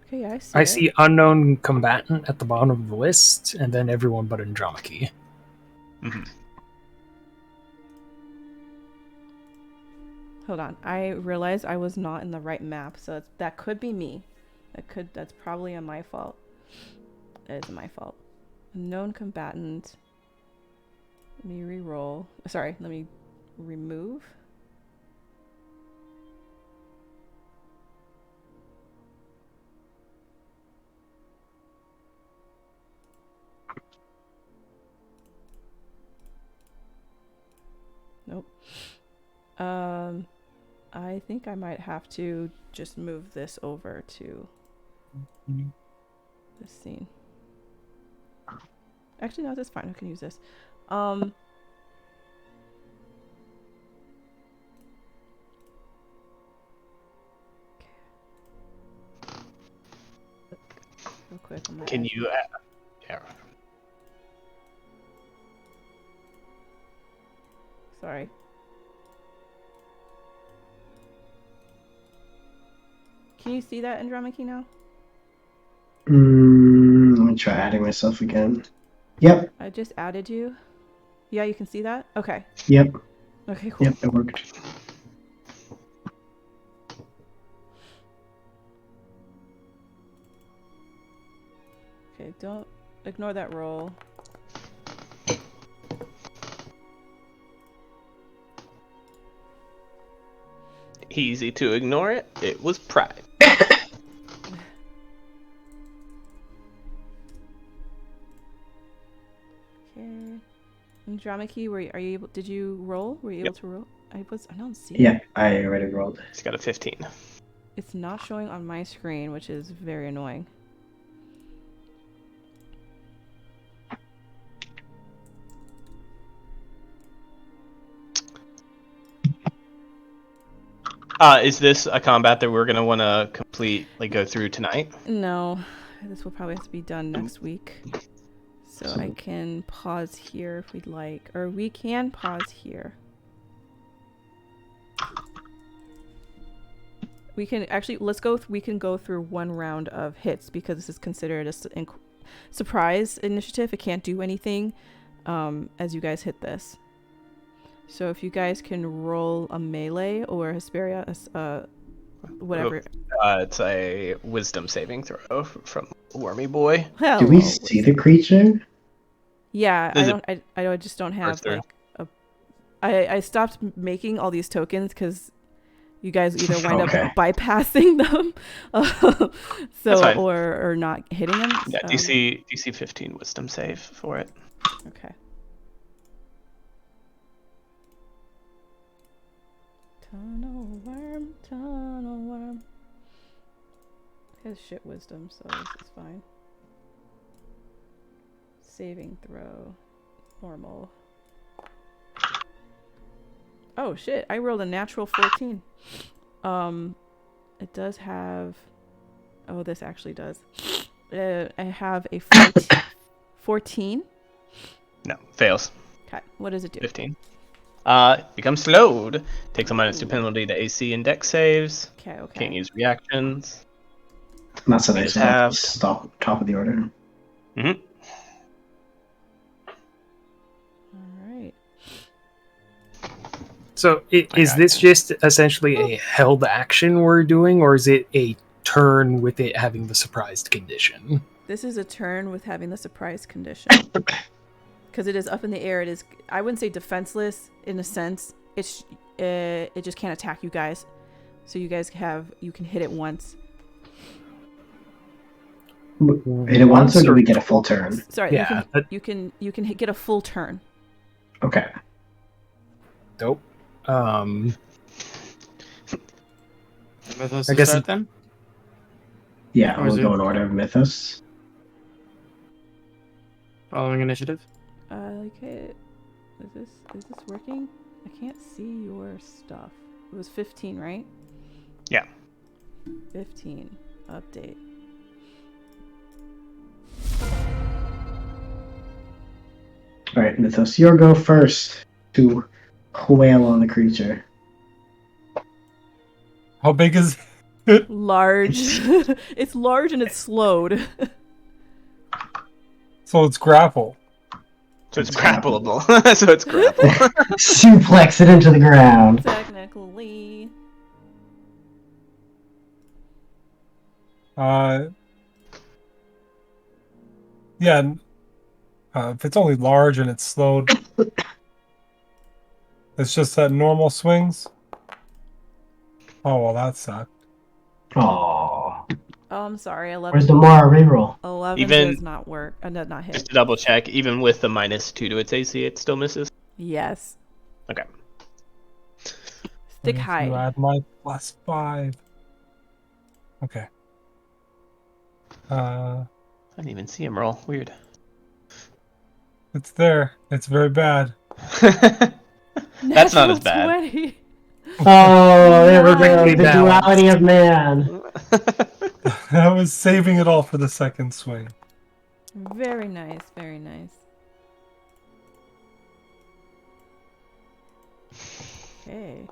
Okay, yeah, I see. I it. see unknown combatant at the bottom of the list, and then everyone but Andromache. Hold on. I realized I was not in the right map, so that could be me. That's probably my fault. It is my fault. Known combatant. Let me re-roll. Sorry, let me remove. Nope. I think I might have to just move this over to this scene. Actually, no, that's fine. I can use this. Real quick. Can you? Yeah. Sorry. Can you see that Andromache now? Let me try adding myself again. Yep. I just added you. Yeah, you can see that? Okay. Yep. Okay, cool. Yep, it worked. Okay, don't ignore that roll. Easy to ignore it. It was pride. Okay. Andromache, are you able? Did you roll? Were you able to roll? I don't see it. Yeah, I already rolled. It's got a 15. It's not showing on my screen, which is very annoying. Is this a combat that we're gonna want to go through tonight? No, this will probably have to be done next week. So I can pause here if we'd like, or we can pause here. We can actually we can go through one round of hits because this is considered a surprise initiative. It can't do anything as you guys hit this. So if you guys can roll a melee or Hesperia, whatever. It's a wisdom saving throw from Wormy Boy. Hello, Do we see the creature? Yeah, Is I just don't have through? like a. I stopped making all these tokens because you guys either wind Okay. up bypassing them, That's fine. or not hitting them. Yeah, DC 15 wisdom save for it. Okay. Tunnel worm. It has shit wisdom, so this is fine. Saving throw, normal. Oh shit! I rolled a natural 14. It does have. Oh, this actually does. I have a 14. No, fails. Okay, what does it do? 15. Becomes slowed. Takes a -2 penalty to AC and Dex saves. Okay. Can't use reactions. That's a nice It's halved. stop top of the order. Mm-hmm. Alright. So is this just essentially a held action we're doing, or is it a turn with it having the surprised condition? This is a turn with having the surprise condition. Because it is up in the air. It is, I wouldn't say defenseless in a sense. It just can't attack you guys. So you guys you can hit it once. Hit it once, or do we get a full turn? Sorry, Yeah, you can get a full turn. Okay. Dope. Mythos I to guess start then? Yeah, Or is we'll it- go in order of Mythos. Following initiative? Okay. Is this working? I can't see your stuff. It was 15, right? Yeah. 15. Update. Alright, Mythos, your go first to wail on the creature. How big is Large. It's large and it's slowed. So it's grapple. So it's grappleable. So it's grapple. Suplex it into the ground. Technically. Yeah. If it's only large and it's slowed, it's just that normal swings. Oh well, that sucked. Aww. Oh, I'm sorry. 11. Where's the Mara reroll? 11 Even- does not work. Not hit. Just to double check, even with the -2 to its AC, it still misses. Yes. Okay. Stick You high. add my +5. Okay. I didn't even see him roll. Weird. It's there. It's very bad. That's not as bad. 20. Oh, there we go. Perfectly The balanced. duality of man. I was saving it all for the second swing. Very nice. Very nice. Okay.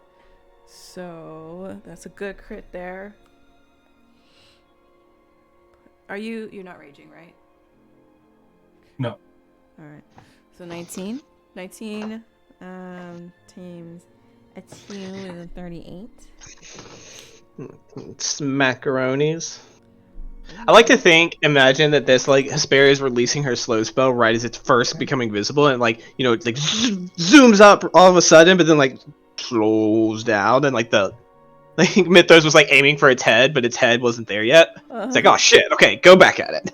So that's a good crit there. You're not raging, right? No. Alright. So 19. 19 teams a 2 is a 38. Smackaronis. I like to imagine that this, like, Hesperia is releasing her slow spell right as it's first becoming visible, and, like, you know, it, like, zooms up all of a sudden, but then, like, slows down, and, like, Mythos was, like, aiming for its head, but its head wasn't there yet. It's like, oh, shit, okay, go back at it.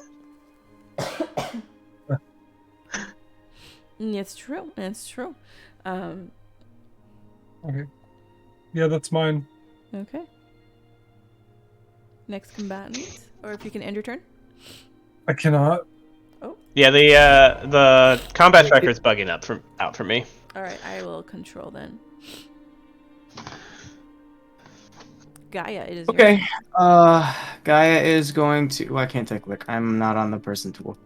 It's true. It's true. Okay. Yeah, that's mine. Okay. Next combatant, or if you can end your turn. I cannot. Yeah, the combat tracker is bugging out for me. All right, I will control then. Gaia, it is your Okay. turn. Gaia is going to. Well, I can't take click. I'm not on the person tool.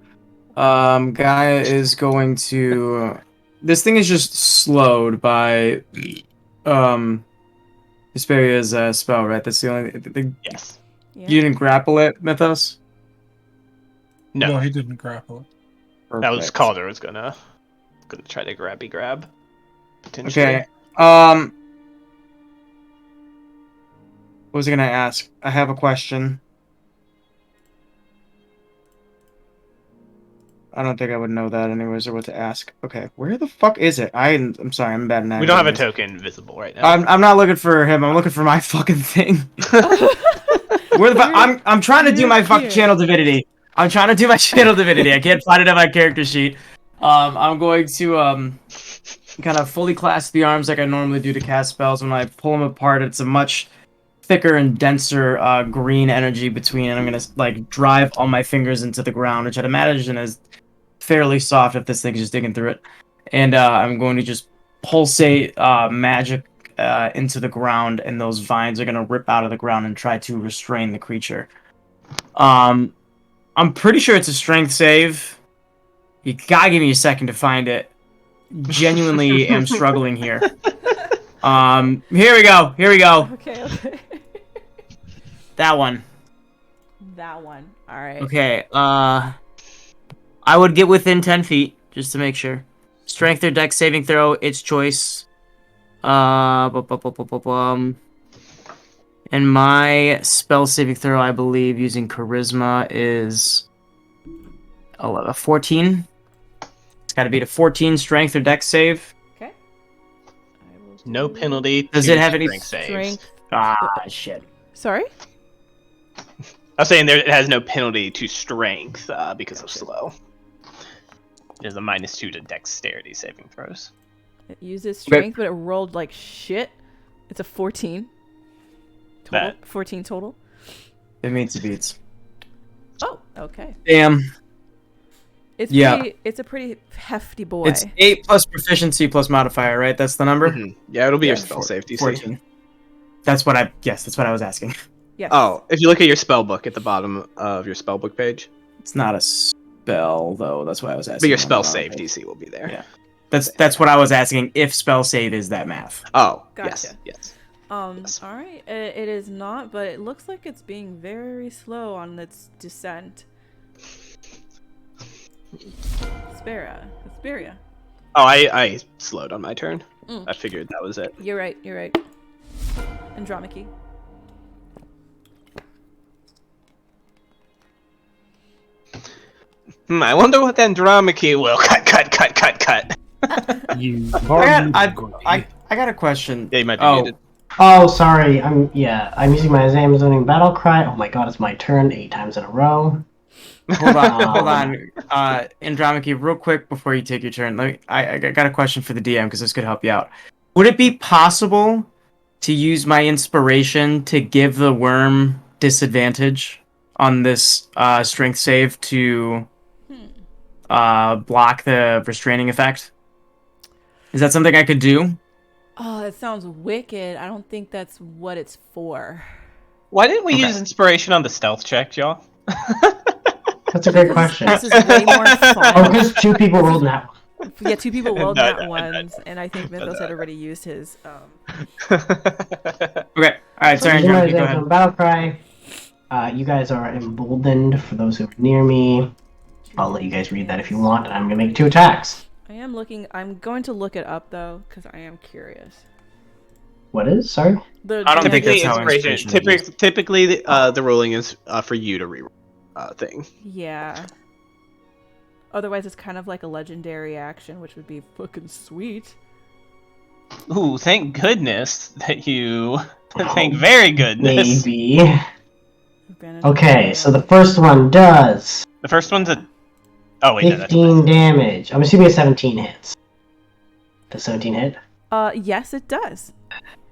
Gaia is going to. This thing is just slowed by, Hesperia's spell, right? That's the only. Yes. Yeah. You didn't grapple it, Mythos. No, he didn't grapple it. that was Perfect. Calder was gonna try to grab. Potentially. Okay. What was I gonna ask? I have a question. I don't think I would know that anyways, or what to ask. Okay, where the fuck is it? I'm sorry, I'm bad at We don't have a navigating token visible right now. this. I'm not looking for him. I'm looking for my fucking thing. Where the fuck? I'm trying to do my fucking channel divinity. I'm trying to do my channel divinity. I can't find it on my character sheet. I'm going to kind of fully clasp the arms like I normally do to cast spells. When I pull them apart, it's a much thicker and denser green energy between, and I'm gonna like drive all my fingers into the ground, which I'd imagine is fairly soft if this thing's just digging through it. And I'm going to just pulsate magic into the ground, and those vines are gonna rip out of the ground and try to restrain the creature. I'm pretty sure it's a strength save. You gotta give me a second to find it. Genuinely am struggling here. Here we go. Okay. That one. That one. All right. Okay, I would get within 10 feet, just to make sure. Strength or dex saving throw, its choice. And my spell saving throw, I believe, using charisma is 14. It's gotta be a 14 strength or dex save. Okay. I will No do- penalty. Does to it have any strength saves. Strength. Shit. Sorry? I was saying it has no penalty to strength because of slow. There's a -2 to dexterity saving throws. It uses strength, but it rolled like shit. It's a 14. Total. That- 14 total. It means it beats. Oh, okay. Damn. It's it's a pretty hefty boy. It's 8 plus proficiency plus modifier, right? That's the number? Mhm. Yeah, it'll be your Yeah, spell safety. 14. That's what I was asking. Yes. Oh, if you look at your spell book at the bottom of your spell book page, It's not a spell, though. That's why I was asking. but your on spell the save page. DC will be there. Yeah. That's what I was asking. If spell save is that math. Oh, Gotcha. yes. All right. It is not, but it looks like it's being very slow on its descent. Hesperia. Oh, I slowed on my turn. I figured that was it. You're right. Andromache. I wonder what Andromache will cut. You I got a question. Yeah, you might be Oh, muted. Oh, sorry. I'm using my Amazoning battle cry. Oh my god, it's my turn 8 times in a row. hold on. Andromache, real quick before you take your turn. I got a question for the DM because this could help you out. Would it be possible to use my inspiration to give the worm disadvantage on this strength save to block the restraining effect? Is that something I could do? Oh, that sounds wicked. I don't think that's what it's for. Why didn't we use inspiration on the stealth check, y'all? That's a great question. This is way more fun. Oh, because 2 people rolled that one. Yeah, 2 people rolled No, that no, ones, and I think Mythos had already used his. Okay. All right. So Sorry, using my Andromache. Go Amazoning ahead. battle cry. You guys are emboldened for those who are near me. I'll let you guys read that if you want. I'm gonna make 2 attacks. I'm going to look it up though, because I am curious. What is? Sorry. I don't think Typically, that's how inspiration. inspiration is. Typically, the rolling is for you to reroll thing. Yeah. Otherwise, it's kind of like a legendary action, which would be fucking sweet. Ooh, thank goodness that you. Thank very goodness. Maybe. Advantage Okay, on so the first one does The first one's a. Oh wait, no, that's 15 damage. I'm assuming a 17 hits. Does 17 hit? Yes, it does.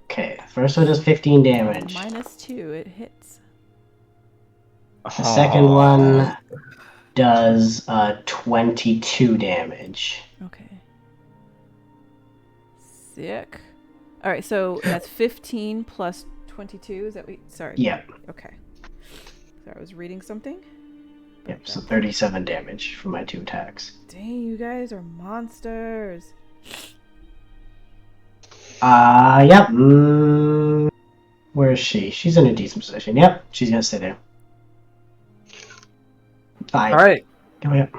Okay, first one does 15 damage. -2, it hits. The second one does 22 damage. Okay. Sick. All right, so that's 15 plus 22. Is that what? Sorry. Yeah. Okay. So I was reading something. Yep, so 37 damage for my 2 attacks. Dang, you guys are monsters. Yep. Where is she? She's in a decent position. Yep, she's gonna stay there. Fine. All right. Go ahead.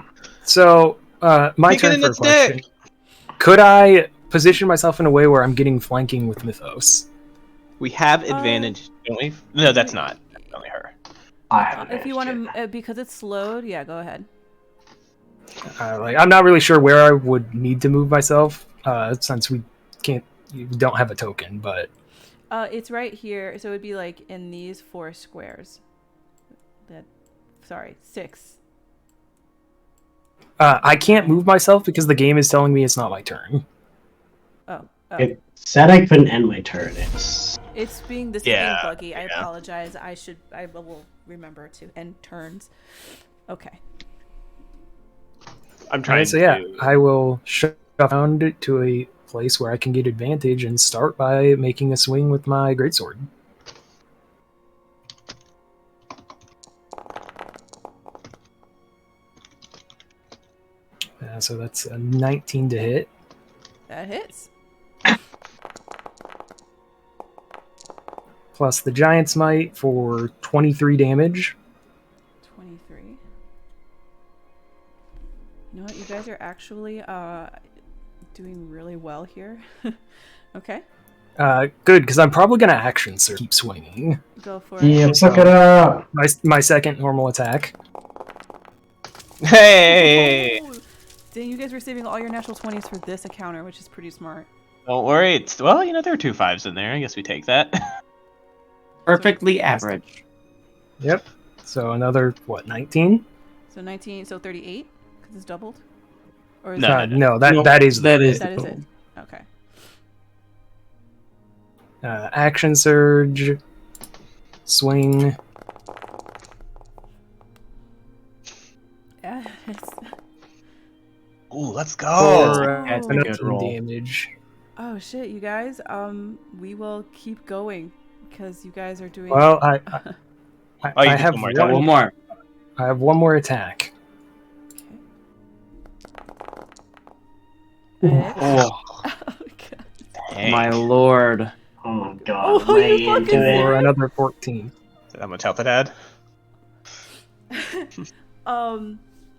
So, my Kick it turn in for a its question. dick. Could I position myself in a way where I'm getting flanking with Mythos? We have advantage, don't we? No, that's not. That's only her. I have If you want advantage, to, because it's slowed, yeah, go ahead. I'm not really sure where I would need to move myself, since we don't have a token. But It's right here, so it would be like in these 4 squares. Sorry, 6. I can't move myself because the game is telling me it's not my turn. Oh. It said I couldn't end my turn. It's being Yeah, buggy. I yeah. apologize. I will remember to end turns. Okay. I'm trying Alright, so yeah, to. I will shove around to a place where I can get advantage and start by making a swing with my greatsword. So that's a 19 to hit. That hits. Plus the Giant's Might for 23 damage. 23. You know what? You guys are actually doing really well here. Okay. Good, because I'm probably going to action surge, keep swinging. Go for it. Yeah, fuck it up. My second normal attack. Hey! Ooh. Dang, you guys were saving all your natural 20s for this encounter, which is pretty smart. Don't worry. Well, there are 2 5s in there. I guess we take that. Perfectly average. Yep. So another, 19? So 19, so 38, because it's doubled? Or is No. No, that is that is it? Okay. action surge, swing. Yeah, it's... Ooh, let's go. For That's a good 19 roll. damage. Oh shit, you guys. We will keep going because you guys are doing. Well, I Oh, you I did have one more Got attack. one more. I have one more attack. Okay. Oh, Oh, God. Dang. my lord. Oh my god, Oh, am I you fucking into it? Or another 14. How much health it had?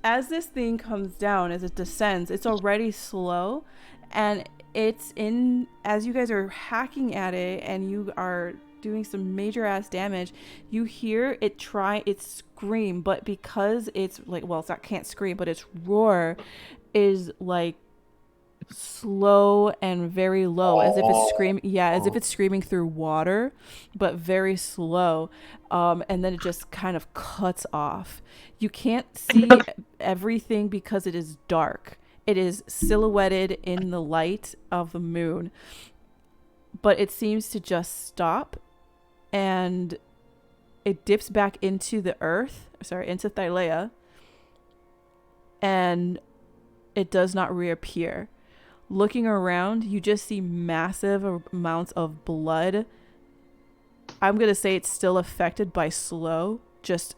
As this thing comes down, as it descends, it's already slow, and it's in, as you guys are hacking at it and you are doing some major ass damage, you hear it scream, but because it's like, well, it's not, can't scream, but its roar is like slow and very low, as if it's screaming through water, but very slow. And then it just kind of cuts off. You can't see everything because it is dark. It is silhouetted in the light of the moon, but it seems to just stop, and it dips back into the earth, into Thylea, and it does not reappear. Looking around, you just see massive amounts of blood. I'm going to say it's still affected by slow, just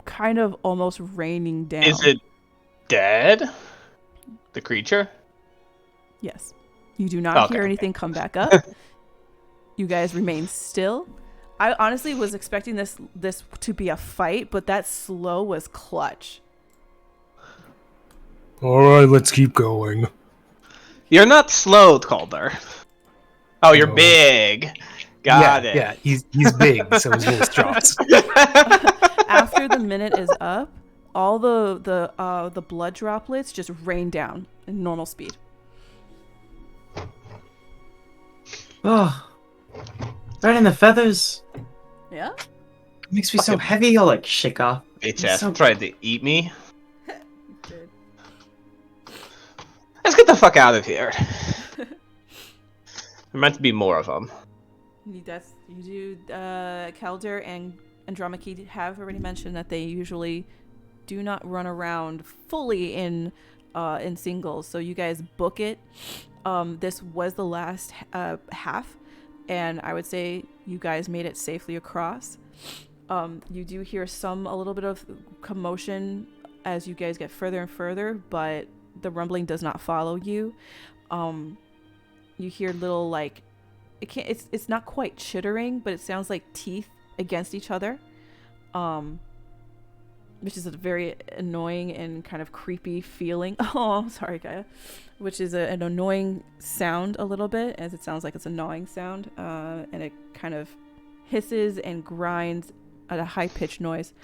kind of almost raining down. Is it dead? The creature? Yes. You do not hear anything come back up. You guys remain still. I honestly was expecting this to be a fight, but that slow was clutch. Alright, let's keep going. You're not slow, Calder. Oh, you're No. big. Got it. Yeah, he's big, so his voice drops. After the minute is up, all the blood droplets just rain down in normal speed. Oh, right in the feathers. Yeah? It makes me so heavy. I'll like shake off. HS tried to eat me. Good. Let's get the fuck out of here. There meant to be more of them. Calder and Andromache have already mentioned that they usually do not run around fully in singles, so you guys book it. This was the last half, and I would say you guys made it safely across. You do hear a little bit of commotion as you guys get further and further, but the rumbling does not follow you. You hear little, like, it's not quite chittering, but it sounds like teeth against each other, which is a very annoying and kind of creepy feeling. Oh, sorry, Gaia. Which is an annoying sound a little bit, as it sounds like it's a gnawing sound, and it kind of hisses and grinds at a high-pitched noise.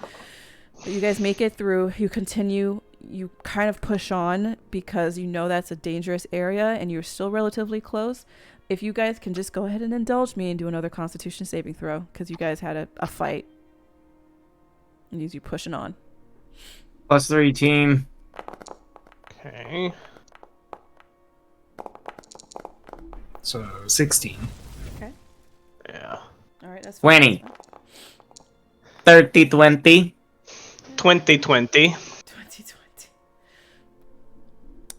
But you guys make it through. You continue. You kind of push on because you know that's a dangerous area, and you're still relatively close. If you guys can just go ahead and indulge me and do another Constitution saving throw, because you guys had a fight. And you pushing on. +3 team. Okay. So 16. Okay. Yeah. All right, that's fine. 20. 30-20. 2020. 2020.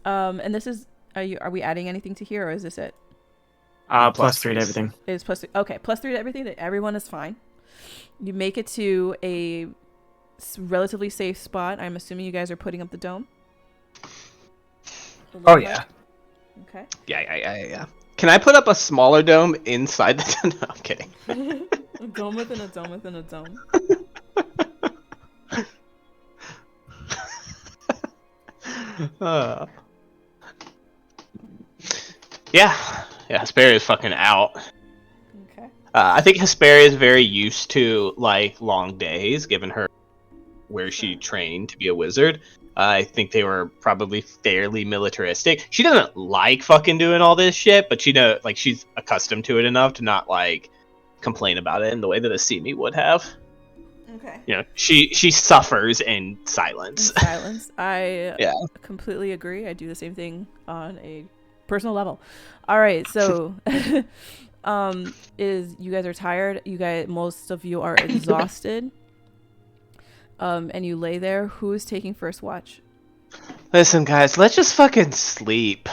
And this is, are we adding anything to here, or is this it? +3 to everything. It is +3. Okay, +3 to everything. That everyone is fine. You make it to a relatively safe spot. I'm assuming you guys are putting up the dome. Oh, yeah. Okay. Yeah. Can I put up a smaller dome inside the dome? No, I'm kidding. A dome within a dome within a dome. Yeah, Hesperia is fucking out. Okay. I think Hesperia is very used to like long days, given her where she trained to be a wizard. I think they were probably fairly militaristic. She doesn't like fucking doing all this shit, but she's accustomed to it enough to not like complain about it in the way that a Simi would have. Okay. You know, she suffers in silence. I Yeah. completely agree. I do the same thing on a personal level. All right, so you guys are tired. Most of you are exhausted. And you lay there. Who is taking first watch? Listen, guys, let's just fucking sleep.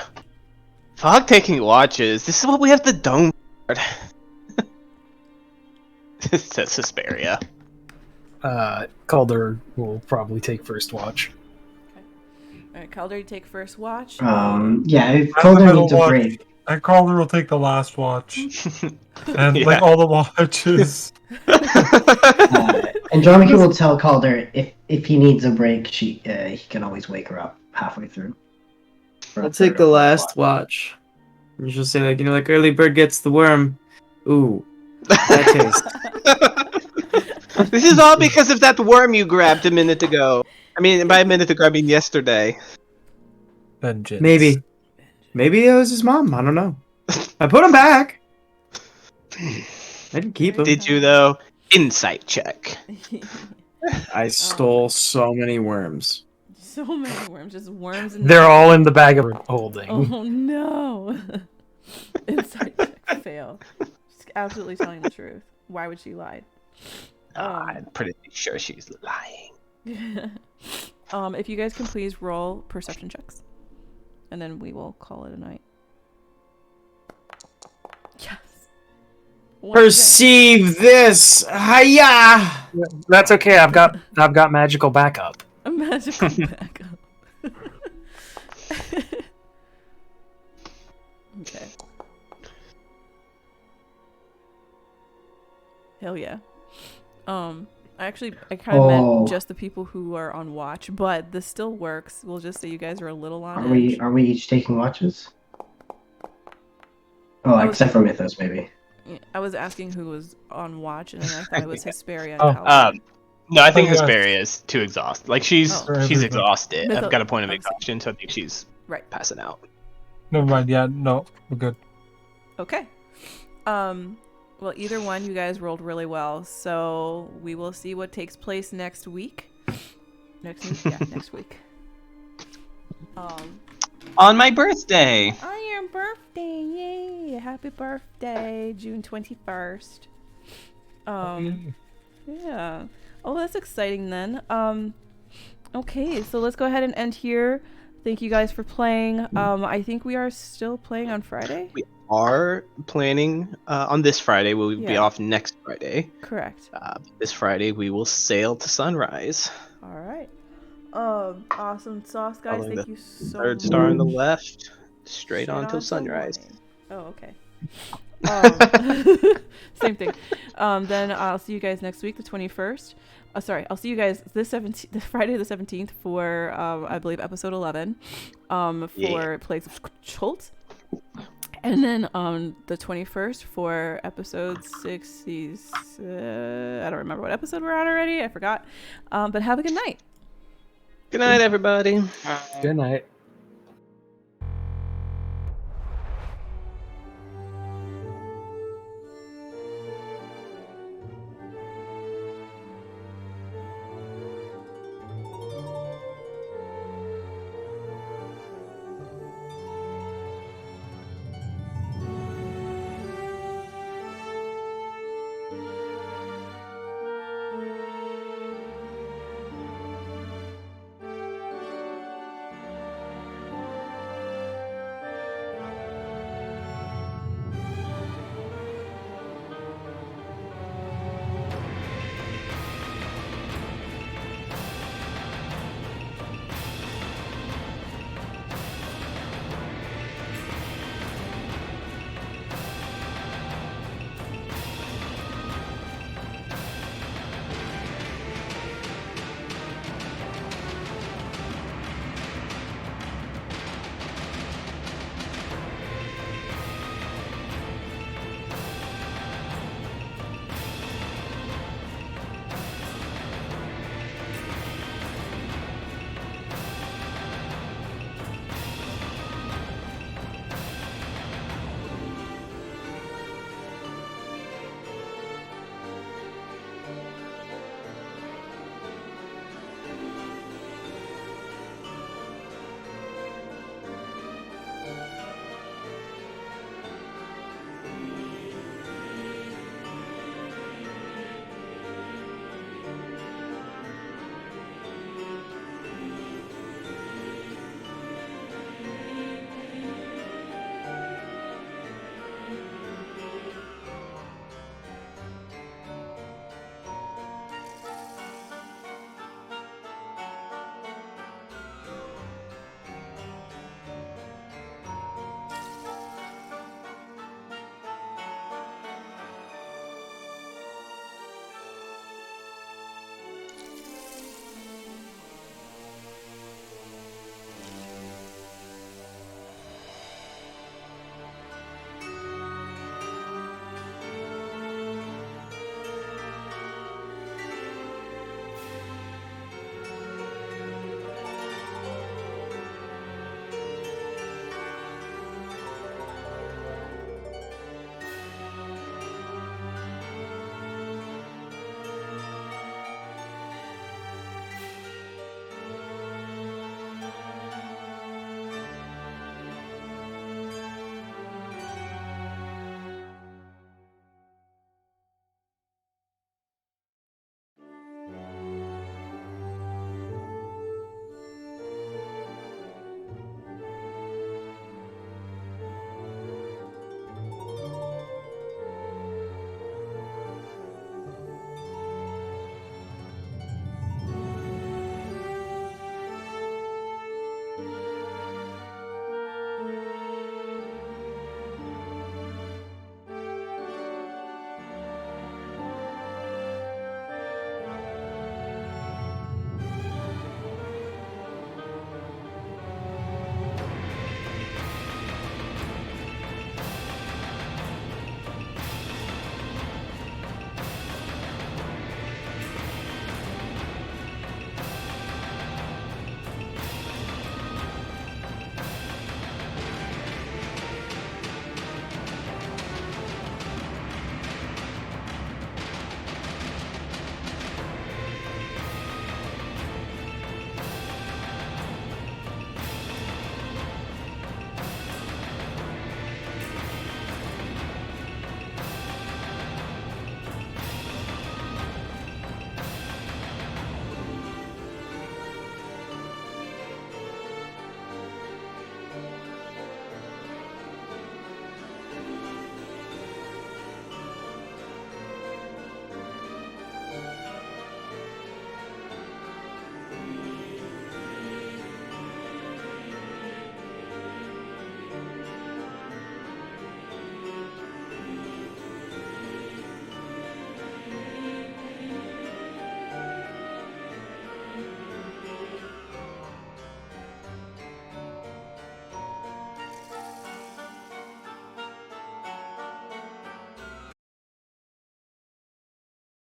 Fuck taking watches. This is what we have the dome for. Says Hesperia. Calder will probably take first watch. Alright, Calder, you take first watch. Yeah, if I'm the Calder middle needs a watch. break. And Calder will take the last watch. And Yeah. like all the watches. Andromache will tell Calder if he needs a break, he can always wake her up halfway through. For a I'll third take the or fourth last watch. You should say like like early bird gets the worm. Ooh, that taste. This is all because of that worm you grabbed a minute ago. I mean, by a minute ago, I mean yesterday. Vengeance. Maybe it was his mom. I don't know. I put him back. I didn't keep him. Did you though? Insight check. I stole so many worms. So many worms, just worms. They're all in the bag of holding. Oh no! Inside check fail. She's absolutely telling the truth. Why would she lie? I'm pretty sure she's lying. If you guys can please roll perception checks, and then we will call it a night. Yes. Perceive this. Hiya! That's okay. I've got magical backup. A magical backup. Okay. Hell yeah. I kind of meant just the people who are on watch, but this still works. We'll just say you guys are a little on edge. Are we each taking watches? Oh, except for Mythos, maybe. I was asking who was on watch, and then I thought it was Hesperia. Oh. And Calder. No, I think Oh, yeah. Hesperia is too exhausted. Like she's everything. exhausted. Mytho- I've got a point of I'm sorry. exhaustion, so I think she's Right. passing out. Never mind. Yeah, no, we're good. Okay. Well, either one, you guys rolled really well, so we will see what takes place next week. Next week. On my birthday. On your birthday, yay! Happy birthday, June 21st. Yeah. Oh, that's exciting then. Okay, so let's go ahead and end here. Thank you guys for playing. I think we are still playing on Friday. We are planning on this Friday. We'll be Yeah. off next Friday. Correct. This Friday we will sail to sunrise. All right. Awesome sauce, guys. Following Thank the you so Third much. star on the left, straight on on till till sunrise. morning. Oh, okay. Same thing. Then I'll see you guys next week, the 21st. I'll see you guys Friday the 17th for I believe episode 11 for Plagues of Schultz. And then on the 21st for episode 60. I don't remember what episode we're on already. I forgot. But have a good night. Good night, everybody. Good night.